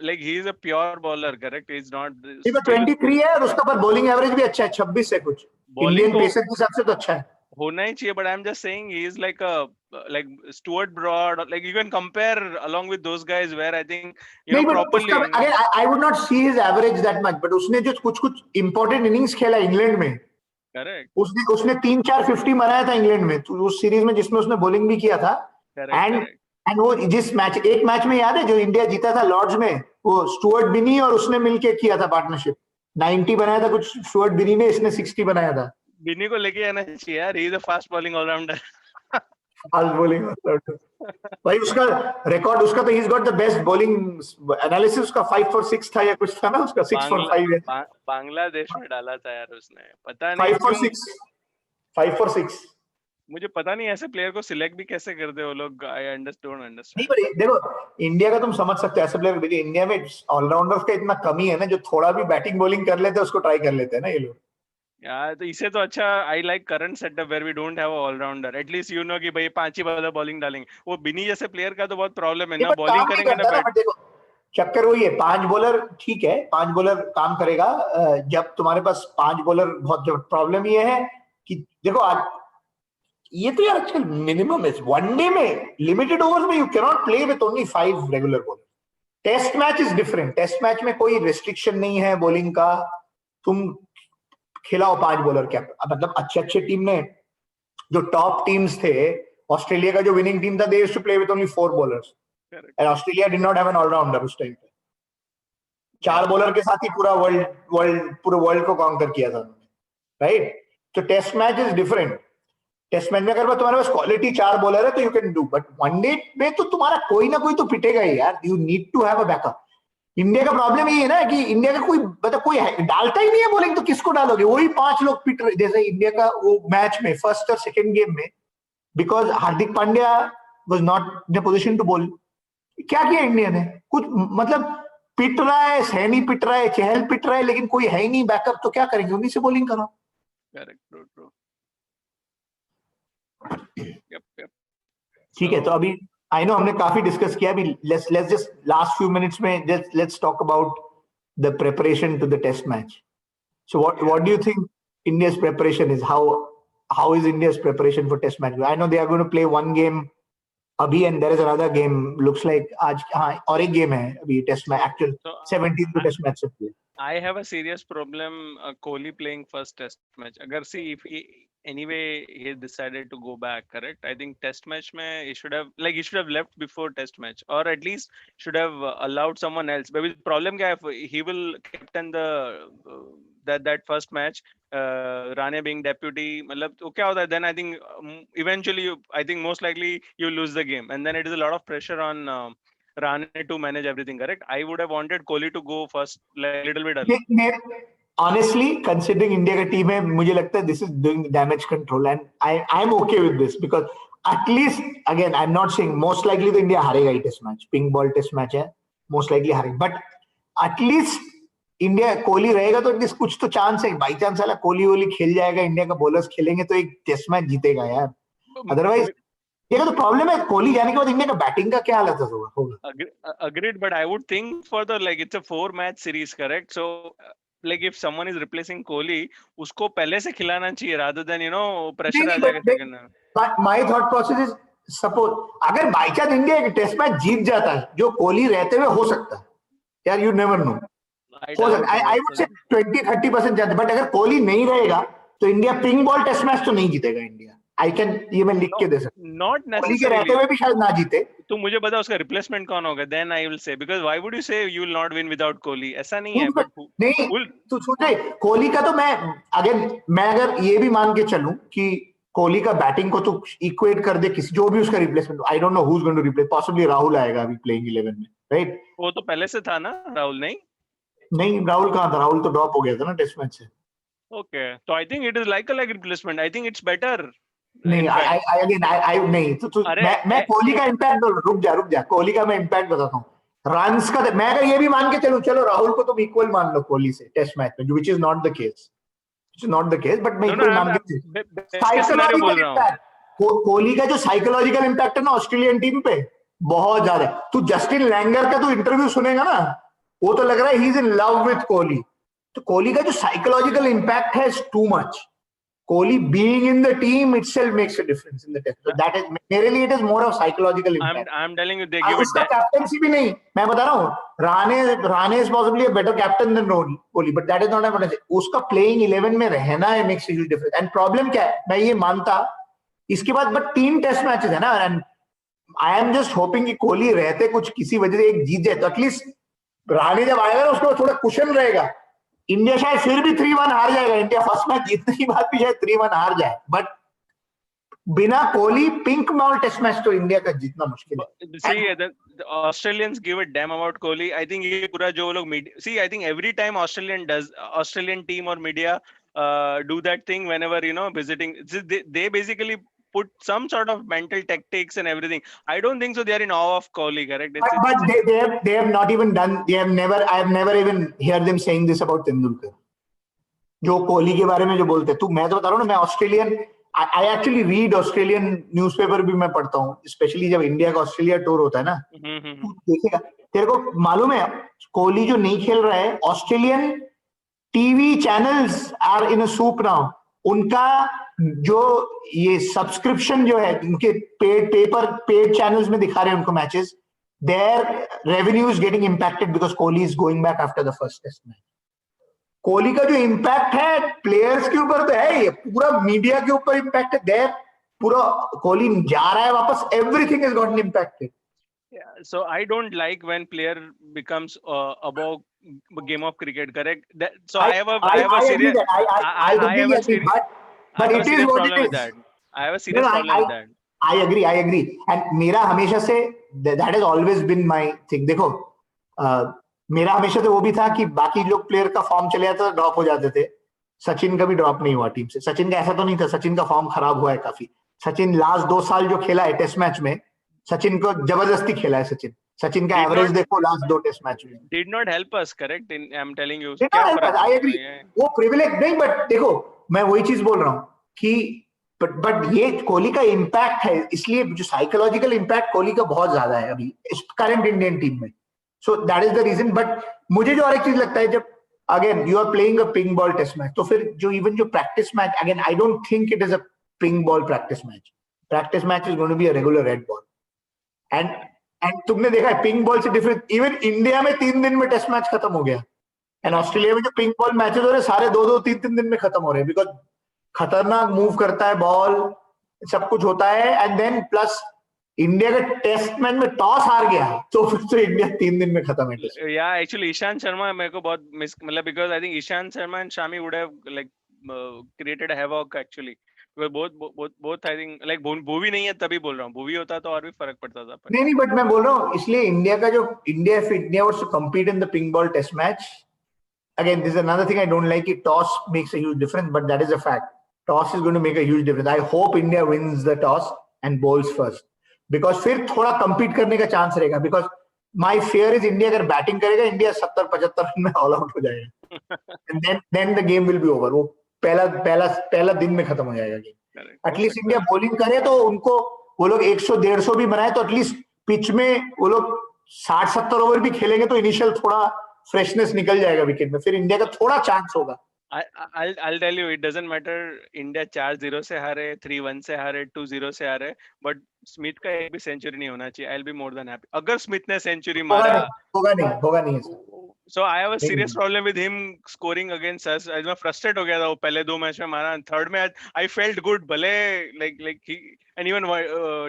like he is a pure bowler, correct? He's not नहीं, पर 23 है और उसका पर बॉलिंग एवरेज भी अच्छा है, 26 है कुछ. इंडियन पेसर के हिसाब से तो अच्छा है. होना ही चाहिए, but I'm just saying he is like a like Stuart Broad, like you can compare along with those guys where I think नहीं, but properly. उसका again I would not see his average that much, but उसने जो कुछ important innings खेला England में, correct, उसने 3-4 50 मराया था England में, तो उस सीरीज में जिसमें उसने बॉलिंग भी किया था. एंड वो जिस एक मैच में याद है जो इंडिया जीता था लॉर्ड्स में, वो स्टुअर्ट बिनी और उसने मिलके किया था पार्टनरशिप, 90 बनाया था कुछ स्टुअर्ट बिनी ने, इसने 60 बनाया था. बिनी को लेके आना चाहिए यार, he is a fast bowling allrounder. Fast bowling भाई, उसका रिकॉर्ड, उसका तो he is got the best bowling analysis. उसका 5 for 6 था या कुछ था ना, उसका 6 for 5 है. बांग्लादेश में डाला था यार उसने, पता नहीं 5 for 6, 5 for 6. मुझे पता नहीं ऐसे प्लेयर को सिलेक्ट भी कैसे करते वो लोग. I don't understand. नहीं, पर देखो इंडिया का तुम समझ सकते हो ऐसे प्लेयर, देखिए इंडिया में ऑलराउंडर्स का इतना कमी है ना, जो थोड़ा भी बैटिंग बॉलिंग कर लेते हैं उसको ट्राई कर लेते हैं ना ये लोग. यार तो इससे तो अच्छा I like current setup where we don't have a allrounder. At least you know कि भाई 5 ही बॉलर बॉलिंग डालेंगे. वो बिनी जैसे प्लेयर का तो बहुत प्रॉब्लम है ना, बॉलिंग करेंगे ना बैट. देखो चक्कर वही है, 5 बॉलर ठीक है, 5 बॉलर काम करेगा. जब तुम्हारे पास 5 बॉलर, बहुत प्रॉब्लम ये है कि देखो आज ये तो यार आजकल मिनिमम है वनडे में, लिमिटेड ओवर्स में you can not play with only 5 regular bowler. Test match is different. Test match में कोई रेस्ट्रिक्शन नहीं है बॉलिंग का, तुम खिलाओ 5 बॉलर. क्या मतलब अच्छे टीम ने, जो टॉप टीम्स थे, ऑस्ट्रेलिया का जो विनिंग टीम था, they used to play with only 4 bowlers and Australia did not have an allrounder उस टाइम पे. 4 बॉलर के साथ ही पूरे वर्ल्ड को काउंटर किया था उन्होंने, राइट? तो test match is different. Test match में अगर तुम्हारे पास क्वालिटी 4 बॉलर है तो you can do, but one day में तो तुम्हारा कोई ना कोई तो पिटेगा ही यार. You need to have a backup. India का प्रॉब्लम ये है ना कि इंडिया का कोई मतलब कोई डालता ही नहीं है बॉलिंग, तो किसको डालोगे? वही 5 लोग पिट रहे. जैसे इंडिया का वो मैच में फर्स्ट और सेकंड गेम में, because Hardik Pandya was not in a position to ball, क्या किया इंडिया ने? कुछ मतलब पिट रहा है, सैनी पिट रहा है, चहल पिट रहा है, लेकिन कोई है ही नहीं बैकअप, तो क्या करेंगे? उन्हीं से बॉलिंग करो. Correct, true. यप. ठीक है, तो अभी आई नो हमने काफी डिस्कस किया. अभी let's just last few minutes में let's talk about the preparation to the test match. So what do you think India's preparation is? How is India's preparation for test match? I know they are going to play one game अभी, and there is another game looks like आज, हाँ, और एक game है अभी test match, actual 17th को test match से. I have a serious problem Kohli playing first test match. Agar see if he anyway he decided to go back, correct? I think test match mein he should have left before test match, or at least should have allowed someone else. But the problem kya hai, he will captain the that first match, Rane being deputy, matlab to kya hota hai, then I think eventually I think most likely you lose the game, and then it is a lot of pressure on Rane to manage everything, correct? I would have wanted Kohli to go first, like little bit early. Honestly, considering India का team है, मुझे लगता है this is doing damage control, and I'm okay with this because at least, again, I'm not saying most likely तो India हारेगा ही test match, pink ball test match है, most likely हारेगा, but at least India Kohli रहेगा तो at least कुछ तो chance है. बाई चांस वाला कोहली खेल जाएगा, इंडिया का बॉलर्स खेलेंगे तो एक टेस्ट मैच जीतेगा यार. अदरवाइज ये तो प्रॉब्लम है, कोहली जाने के बाद इंडिया का बैटिंग का क्या हालत होगा? Agreed, but I would think for the like it's a 4-match series, correct? So like if someone is replacing Kohli, उसको पहले से खिलाना चाहिए rather than pressure आ जाएगा second में. My thought process is, suppose अगर बाई चांस इंडिया एक test match जीत जाता है, जो कोहली रहते हुए हो सकता है यार, you never know. I would say 20-30% chance, but अगर कोहली नहीं रहेगा तो India pink ball test match तो नहीं जीतेगा इंडिया. ये मैं लिख के दे सकता हूं. Not कोहली के रहते हुए भी शायद ना जीते. तो मुझे बता उसका रिप्लेसमेंट कौन होगा, then I will say, because why would you say you will not win without Kohli? ऐसा नहीं है. नहीं, तो सोचे कोहली का तो मैं अगर ये भी मान के चलूं कि कोहली का बैटिंग को तो इक्वेट कर दे किसी, जो भी उसका replacement, I don't know who is going to replace, possibly Rahul आएगा अभी प्लेइंग 11 में, राइट? वो तो पहले से था ना राहुल. नहीं, राहुल कहाँ था? राहुल तो ड्रॉप हो गया था ना टेस्ट मैच से. ओके, तो आई think it is like replacement. I think it's better. नहीं, नहीं, तो मैं कोहली का इम्पैक्ट, रुक जा, कोहली का मैं इम्पैक्ट बताता हूँ. रन्स का मैं अगर ये भी मान के चलो राहुल को तुम इक्वल मान लो कोहली से टेस्ट मैच में, which is not the case, but मैं इक्वल मान के साइकोलॉजिकल इम्पैक्ट, कोहली का जो साइकोलॉजिकल इम्पैक्ट है ना ऑस्ट्रेलियन टीम पे, बहुत ज्यादा। तू जस्टिन लैंगर का तो इंटरव्यू सुनेगा ना, वो तो लग रहा है he is in love with Kohli. तो कोहली का जो साइकोलॉजिकल इम्पैक्ट है is too much. Kohli being in the team itself makes a difference in the test. So that is, मेरे लिए it is more of psychological impact. I'm telling you, they give उसका it. Captaincy भी नहीं, मैं बता रहा हूँ, Rane is possibly a better captain than Kohli, but that is not what I say. उसका playing 11 में रहना है makes a huge difference. And problem क्या है, मैं ये मानता, इसके बाद बट 3 टेस्ट मैचेस है ना, and I am just hoping कि कोहली रहते कुछ किसी वजह से एक जीत जाए, तो एटलीस्ट राणे जब आएगा ना उसको थोड़ा कुशन रहेगा। इंडिया शायद फिर भी 3-1 हार जाएगा, इंडिया फर्स्ट मैच जीतने की बात भी शायद 3-1 हार जाए, बट बिना Kohli pink ball test match तो इंडिया का जीतना मुश्किल है। See, the Australians give a damn about Kohli. I think ये पूरा जो लोग see, I think every time Australian team or media do that thing whenever visiting, they basically put some sort of mental tactics and everything. I don't think so. They are in awe of Kohli, correct? But they have not even done. I have never even heard them saying this about Tendulkar. जो कोहली के बारे में जो बोलते हैं, तू मैं तो बता रहा हूँ ना, मैं Australian, I actually read Australian newspaper भी मैं पढ़ता हूँ, स्पेशली जब इंडिया का ऑस्ट्रेलिया टूर होता है ना, तू देखेगा, तेरे को मालूम है कोहली जो नहीं खेल रहा है, Australian TV channels are in a soup now. उनका जो ये सब्सक्रिप्शन जो है, उनके पेड चैनल्स में दिखा रहे हैं उनको matches, their revenue is getting impacted because Kohli is going back after the first test match. Kohli का जो इम्पैक्ट है प्लेयर्स के ऊपर तो है, ये पूरा मीडिया के ऊपर इम्पैक्ट है, देयर पूरा कोहली जा रहा है वापस, everything is gotten impacted. Yeah, so I don't like when player becomes above game of cricket, correct? So I have a serious I have a serious but it is what it is. I have a serious problem with that. I agree and मेरा हमेशा से that has always been my thing। देखो मेरा हमेशा से वो भी था कि बाकी लोग प्लेयर का फॉर्म चले जाता था, ड्रॉप हो जाते थे। सचिन का भी ड्रॉप नहीं हुआ टीम से, सचिन का ऐसा तो नहीं था, सचिन का फॉर्म खराब हुआ है काफी। सचिन लास्ट 2 साल जो खेला है टेस्ट मैच में, सचिन को जबरदस्ती खेला है। सचिन का एवरेज देखो लास्ट 2 टेस्ट मैच में, did not help us, correct? I'm telling you, I agree, वो प्रिविलेज नहीं, बट देखो मैं वही चीज बोल रहा हूँ कि बट ये कोहली का इम्पैक्ट है, इसलिए जो साइकोलॉजिकल इम्पैक्ट कोहली का बहुत ज्यादा है अभी इस करंट इंडियन टीम में। So that is the reason. But मुझे जो और एक चीज लगता है, जब again you are playing a pink ball test match, तो फिर जो इवन जो practice match, again I don't think it is a pink ball practice match. Practice match is going to be a regular red ball. And तुमने देखा है pink ball से different, even India में 3 दिन में टेस्ट मैच खत्म हो गया, एंड ऑस्ट्रेलिया में जो पिंक बॉल मैचेस हो रहे सारे 2-2 3-3 दिन में खत्म हो रहे हैं, बिकॉज खतरनाक मूव करता है बॉल, सब कुछ होता है। एंड देन प्लस इंडिया का टेस्ट मैच में टॉस हार गया, तो फिर तो इंडिया 3 दिन में खत्म है। या एक्चुअली ईशांत शर्मा मेरे को बहुत मिस, मतलब because I think Ishant Sharma and Shami would have like created havoc actually, both I think like Bhuvi नहीं है तभी बोल रहा हूँ, भूवी होता तो और भी फर्क पड़ता था। नहीं बट मैं बोल रहा हूँ इसलिए इंडिया का जो India wants to compete in the pink ball test match, again this is another thing I don't like, it toss makes a huge difference, but that is a fact, toss is going to make a huge difference। I hope India wins the toss and bowls first, because फिर थोड़ा compete करने का chance रहेगा, because my fear is India अगर batting करेगा, India 70-75 run में all out हो जाएगा, and then the game will be over। वो पहला दिन में खत्म हो जाएगा गेम। एटलीस्ट इंडिया बॉलिंग करे तो उनको वो लोग 100-150 भी बनाए, तो एटलीस्ट पिच में वो लोग 60-70 ओवर भी खेलेंगे, तो इनिशियल थोड़ा फ्रेशनेस निकल जाएगा विकेट में, फिर इंडिया का थोड़ा चांस होगा। I'll tell you, it doesn't matter India 4-0 से हारे, 3-1 से हारे, 2-0 से हारे, बट स्मिथ का एक भी सेंचुरी नहीं होना चाहिए। I'll be more than happy अगर स्मिथ ने सेंचुरी मारा। होगा नहीं। So I have a serious problem with him scoring against us। मैं फ्रस्ट्रेट हो गया था, वो पहले 2 मैच में मारा, थर्ड में I felt good, भले like he, and even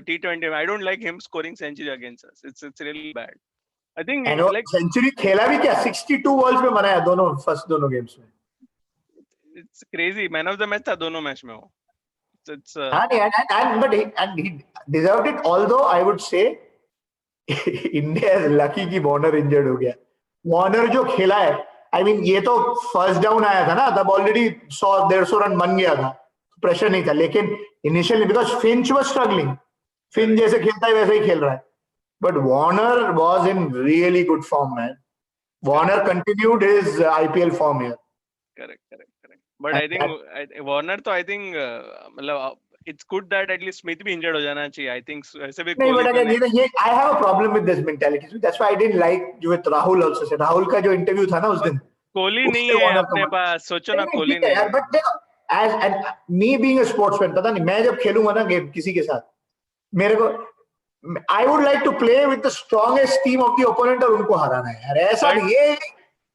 T20 I don't like him scoring century against us। It's really bad। I think like century खेला भी क्या, 62 बॉल्स में बनाया दोनों गेम्स में। It's crazy, man of the match था दोनों मैच में वो। It's and he deserved it, although I would say India is lucky कि वार्नर इंजर्ड हो गया। वार्नर जो खेला है, I mean ये तो फर्स्ट डाउन आया था ना, तब ऑलरेडी 100-150 रन बन गया था, प्रेशर नहीं था, लेकिन initially because Finch was struggling, Finch जैसे खेलता है वैसे ही खेल रहा है, but Warner was in really good form, man। Warner continued his IPL form here। Correct। But I think Warner तो I think मतलब it's good that at least Smith भी इंजर्ड हो जाना चाहिए. I think ऐसे भी नहीं, कोहली but again, ये I have a problem with this mentality. That's why I didn't like जो Rahul also said. राहुल का जो इंटरव्यू था ना उस दिन, कोहली नहीं उससे है warner अपने का पास, सोचो ना नहीं, कोहली ठीक है नहीं यार, है. but देखो, as me being a sportsman, पता नहीं मैं जब खेलूंगा ना गेम किसी के साथ, मेरे को I would like to play with the strongest team of the opponent और उनको हराना है यार. ऐसा नहीं,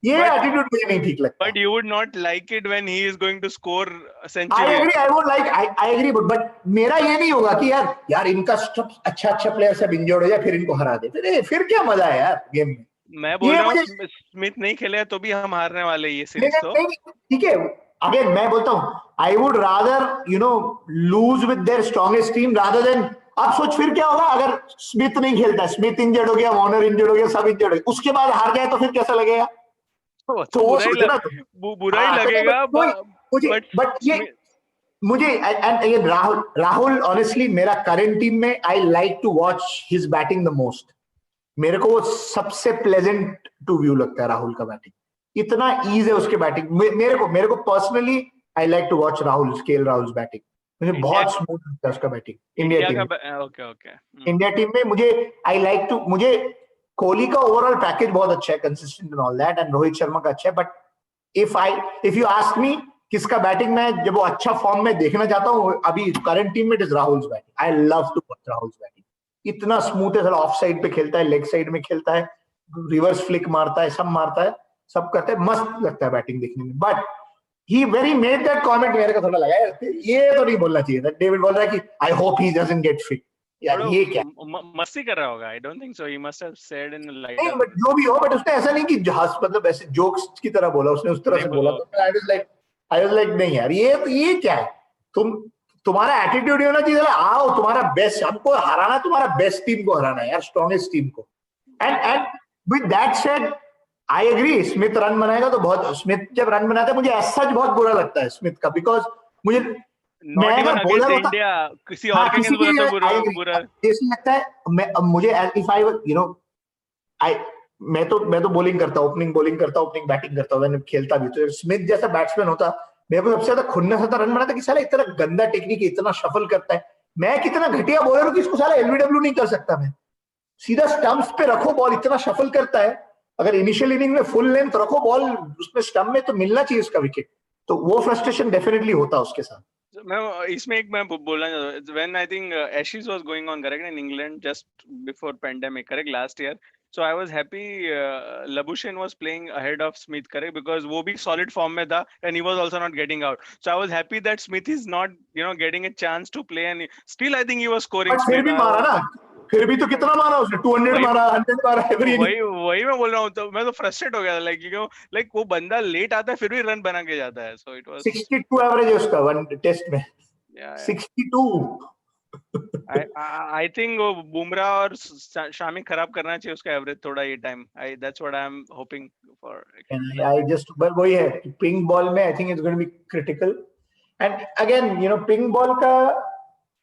ये एटीट्यूड मुझे नहीं ठीक लगता. But you would not like it when he is going to score a I century. agree, I would like, I agree, but मेरा ये नहीं होगा कि यार इनका अच्छा प्लेयर सब इंजर्ड हो जाए फिर इनको हरा दे, फिर क्या मजा है यार गेम में. मैं बोल रहा हूँ स्मिथ नहीं खेले तो भी हम हारने वाले ये सीरीज. तो ठीक है, अगेन मैं बोलता हूँ I would rather lose with their strongest team rather than. अब सोच फिर क्या होगा अगर स्मिथ नहीं खेलता, स्मिथ इंजर्ड हो गया, वार्नर इंजर्ड हो गया, सब इंजर्ड हो गया, उसके बाद हार गया तो फिर कैसा लगेगा. तो वो सोचना बुरा ही लगेगा. बट ये मुझे एंड राहुल ऑनेस्टली मेरा करंट टीम में I like to watch his batting the most. मेरे को वो सबसे प्लेजेंट टू व्यू लगता है राहुल का बैटिंग. इतना ईज है उसके बैटिंग. मेरे को personally I like to watch Rahul batting. मुझे बहुत स्मूथ लगता है उसका बैटिंग. इंडिया टीम में मुझे कोहली का ओवरऑल पैकेज बहुत अच्छा है, consistent and all that, and Rohit Sharma का अच्छा है. But if you ask me किसका बैटिंग मैं जब वो अच्छा फॉर्म में देखना चाहता हूँ अभी करंट टीम में, it is Rahul's batting. I love to watch Rahul's batting. इतना स्मूथ है, ऑफ साइड पे खेलता है, लेग साइड में खेलता है, रिवर्स फ्लिक मारता है, सब करता है, मस्त लगता है बैटिंग देखने में. But he very made that comment, मेरे को थोड़ा लगा ये तो नहीं बोलना चाहिए था. डेविड बोल रहा है कि I hope he doesn't get fit. यार ये क्या मस्ती कर रहा होगा. आई don't think so. He must have said in light. नहीं, बट जो भी हो, बट उसने ऐसा नहीं कि जहाज मतलब ऐसे जोक्स की तरह बोला, उसने उस तरह से बोला. तो आई वाज लाइक नहीं यार, ये क्या है. तुम्हारा एटीट्यूड होना चाहिए, आओ तुम्हारा बेस्ट, हमको हराना, तुम्हारा बेस्ट टीम को हराना है यार, स्ट्रॉन्गेस्ट टीम को. And with that said I agree, Smith run बनाएगा तो बहुत, स्मिथ जब रन बनाता है मुझे ऐसा बहुत बुरा लगता है स्मिथ का, बिकॉज मुझे मैं अगर बॉलर होता इंडिया किसी और के अगेंस्ट बोला तो बुरा जैसे लगता है. मुझे इफ आई मैं तो बॉलिंग करता हूँ, ओपनिंग बैटिंग करता हूँ, खेलता भी. तो स्मिथ जैसा बैट्समैन होता, मेरे को सबसे ज्यादा खुन्नस होता रन बनाता कि साला इतना गंदा टेक्निक, इतना शफल करता है. मैं कितना घटिया बॉलर हूँ कि इसको साला एलबीडब्ल्यू नहीं कर सकता. मैं सीधा स्टंप्स पे रखो बॉल, इतना शफल करता है. अगर इनिशियल इनिंग में फुल लेंथ रखो बॉल उसमें स्टंप में, तो मिलना चाहिए उसका विकेट. तो वो फ्रस्ट्रेशन डेफिनेटली होता उसके साथ. मैं बोलना चाहता हूँ, when I think Ashes was going on correct in England just before pandemic correct last year, so I was happy Labuschagne was playing ahead of Smith correct, because वो भी solid form में था and he was also not getting out, so I was happy that Smith is not getting a chance to play, and still I think he was scoring. फिर भी मारा ना, फिर भी तो कितना मारा उसने, 200 मारा, 100 मारा एवरी. वही मैं बोल रहा हूँ. तो मैं तो फ्रस्ट्रेट हो गया लाइक वो बंदा लेट आता है फिर भी रन बना के जाता है. सो इट वाज 62 एवरेज है उसका वन टेस्ट में. 62. आई थिंक वो बुमराह और शामी खराब करना चाहिए उसका एवरेज थोड़ा ये time. That's what I am hoping for. I just but वही है पिंक बॉल में I think it's going to be critical. And again pink ball का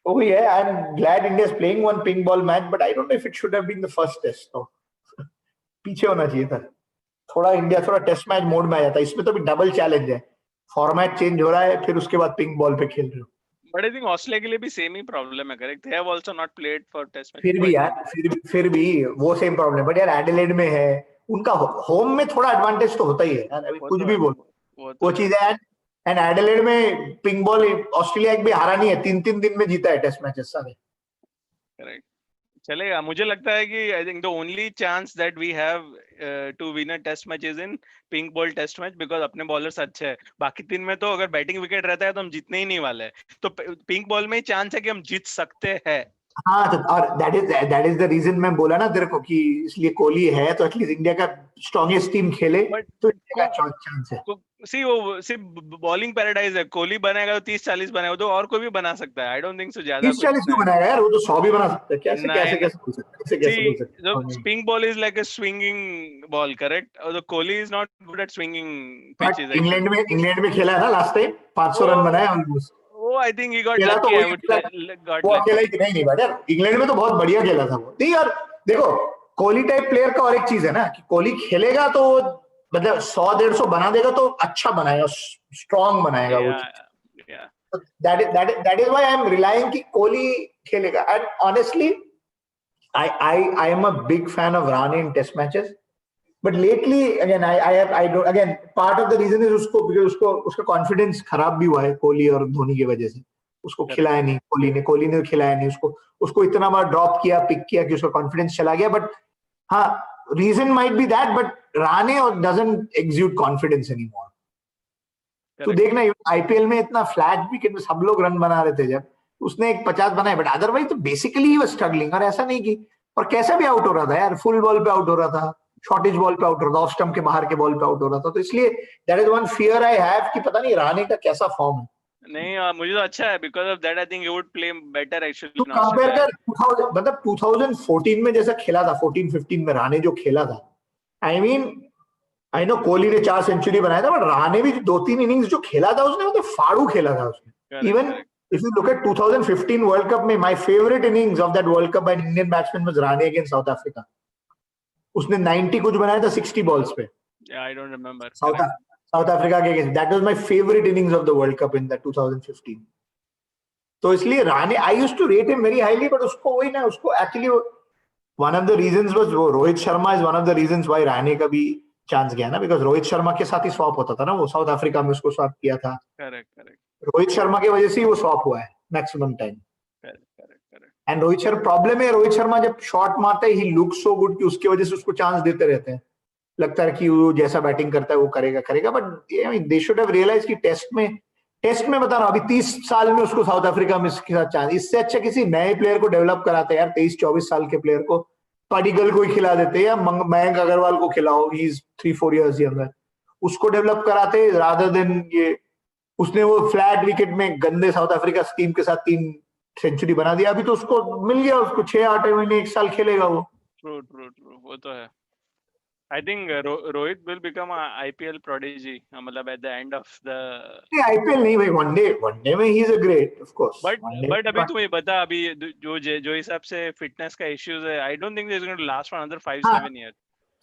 वही है. I am glad India is playing one pink ball match, but I don't know if it should have been the first test. तो पीछे होना चाहिए था थोड़ा. India थोड़ा टेस्ट मैच मोड में आ जाता. इसमें तो भी डबल चैलेंज है, फॉर्मेट चेंज हो रहा है, फिर उसके बाद पिंक बॉल पे खेल रहे हो. बट आई थिंक ऑस्ट्रेलिया के लिए भी सेम ही प्रॉब्लम है correct. They have also not played for test match. फिर भी यार फिर भी वो सेम प्रॉब्लम. बट यार एडिलेड में है, उनका होम में थोड़ा एडवांटेज तो होता ही है यार. अभी कुछ भी बोलो वो चीज है. एंड एडिलेड में पिंक बॉल ऑस्ट्रेलिया एक भी हारा नहीं है, 3-3 दिन में जीता है टेस्ट मैचेस सारे. करेक्ट. चलेगा. मुझे लगता है कि I think the only chance that we have to win a test match is in pink ball test match, because अपने बॉलर्स अच्छे हैं. बाकी 3 में तो अगर बैटिंग विकेट रहता है तो हम जीतने ही नहीं वाले. तो पिंक बॉल में ही चांस है कि हम जीत सकते हैं. हाँ, तो और दैट इज द रीजन मैं बोला ना तेरे को कि इसलिए कोहली है तो एटलीस्ट इंडिया का स्ट्रॉन्गेस्ट टीम खेले तो इंडिया का चांस है. तो वो सिर्फ बॉलिंग पैराडाइज है. कोहली बनाएगा तो 30-40 बनाएगा, तो और कोई भी बना सकता है. आई डोंट थिंक सो ज्यादा 30-40 क्यों बनाएगा यार, वो तो 100 भी बना सकता है. कैसे बोल सकते हैं. Pink ball is like a swinging ball correct, और the Kohli is not good at swinging pitches. England में खेला है ना लास्ट टाइम, 500 रन बनाए ऑलमोस्ट. वो I think he got lucky. I would got lucky. नहीं बट यार इंग्लैंड में तो बहुत बढ़िया खेला था वो. नहीं यार देखो, कोहली टाइप प्लेयर का और एक चीज है ना कि कोहली खेलेगा तो मतलब 100-150 बना देगा तो अच्छा बनाएगा, स्ट्रॉन्ग बनाएगा वो. that is why I'm relying कि कोहली खेलेगा. And honestly, I am a big fan of Rahane in test matches. But lately, again, I don't. Again, part of the reason is उसका confidence खराब भी हुआ है कोहली और धोनी की वजह से. उसको खिलाया नहीं कोहली ने खिलाया नहीं उसको इतना बार ड्रॉप किया पिक किया कि उसका कॉन्फिडेंस चला गया. बट हाँ, reason might be that, but Rahane doesn't exude confidence anymore. तो देखना आईपीएल में इतना फ्लैट विकेट में सब लोग रन बना रहे थे, जब उसने एक 50 बनाए, बट अदरवाइज तो बेसिकली ही वो स्ट्रगलिंग. और ऐसा नहीं कि, और कैसा भी आउट हो रहा था यार, फुल बॉल पे आउट हो रहा था, शॉर्टेज बॉल पे आउट हो रहा था, ऑफ स्टंप के बाहर के बॉल पे आउट हो रहा था. तो इसलिए that is one fear I have कि पता नहीं राणे का कैसा फॉर्म है. नहीं, मुझे तो अच्छा है, because of that I think you would play better actually. तो कंपेयर कर मतलब 2014 में जैसा खेला था, 14-15 में राणे जो खेला था, I mean I know Kohli ने 4 सेंचुरी बनाया था, बट राणे भी 2-3 इनिंग्स जो खेला था उसने, मतलब फाड़ू खेला था उसने. Even if you look at 2015 World Cup में, my favorite innings of that World Cup by an Indian batsman was Rahane against South Africa. उसने 90 कुछ बनाया था 60 balls पे. Yeah, I don't remember. South Africa के against. That was my favorite innings of the World Cup in that 2015. तो इसलिए Rane, I used to rate him very highly, but उसको वही ना, उसको actually one of the reasons was वो Rohit Sharma is one of the reasons why Rane का भी chance गया ना, बिकॉज रोहित शर्मा के साथ ही स्वॉप होता था ना, वो साउथ अफ्रीका में उसको स्वॉप किया था. करेक्ट. रोहित शर्मा की वजह से ही वो स्वॉप हुआ है maximum time. And Rohit Sharma problem है, रोहित शर्मा जब शॉट मारता है ही लुक सो गुड कि उसकी वजह से उसको चांस देते रहते हैं. लगता है कि वो जैसा बैटिंग करता है वो करेगा. But they should have realise कि टेस्ट में बता रहा हूं, अभी 30 साल में उसको साउथ अफ्रीका में इसके साथ चांस. इससे अच्छा किसी नए प्लेयर को डेवलप कराते हैं यार, 23-24 साल के प्लेयर को पडिगल को ही खिला देते, या मयंक अग्रवाल को खिलाओ, ही इज 3-4 years यंगर, उसको डेवलप कराते रादर देन ये. उसने वो फ्लैट विकेट में गंदे साउथ अफ्रीका टीम के साथ 3 सेंचुरी बना दिया. अभी तो उसको मिल गया, उसको 6-8 महीने 1 साल खेलेगा वो. ट्रू, वो तो है. I think Rohit will become a IPL prodigy. मतलब at the end of the. IPL नहीं भाई, वनडे में he is a great, of course. But अभी तुम्हें बता, अभी जो हिसाब से फिटनेस का इश्यूज है, I don't think it's going to last for another 5-7 years.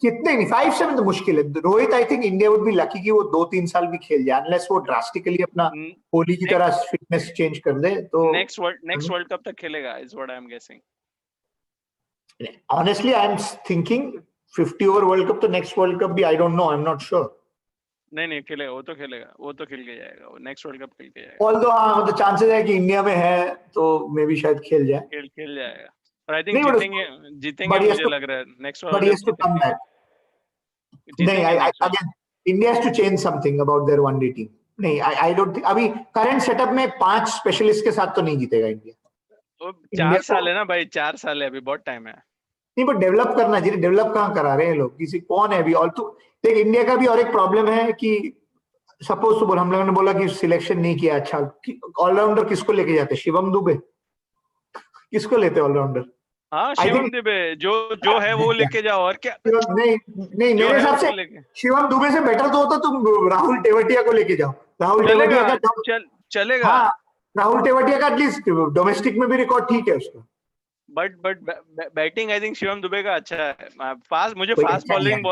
कितने नहीं, 5-7 तो मुश्किल है. Rohit I think India would be lucky कि वो 2-3 साल भी खेल जाए, अनलेस वो ड्रास्टिकली अपना कोहली की तरह फिटनेस चेंज कर दे. तो नेक्स्ट वर्ल्ड कप तक खेलेगा, is what I am guessing. Honestly, I am thinking 50 over world cup, तो नेक्स्ट वर्ल्ड कप भी आई don't no, I am not sure. नहीं खेलेगा, वो तो खेल के जाएगा, वो नेक्स्ट वर्ल्ड कप खेल के जाएगा. ऑल्दो हाँ, मतलब चांसेस है कि इंडिया में है तो मे बी शायद खेल जाएगा. और आई थिंक जीतेंगे मुझे लग रहा है नेक्स्ट वर्ल्ड कप. नहीं, again India has to change something about their one day team. नहीं, आई डोंट थिंक अभी करंट सेटअप में 5 स्पेशलिस्ट के साथ तो नहीं जीतेगा इंडिया. 4 साल है ना भाई, 4 साल है, अभी बहुत टाइम है. नहीं, पर डेवलप करना चाहिए. डेवलप कहाँ करा रहे हैं लोग, किसी कौन है अभी. और तो देख, इंडिया का भी और एक प्रॉब्लम है कि सपोज तो हम लोगों ने बोला कि सिलेक्शन नहीं किया अच्छा, ऑलराउंडर किसको लेके जाते? शिवम दुबे किसको लेते ऑलराउंडर? हाँ, शिवम दुबे जो है वो लेके जाओ, और क्या. नहीं, मेरे हिसाब से शिवम दुबे से बेटर तो होता तुम राहुल तेवतिया को लेके जाओ. राहुल तेवतिया का चलेगा. हाँ, राहुल तेवतिया का एटलीस्ट डोमेस्टिक में भी रिकॉर्ड ठीक है उसका. But batting I think Shivam Dubey का अच्छा है. फास्ट बॉलिंग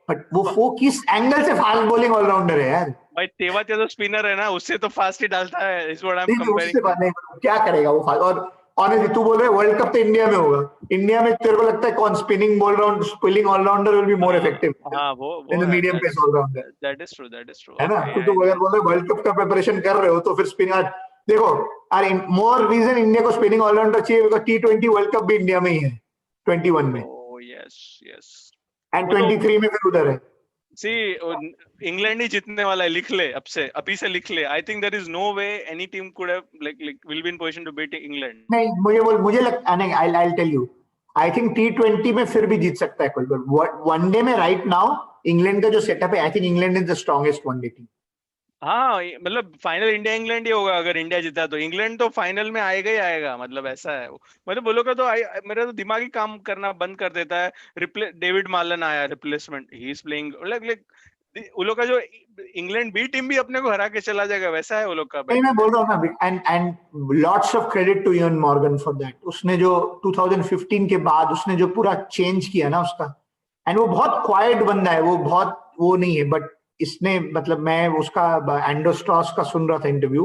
बट वो किस एंगल से फास्ट बॉलिंग ऑलराउंडर है यार. भाई तेवतिया तो स्पिनर है ना, उससे तो फास्ट ही डालता है. इस व्हाट आई एम कंपेयरिंग. क्या करेगा वो फास्ट. और ऑनेस्टली तू बोल रहा है वर्ल्ड कप तो इंडिया में होगा. इंडिया में तेरे को लगता है कौन spinning allrounder will be more effective? हां, वो medium pace allrounder. That is true है ना. तू अगर बोल रहे वर्ल्ड कप का प्रिपरेशन कर रहे हो तो फिर स्पिनर देखो. अरे मोर रीजन इंडिया को स्पिनिंग ऑलराउंडर चाहिए बिकॉज़ T20 वर्ल्ड कप भी इंडिया में ही है 21 में. Oh yes. एंड 23 में फिर उधर है. सी इंग्लैंड ही जीतने वाला है. अभी से लिख ले. I think there is no way any team could have like will be in position to beat England. नहीं, मुझे लगता नहीं. I will tell you, I think T20 में फिर भी जीत सकता है कोई. वनडे में राइट नाउ इंग्लैंड का जो सेटअप है, आई think England is the strongest one day team. हाँ, मतलब फाइनल इंडिया इंग्लैंड ही होगा. अगर इंडिया जीता तो इंग्लैंड तो फाइनल में आएगा ही आएगा. मतलब ऐसा है. मतलब वो लोग का तो मेरा तो दिमाग ही काम करना बंद कर देता है. डेविड मार्लन आया replacement, he is playing like वो लोग का जो इंग्लैंड बी टीम भी अपने को हरा के चला जाएगा, वैसा है वो लोग का. मैं बोल रहा हूँ ना, and lots of credit to Ian Morgan for that. उसने जो 2015 के बाद उसने जो पूरा चेंज किया ना उसका, एंड वो बहुत क्वाइट बंदा है, वो बहुत वो नहीं है, बट इसने मतलब मैं उसका एंडोस्ट्रॉस का सुन रहा था इंटरव्यू,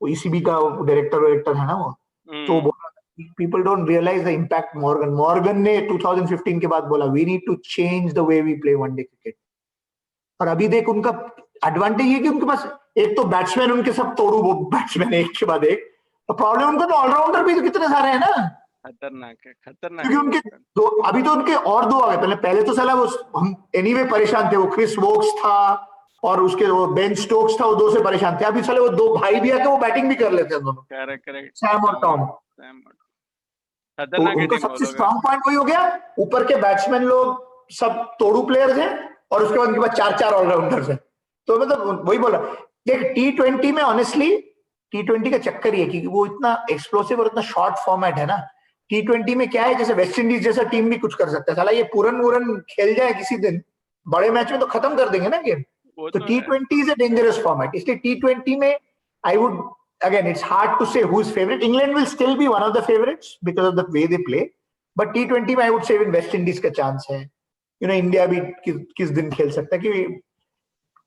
वो ईसीबी का डायरेक्टर है ना वो, तो बोला people don't realise the impact Morgan ने 2015 के बाद बोला we need to change the way we play one day cricket. और अभी देख उनका एडवांटेज ये कि उनके पास एक तो बैट्समैन उनके सब तोड़ू वो बैट्समैन एक के बाद एक, तो प्रॉब्लम उनका तो ऑलराउंडर भी तो कितने सारे हैं ना, खतरनाक है, खतरनाक क्योंकि उनके दो अभी तो उनके और दो आ गए, पहले तो साला वो हम एनीवे परेशान थे, वो क्रिस वोक्स था और उसके वो बेन स्टोक्स था, वो दो से परेशान थे। अभी साले वो दो भाई भी आके वो बैटिंग भी कर लेते हैं दोनों, करेक्ट सैम और टॉम। तो खतरनाक है उनका टीम सबसे बोलोगे। स्ट्रांग पॉइंट वही हो गया, ऊपर के बैट्समैन लोग सब तोड़ू प्लेयर्स हैं और उसके बाद उनके पास चार चार ऑलराउंडर्स हैं। तो मतलब वही बोला, देख T20 में ऑनेस्टली T20 का चक्कर ही है कि वो इतना एक्सप्लोसिव और इतना शॉर्ट फॉर्मेट है ना। T20 में क्या है, जैसे वेस्ट इंडीज जैसा टीम भी कुछ कर सकता है, साला ये पूरन खेल जाए किसी दिन बड़े मैच में तो खत्म कर देंगे ना गेम। तो T20 is a dangerous format, इसलिए T20 में I would again it's hard to say who's favorite. England will still be one of the favorites because of the way they play, but T20 में I would say even West Indies का chance है, you know India भी किस दिन खेल सकता है कि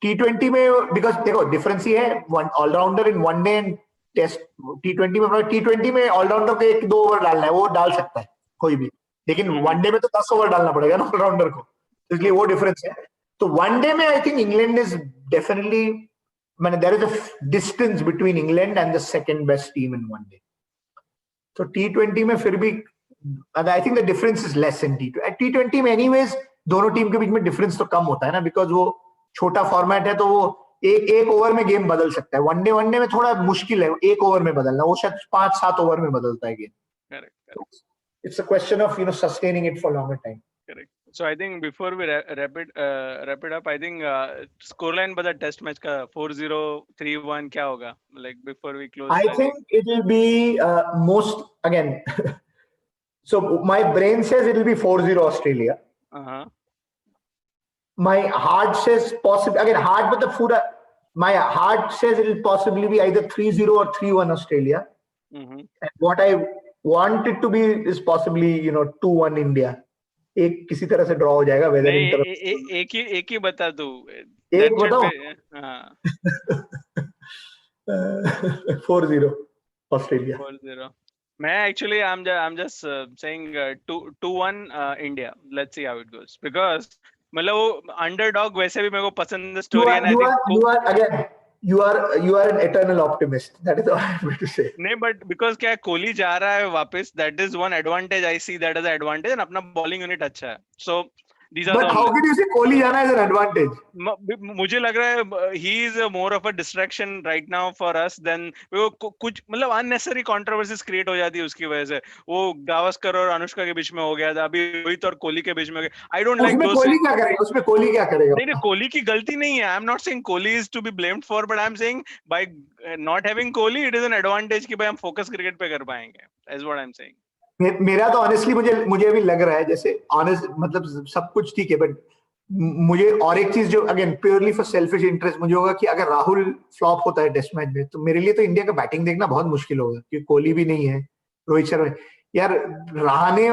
T20 में, बिकॉज देखो डिफरेंस ये है allrounder in one day and test. T20 में ऑलराउंडर को एक दो ओवर डालना है, वो डाल सकता है कोई भी, लेकिन वनडे में तो 10 ओवर डालना पड़ेगा ना ऑलराउंडर को, इसलिए वो डिफरेंस है। तो वनडे में I think England is definitely, मैंने there is a distance between England and the second best team in one day. तो T20 में फिर भी I think the difference is less in T20 में एनीवेज दोनों टीम के बीच में डिफरेंस तो कम होता है ना, बिकॉज वो छोटा फॉर्मेट है, तो वो एक ओवर में गेम बदल सकता है। वनडे में थोड़ा मुश्किल है एक ओवर में बदलना, वो शायद 5-7 ओवर में बदलता है game. It's a question of sustaining it for longer time. Correct. So I think before we wrap it up, I think scoreline बता टेस्ट मैच का 4-0, 3-1 क्या होगा? Like before we close. I think it will be most again. So my brain says it will be 4-0 Australia. My heart says possibly again heart, but the food. My heart says it will possibly be either 3-0 or 3-1 Australia. And what I want it to be is possibly 2-1 India. एक किसी तरह से draw हो जाएगा, weather इन तरफ एक ही बता दो, एक बताओ। 4-0 Australia. 4-0. मैं actually I'm just saying 2-1 India. Let's see how it goes, because मतलब वो अंडरडॉग वैसे भी मेरे को पसंद है story. You are an eternal optimist. That is all I have to say. नहीं, but because क्या कोहली जा रहा है वापस, that is one advantage I see that as an advantage, and अपना bowling unit अच्छा है, so these are. But how can you say Kohli जाना is an advantage? मुझे लग रहा है he is more of a distraction right now for us than कुछ मतलब unnecessary controversies create हो जाती है उसकी वजह से। वो गावस्कर और अनुष्का के बीच में हो गया था, अभी रोहित और कोहली के बीच में हो गया। I don't like those. उसमें कोहली क्या करेगा? नहीं, कोहली की गलती नहीं है। I'm not saying Kohli is to be blamed for, but I'm saying by not having Kohli, it is an advantage कि भाई हम focus cricket पे कर पाएंगे। Is what I'm saying. मेरा तो ऑनेस्टली मुझे अभी लग रहा है जैसे ऑनेस्ट मतलब सब कुछ ठीक है, बट मुझे और एक चीज जो again purely for selfish interest मुझे होगा कि अगर राहुल फ्लॉप होता है टेस्ट मैच में, तो मेरे लिए तो इंडिया का बैटिंग देखना बहुत मुश्किल होगा, क्योंकि कोहली भी नहीं है, रोहित शर्मा यार, रहाणे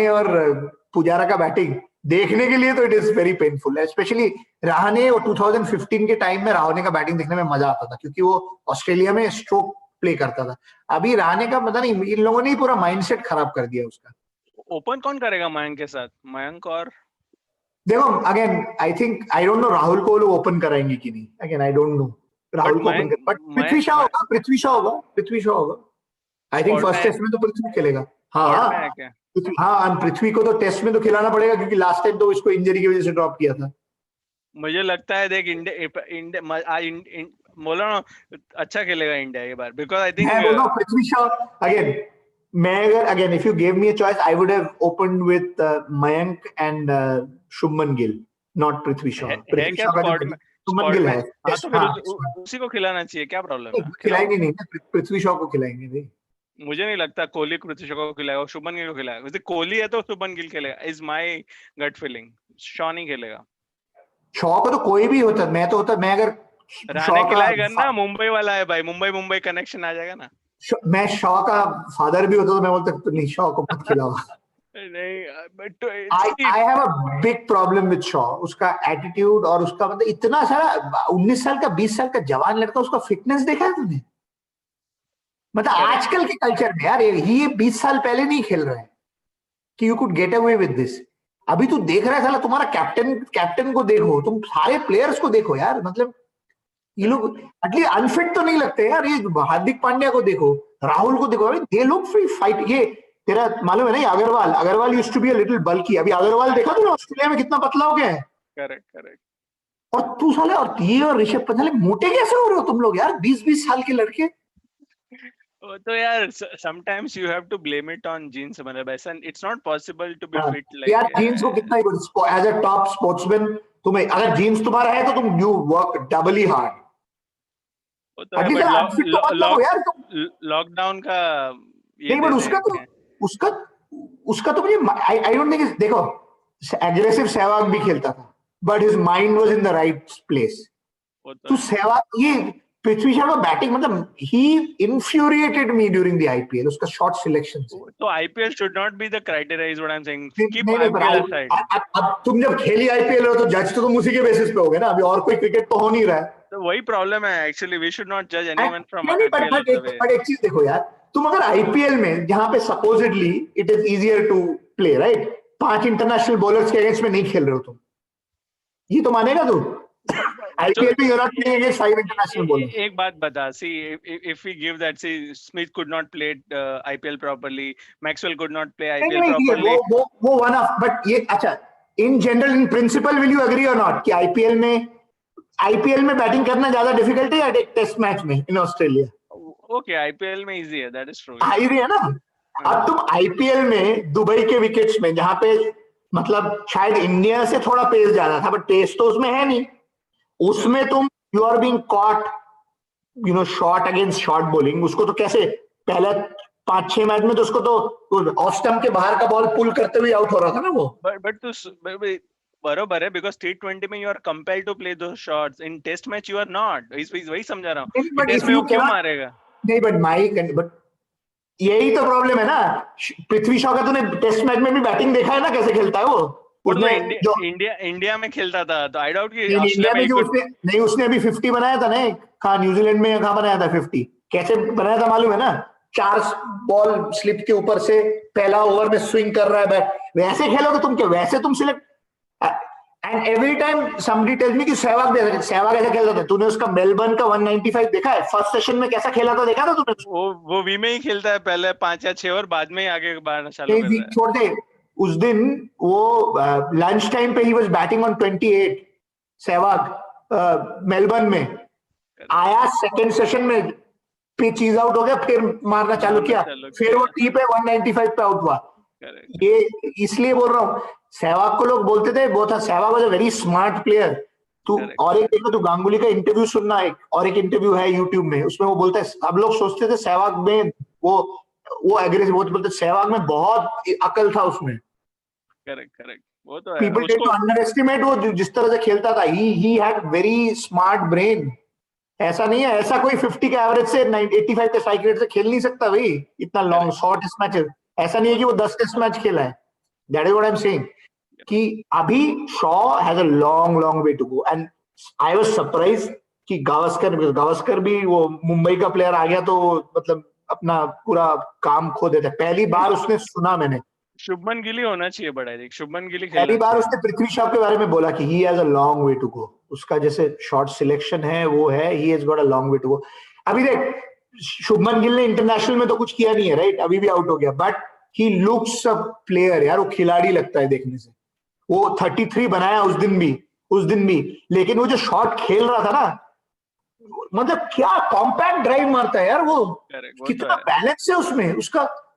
और पुजारा का बैटिंग देखने के लिए तो it is very painful. Specially Rahane और 2015 के टाइम में रहाणे का बैटिंग देखने में मजा आता था, क्योंकि वो ऑस्ट्रेलिया में स्ट्रोक प्ले करता था। अभी रहाणे का पता नहीं, इन लोगों ने पूरा माइंडसेट खराब कर दिया उसका। ओपन कौन करेगा मयंक के साथ? मयंक और देखो again I think I don't no Rahul को लोग ओपन कराएंगे कि नहीं, again I don't no Rahul को ओपन कर, बट पृथ्वी शॉ होगा। आई थिंक फर्स्ट टेस्ट में तो पृथ्वी खेलेगा। हाँ, पृथ्वी को तो टेस्ट में तो खिलाना पड़ेगा, क्योंकि लास्ट टाइम तो इसको इंजरी की वजह से ड्रॉप किया था। मुझे लगता है देख इंडिया बोला ना अच्छा खेलेगा इंडिया ये बार, because I think Prithvi Shaw again if you give me a choice I would have opened with Mayank and Shubman Gill, not Prithvi Shaw. Shubman Gill है, तो फिर उसी को खिलाना चाहिए, क्या प्रॉब्लम है? खिलाएंगे नहीं, पृथ्वी शॉ को खिलाएंगे भाई। मुझे नहीं लगता कोहली पृथ्वी शॉ को खिलाएगा, शुभमन गिल को खिलाएगा। वैसे कोहली है तो शुभमन गिल खेलेगा, is my gut feeling. Shaw नहीं खेलेगा। शॉ को तो कोई भी होता, मैं अगर राणे खिलाएगा ना, मुंबई वाला है भाई, मुंबई कनेक्शन आ जाएगा ना। मैं शॉ का फादर भी होता तो मैं बोलता नहीं, शॉ को मत खिलाओ। नहीं, but I have a big problem with Shaw. उसका एटीट्यूड और उसका मतलब इतना सारा 19 साल का 20 साल का जवान लड़का, उसका फिटनेस देखा है तुमने? मतलब correct. आजकल के कल्चर में यार ये 20 साल पहले नहीं खेल रहा है कि you could get away with this. अभी तू देख रहा है साला, तुम्हारा कैप्टन को देखो, तुम सारे प्लेयर्स को देखो यार, मतलब ये लोग एटलीस्ट अनफिट तो नहीं लगते यार. ये हार्दिक पांड्या को देखो, राहुल को देखो, दे लुक फ्री फाइट. ये तेरा मालूम है ना, Agarwal used to be a little bulky. अभी अग्रवाल देखा तूने ऑस्ट्रेलिया में कितना पतला हो गया है. Correct, correct. और तू साले, और ये और ऋषभ पंत साले मोटे कैसे हो रहे हो तुम लोग यार, 20-20 साल के लड़के. वो तो यार sometimes you have to blame it on genes, मतलब ऐसा it's not possible to be fit यार like जीन्स को कितना ही एज अ टॉप स्पोर्ट्समैन, तुम्हें अगर जीन्स तुम्हारा है तो तुम यू वर्क डबली हार्ड. वो तो है, एटलीस्ट but अनफिट तो मत लगो यार तुम. लॉकडाउन का ये नहीं बट देते हैं उसका उसका तो मुझे आई डोंट थिंक. देखो, एग्रेसिव सहवाग भी खेलता था, but his mind was in the right place. वो तो तो है. सहवाग, ये पृथ्वी शॉ का बैटिंग, मतलब he infuriated me during the IPL. उसका शॉट सिलेक्शन से. तो IPL should not be the criteria is what I'm saying. Keep नहीं पर IPL aside. अब तुम जब खेली आईपीएल हो तो जज तो तुम उसी के बेसिस पे होगे ना. अभी और कोई क्रिकेट तो हो नहीं रहा है. तो वही प्रॉब्लम है actually. We should not judge anyone from नहीं, IPL the way. बट एक चीज देखो यार, तुम अगर आईपीएल में जहां पे supposedly it is easier to play, right, 5 international bowlers के अगेंस्ट में नहीं खेल रहे हो तुम, ये तो मानेगा तू. आईपीएल में you are not playing against 5 international bowlers. एक बात बता, see if we give that, see Smith could not play IPL properly, Maxwell could not play IPL properly. वो वन ऑफ, बट ये अच्छा, in general in principle will you agree or not कि IPL में batting करना ज्यादा difficult है या एक टेस्ट मैच में इन ऑस्ट्रेलिया? Okay, IPL में easy है, that is true. इजी है ना. अब तुम आईपीएल में दुबई के विकेट्स में, जहां पे मतलब शायद इंडिया से थोड़ा पेस ज्यादा था, बट पेस तो उसमें है नहीं. उसमें तुम you are being caught, you know, shot against shot bowling. उसको तो कैसे पहले 5-6 मैच में तो उसको तो ऑफ स्टंप के बाहर का बॉल पुल करते हुए आउट हो रहा था ना वो. But तो बरोबर है, because T20 में you are compelled to play those shots. In test match you are not. वही समझा रहा हूँ. बट टेस्ट में वो क्यों मारेगा? नहीं बट यही तो प्रॉब्लम है ना. पृथ्वी शॉ का तूने टेस्ट मैच में भी बैटिंग देखा है ना, कैसे खेलता है वो. उसने जो इंडिया में खेलता था, तो आई डाउट कि इंडिया में जो उसने अभी 50 बनाया था ना, कहाँ न्यूजीलैंड में कहाँ बनाया था 50, कैसे बनाया था मालूम है ना? 4 बॉल स्लिप के ऊपर से पहला ओवर में स्विंग कर रहा है बैट. वैसे खेलोगे तुम क्या? वैसे तुम select. And every time somebody tells me कि सहवाग ऐसा खेलता था. तूने उसका मेलबर्न का 195 देखा है? फर्स्ट सेशन में कैसा खेला था, देखा था तूने? वो वी में ही खेलता है, पहले 5 या 6 और बाद में ही आगे बाहर चालू करता है. छोड़ दे. उस दिन वो लंच टाइम पे he was batting on 28. Sehwag Melbourne में आया, सेकंड सेशन में पिच इज आउट हो गया, फिर मारना चालू किया, फिर वो टी पे 195 पे आउट हुआ. ये इसलिए बोल रहा हूँ, सहवाग को लोग बोलते थे, वो था Sehwag was a very smart player. तू और एक देखो, तू गांगुली का इंटरव्यू सुनना, एक इंटरव्यू है यूट्यूब में, उसमें वो बोलता है, सब लोग सोचते थे सहवाग में वो एग्रेसिव, वो बोलते सहवाग में बहुत अकल था उसमें. करेक्ट वो तो है. People tend to underestimate वो जिस तरह से खेलता था. He had very smart brain. ऐसा नहीं है, ऐसा कोई 50 के एवरेज से 85 के स्ट्राइक रेट से खेल नहीं सकता भाई, इतना लॉन्ग 100 टेस्ट मैच. ऐसा नहीं है कि वो 10 टेस्ट मैच खेला है. That is what I am saying कि अभी Shaw has a long way to go. And I was surprise कि गावस्कर भी, वो मुंबई का प्लेयर आ गया तो मतलब अपना पूरा काम खो देता है. पहली बार उसने सुना, मैंने शुभमन गिल होना चाहिए बड़ा है. शुभमन गिल पहली बार उसने पृथ्वी शॉ के बारे में बोला कि he has a long way to go. उसका जैसे शॉट सिलेक्शन है वो है, he has got a long way to go. अभी देख, शुभमन गिल ने इंटरनेशनल में तो कुछ किया नहीं है, राइट, अभी भी आउट हो गया, but he looks a player यार. वो खिलाड़ी लगता है देखने से. वो 33 बनाया उस दिन भी, लेकिन वो जो शॉट खेल रहा था ना, मतलब क्या कॉम्पैक्ट ड्राइव मारता है यार वो. कितना बैलेंस है उसमें.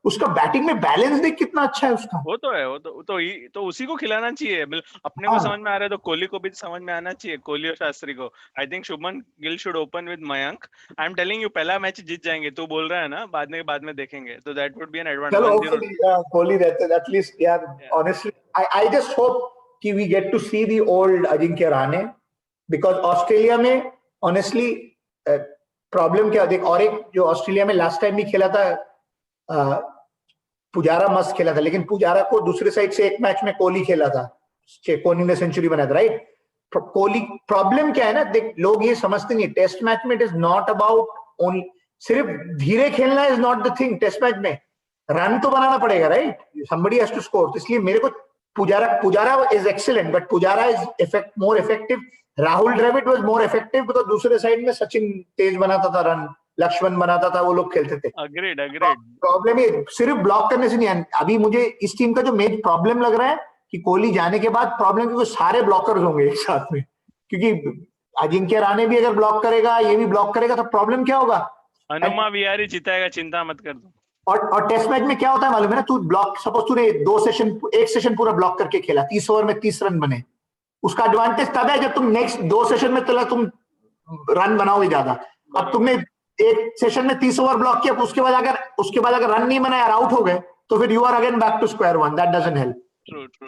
उसका बैटिंग में बैलेंस देख कितना अच्छा है उसका. वो तो है. तो उसी को खिलाना चाहिए. अपने को समझ में आ रहा है तो कोहली को भी समझ में आना चाहिए, कोहली और शास्त्री को. I think Shubman Gill should open with Mayank. I am telling you, पहला मैच जीत जाएंगे. तू बोल रहा है ना बाद में देखेंगे, तो that would be an advantage. चलो कोहली रहते एटलीस्ट यार. ऑनेस्टली आई जस्ट होप कि we get to see the old Ajinkya Rahane, because Australia में ऑनेस्टली प्रॉब्लम क्या देख. और एक जो ऑस्ट्रेलिया में लास्ट टाइम भी खेला था पुजारा मस्त खेला था, लेकिन पुजारा को दूसरे साइड से एक मैच में कोहली खेला था, कोहली ने सेंचुरी बनाया था, राइट? कोहली, प्रॉब्लम क्या है ना, देख लोग ये समझते नहीं, टेस्ट मैच में it is not about only, सिर्फ धीरे खेलना is not the thing. Test match में रन तो बनाना पड़ेगा, right? Somebody has to score. तो इसलिए मेरे को Pujara is excellent, but Pujara is more effective. Rahul Dravid was more effective because दूसरे साइड में सचिन तेज बनाता था रन, लक्ष्मण बनाता था, वो लोग खेलते थे। अग्रीड। प्रॉब्लम ये सिर्फ ब्लॉक करने से नहीं है। अभी मुझे इस टीम का जो मेन प्रॉब्लम लग रहा है कि कोहली जाने के बाद प्रॉब्लम, क्योंकि सारे ब्लॉकर्स होंगे एक साथ में, क्योंकि अजिंक्य रहाणे भी अगर ब्लॉक करेगा, ये भी ब्लॉक करेगा, तो प्रॉब्लम क्या होगा? हनुमा विहारी जीतेगा, चिंता मत कर दो। और टेस्ट मैच में क्या होता है मालूम है ना, तू ब्लॉक, सपोज तूने एक सेशन पूरा ब्लॉक करके खेला, 30 ओवर में 30 रन बने, उसका एडवांटेज तब है जब तुम नेक्स्ट 2 सेशन में तुम रन बनाओगे ज्यादा। अब तुमने एक सेशन में 30 ओवर ब्लॉक किया, उसके बाद अगर रन नहीं बनाया, आउट हो गए, तो फिर you are again back to square one. That doesn't help.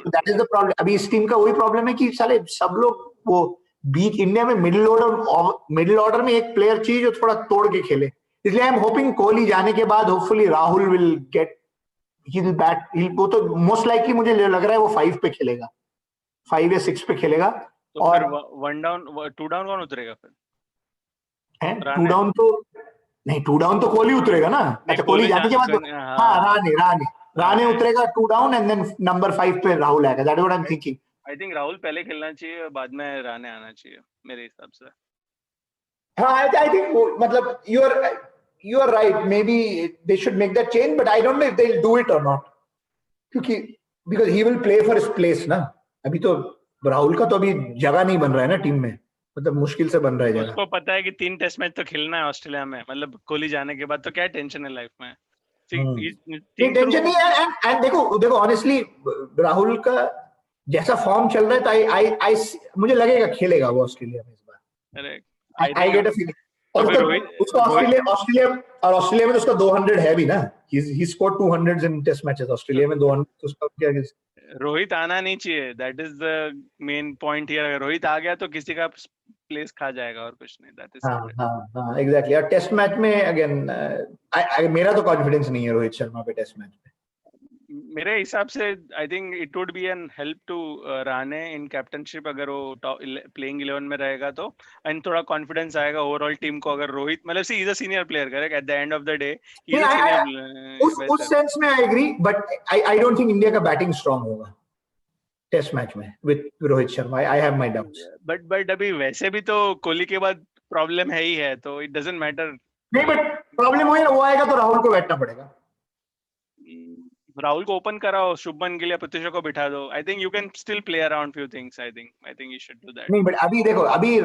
That is the problem. अभी इस टीम का वही प्रॉब्लम है कि साले सब लोग वो बीच, इंडिया में मिडिल ऑर्डर में एक प्लेयर चाहिए जो थोड़ा तोड़ के खेले। इसलिए आई एम होपिंग कोहली जाने के बाद hopefully Rahul will get, he will bat, वो तो मोस्ट लाइकली मुझे लग रहा है वो 5 पे खेलेगा, 5 या 6 पे खेलेगा। तो और 1 डाउन 2 डाउन कौन उतरेगा फिर? है 2 डाउन तो नहीं, 2 डाउन तो कोहली उतरेगा ना। अच्छा, कोहली जाने के बाद हाँ राणे उतरेगा 2 डाउन, एंड देन नंबर 5 पे राहुल आएगा। That is what I am thinking. I think Rahul पहले खेलना चाहिए, बाद में राणे आना चाहिए मेरे हिसाब से। हाँ, आई थिंक मतलब you are right, maybe they should make that change, but I don't know if they'll do it or not, क्योंकि because he will play for his place ना। अभी तो राहुल का तो अभी जगह नहीं बन रहा है ना टीम में, मतलब मुश्किल से बन रहा है जगह। उसको पता है कि 3 टेस्ट मैच तो खेलना है ऑस्ट्रेलिया में, मतलब कोहली जाने के बाद तो क्या टेंशन है लाइफ में? टेंशन नहीं है। एंड देखो ऑनेस्टली राहुल का जैसा फॉर्म चल रहा है, तो मुझे लगेगा खेलेगा वो ऑस्ट्रेलिया में इस बार। अरे आई गेट अ फीलिंग। और उसका ऑस्ट्रेलिया में तो उसका 200 है भी ना। He scored 200s in test matches. Australia में 200 तो उसका क्या है? रोहित आना नहीं चाहिए, that is the main point here. अगर रोहित आ गया तो किसी का प्लेस खा जाएगा और कुछ नहीं। दैट इज हाँ एग्जैक्टली। और टेस्ट मैच में अगेन मेरा तो कॉन्फिडेंस नहीं है रोहित शर्मा पे टेस्ट मैच में। मेरे हिसाब से I think it would be an help to Rahane in captaincy, अगर वो प्लेइंग 11 में रहेगा तो, एंड थोड़ा कॉन्फिडेंस आएगा ओवरऑल टीम को। अगर रोहित मतलब he is a senior player, correct, at the end of the day he is a senior. उस सेंस में I agree, but I don't think India का बैटिंग स्ट्रांग होगा टेस्ट मैच में with Rohit Sharma. I have my doubts. But अभी वैसे भी तो कोहली के बाद प्रॉब्लम है ही है, तो इट डजंट मैटर। नहीं, बट प्रॉब्लम वो आएगा तो राहुल को बैठना पड़ेगा। राहुल को ओपन कराओ, शुभमन गिल या पृथ्वी को बिठा दो। I think you can still play around few things. I think you should do that. नहीं, बट अभी देखो, अभी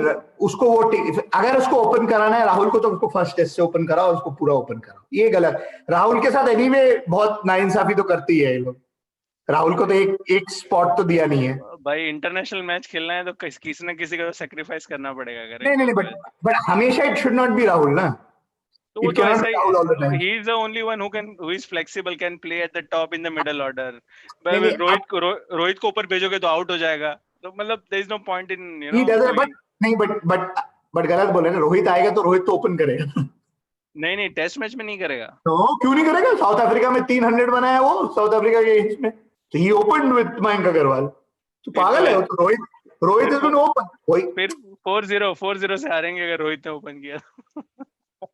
उसको अगर उसको ओपन कराना है राहुल को, तो उसको फर्स्ट टेस्ट से ओपन कराओ, उसको पूरा ओपन कराओ। ये गलत। राहुल के साथ एनीवे बहुत नाइंसाफी तो करती है ये लोग। राहुल को तो एक स्पॉट तो दिया नहीं है भाई। इंटरनेशनल मैच खेलना है तो किसी ना किसी को सैक्रिफाइस करना पड़ेगा। नहीं, बट हमेशा it should not be Rahul ना। तो वो तो ऐसा ही, he is the only one who is flexible, can play at the top in the middle order. Rohit को ऊपर भेजोगे तो आउट हो जाएगा, तो मतलब there is no point in but गलत बोले ना। रोहित आएगा तो रोहित तो ओपन करेगा। नहीं टेस्ट मैच में नहीं करेगा। तो क्यों नहीं करेगा? साउथ अफ्रीका में 300 बनाया वो, साउथ अफ्रीका के अगेंस्ट में, तो ही ओपन विद मयंक अग्रवाल। तो पागल है वो तो। Rohit is going open. फिर 4-0 से हारेंगे अगर रोहित ने ओपन किया।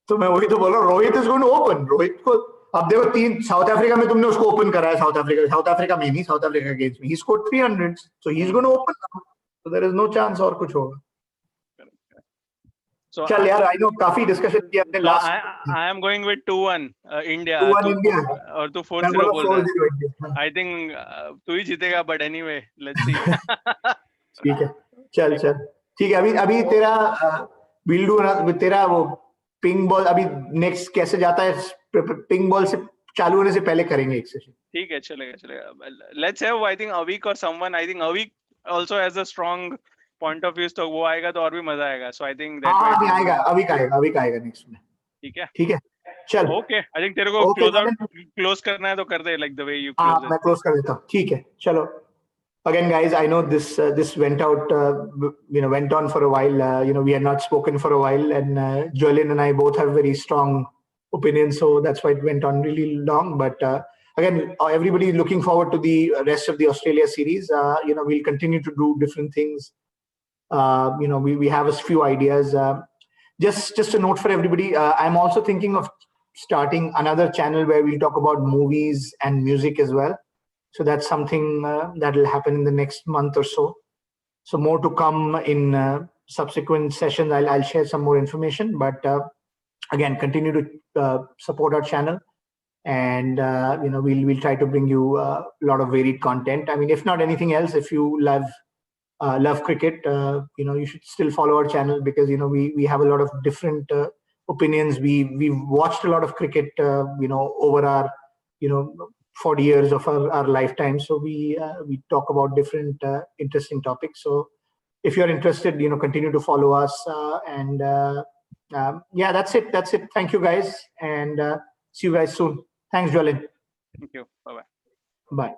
तो मैं वही तो बोल रहा हूँ, Rohit is going to open. Rohit को अब देखो, 3 साउथ अफ्रीका में तुमने उसको ओपन कराया। साउथ अफ्रीका में नहीं, साउथ अफ्रीका अगेंस्ट में he scored 300, so he is going to open, so there is no chance और कुछ होगा। So चल यार, आई नो काफी डिस्कशन किया हमने last. I am going with 2-1 India. 2-1 India और तू 4-0 बोल रहा है। आई थिंक तू ही जीतेगा, बट एनीवे लेट्स सी। ठीक है, चल ठीक है। अभी तेरा विल डू ना, तेरा वो पिंग बॉल अभी नेक्स्ट कैसे जाता है? पिंग बॉल से चालू होने से पहले करेंगे एक सेशन। ठीक है, चलेगा। लेट्स हैव आई थिंक अविक और someone. I think Avik also has a strong point of view, तो वो आएगा तो और भी मजा आएगा। सो आई थिंक दैट आएगा, अविक आएगा नेक्स्ट में। ठीक है चल। ओके, आई थिंक तेरे को क्लोज करना है तो कर दे, like the way you close it. मैं क्लोज कर देता हूं। ठीक है, चलो। Again, guys, I know this went on for a while. We had not spoken for a while, and Jolin and I both have very strong opinions, so that's why it went on really long. But again, everybody looking forward to the rest of the Australia series. We'll continue to do different things. We have a few ideas. Just a note for everybody. I'm also thinking of starting another channel where we'll talk about movies and music as well. So that's something that will happen in the next month or so. So more to come in subsequent sessions. I'll share some more information, but again, continue to support our channel, and we'll try to bring you a lot of varied content. I mean, if not anything else, if you love cricket, you should still follow our channel, because we have a lot of different opinions. We've watched a lot of cricket, over our 40 years of our lifetime. So we talk about different interesting topics. So if you're interested, continue to follow us. Yeah, that's it. Thank you, guys, and see you guys soon. Thanks, Jalin. Thank you. Bye-bye. Bye.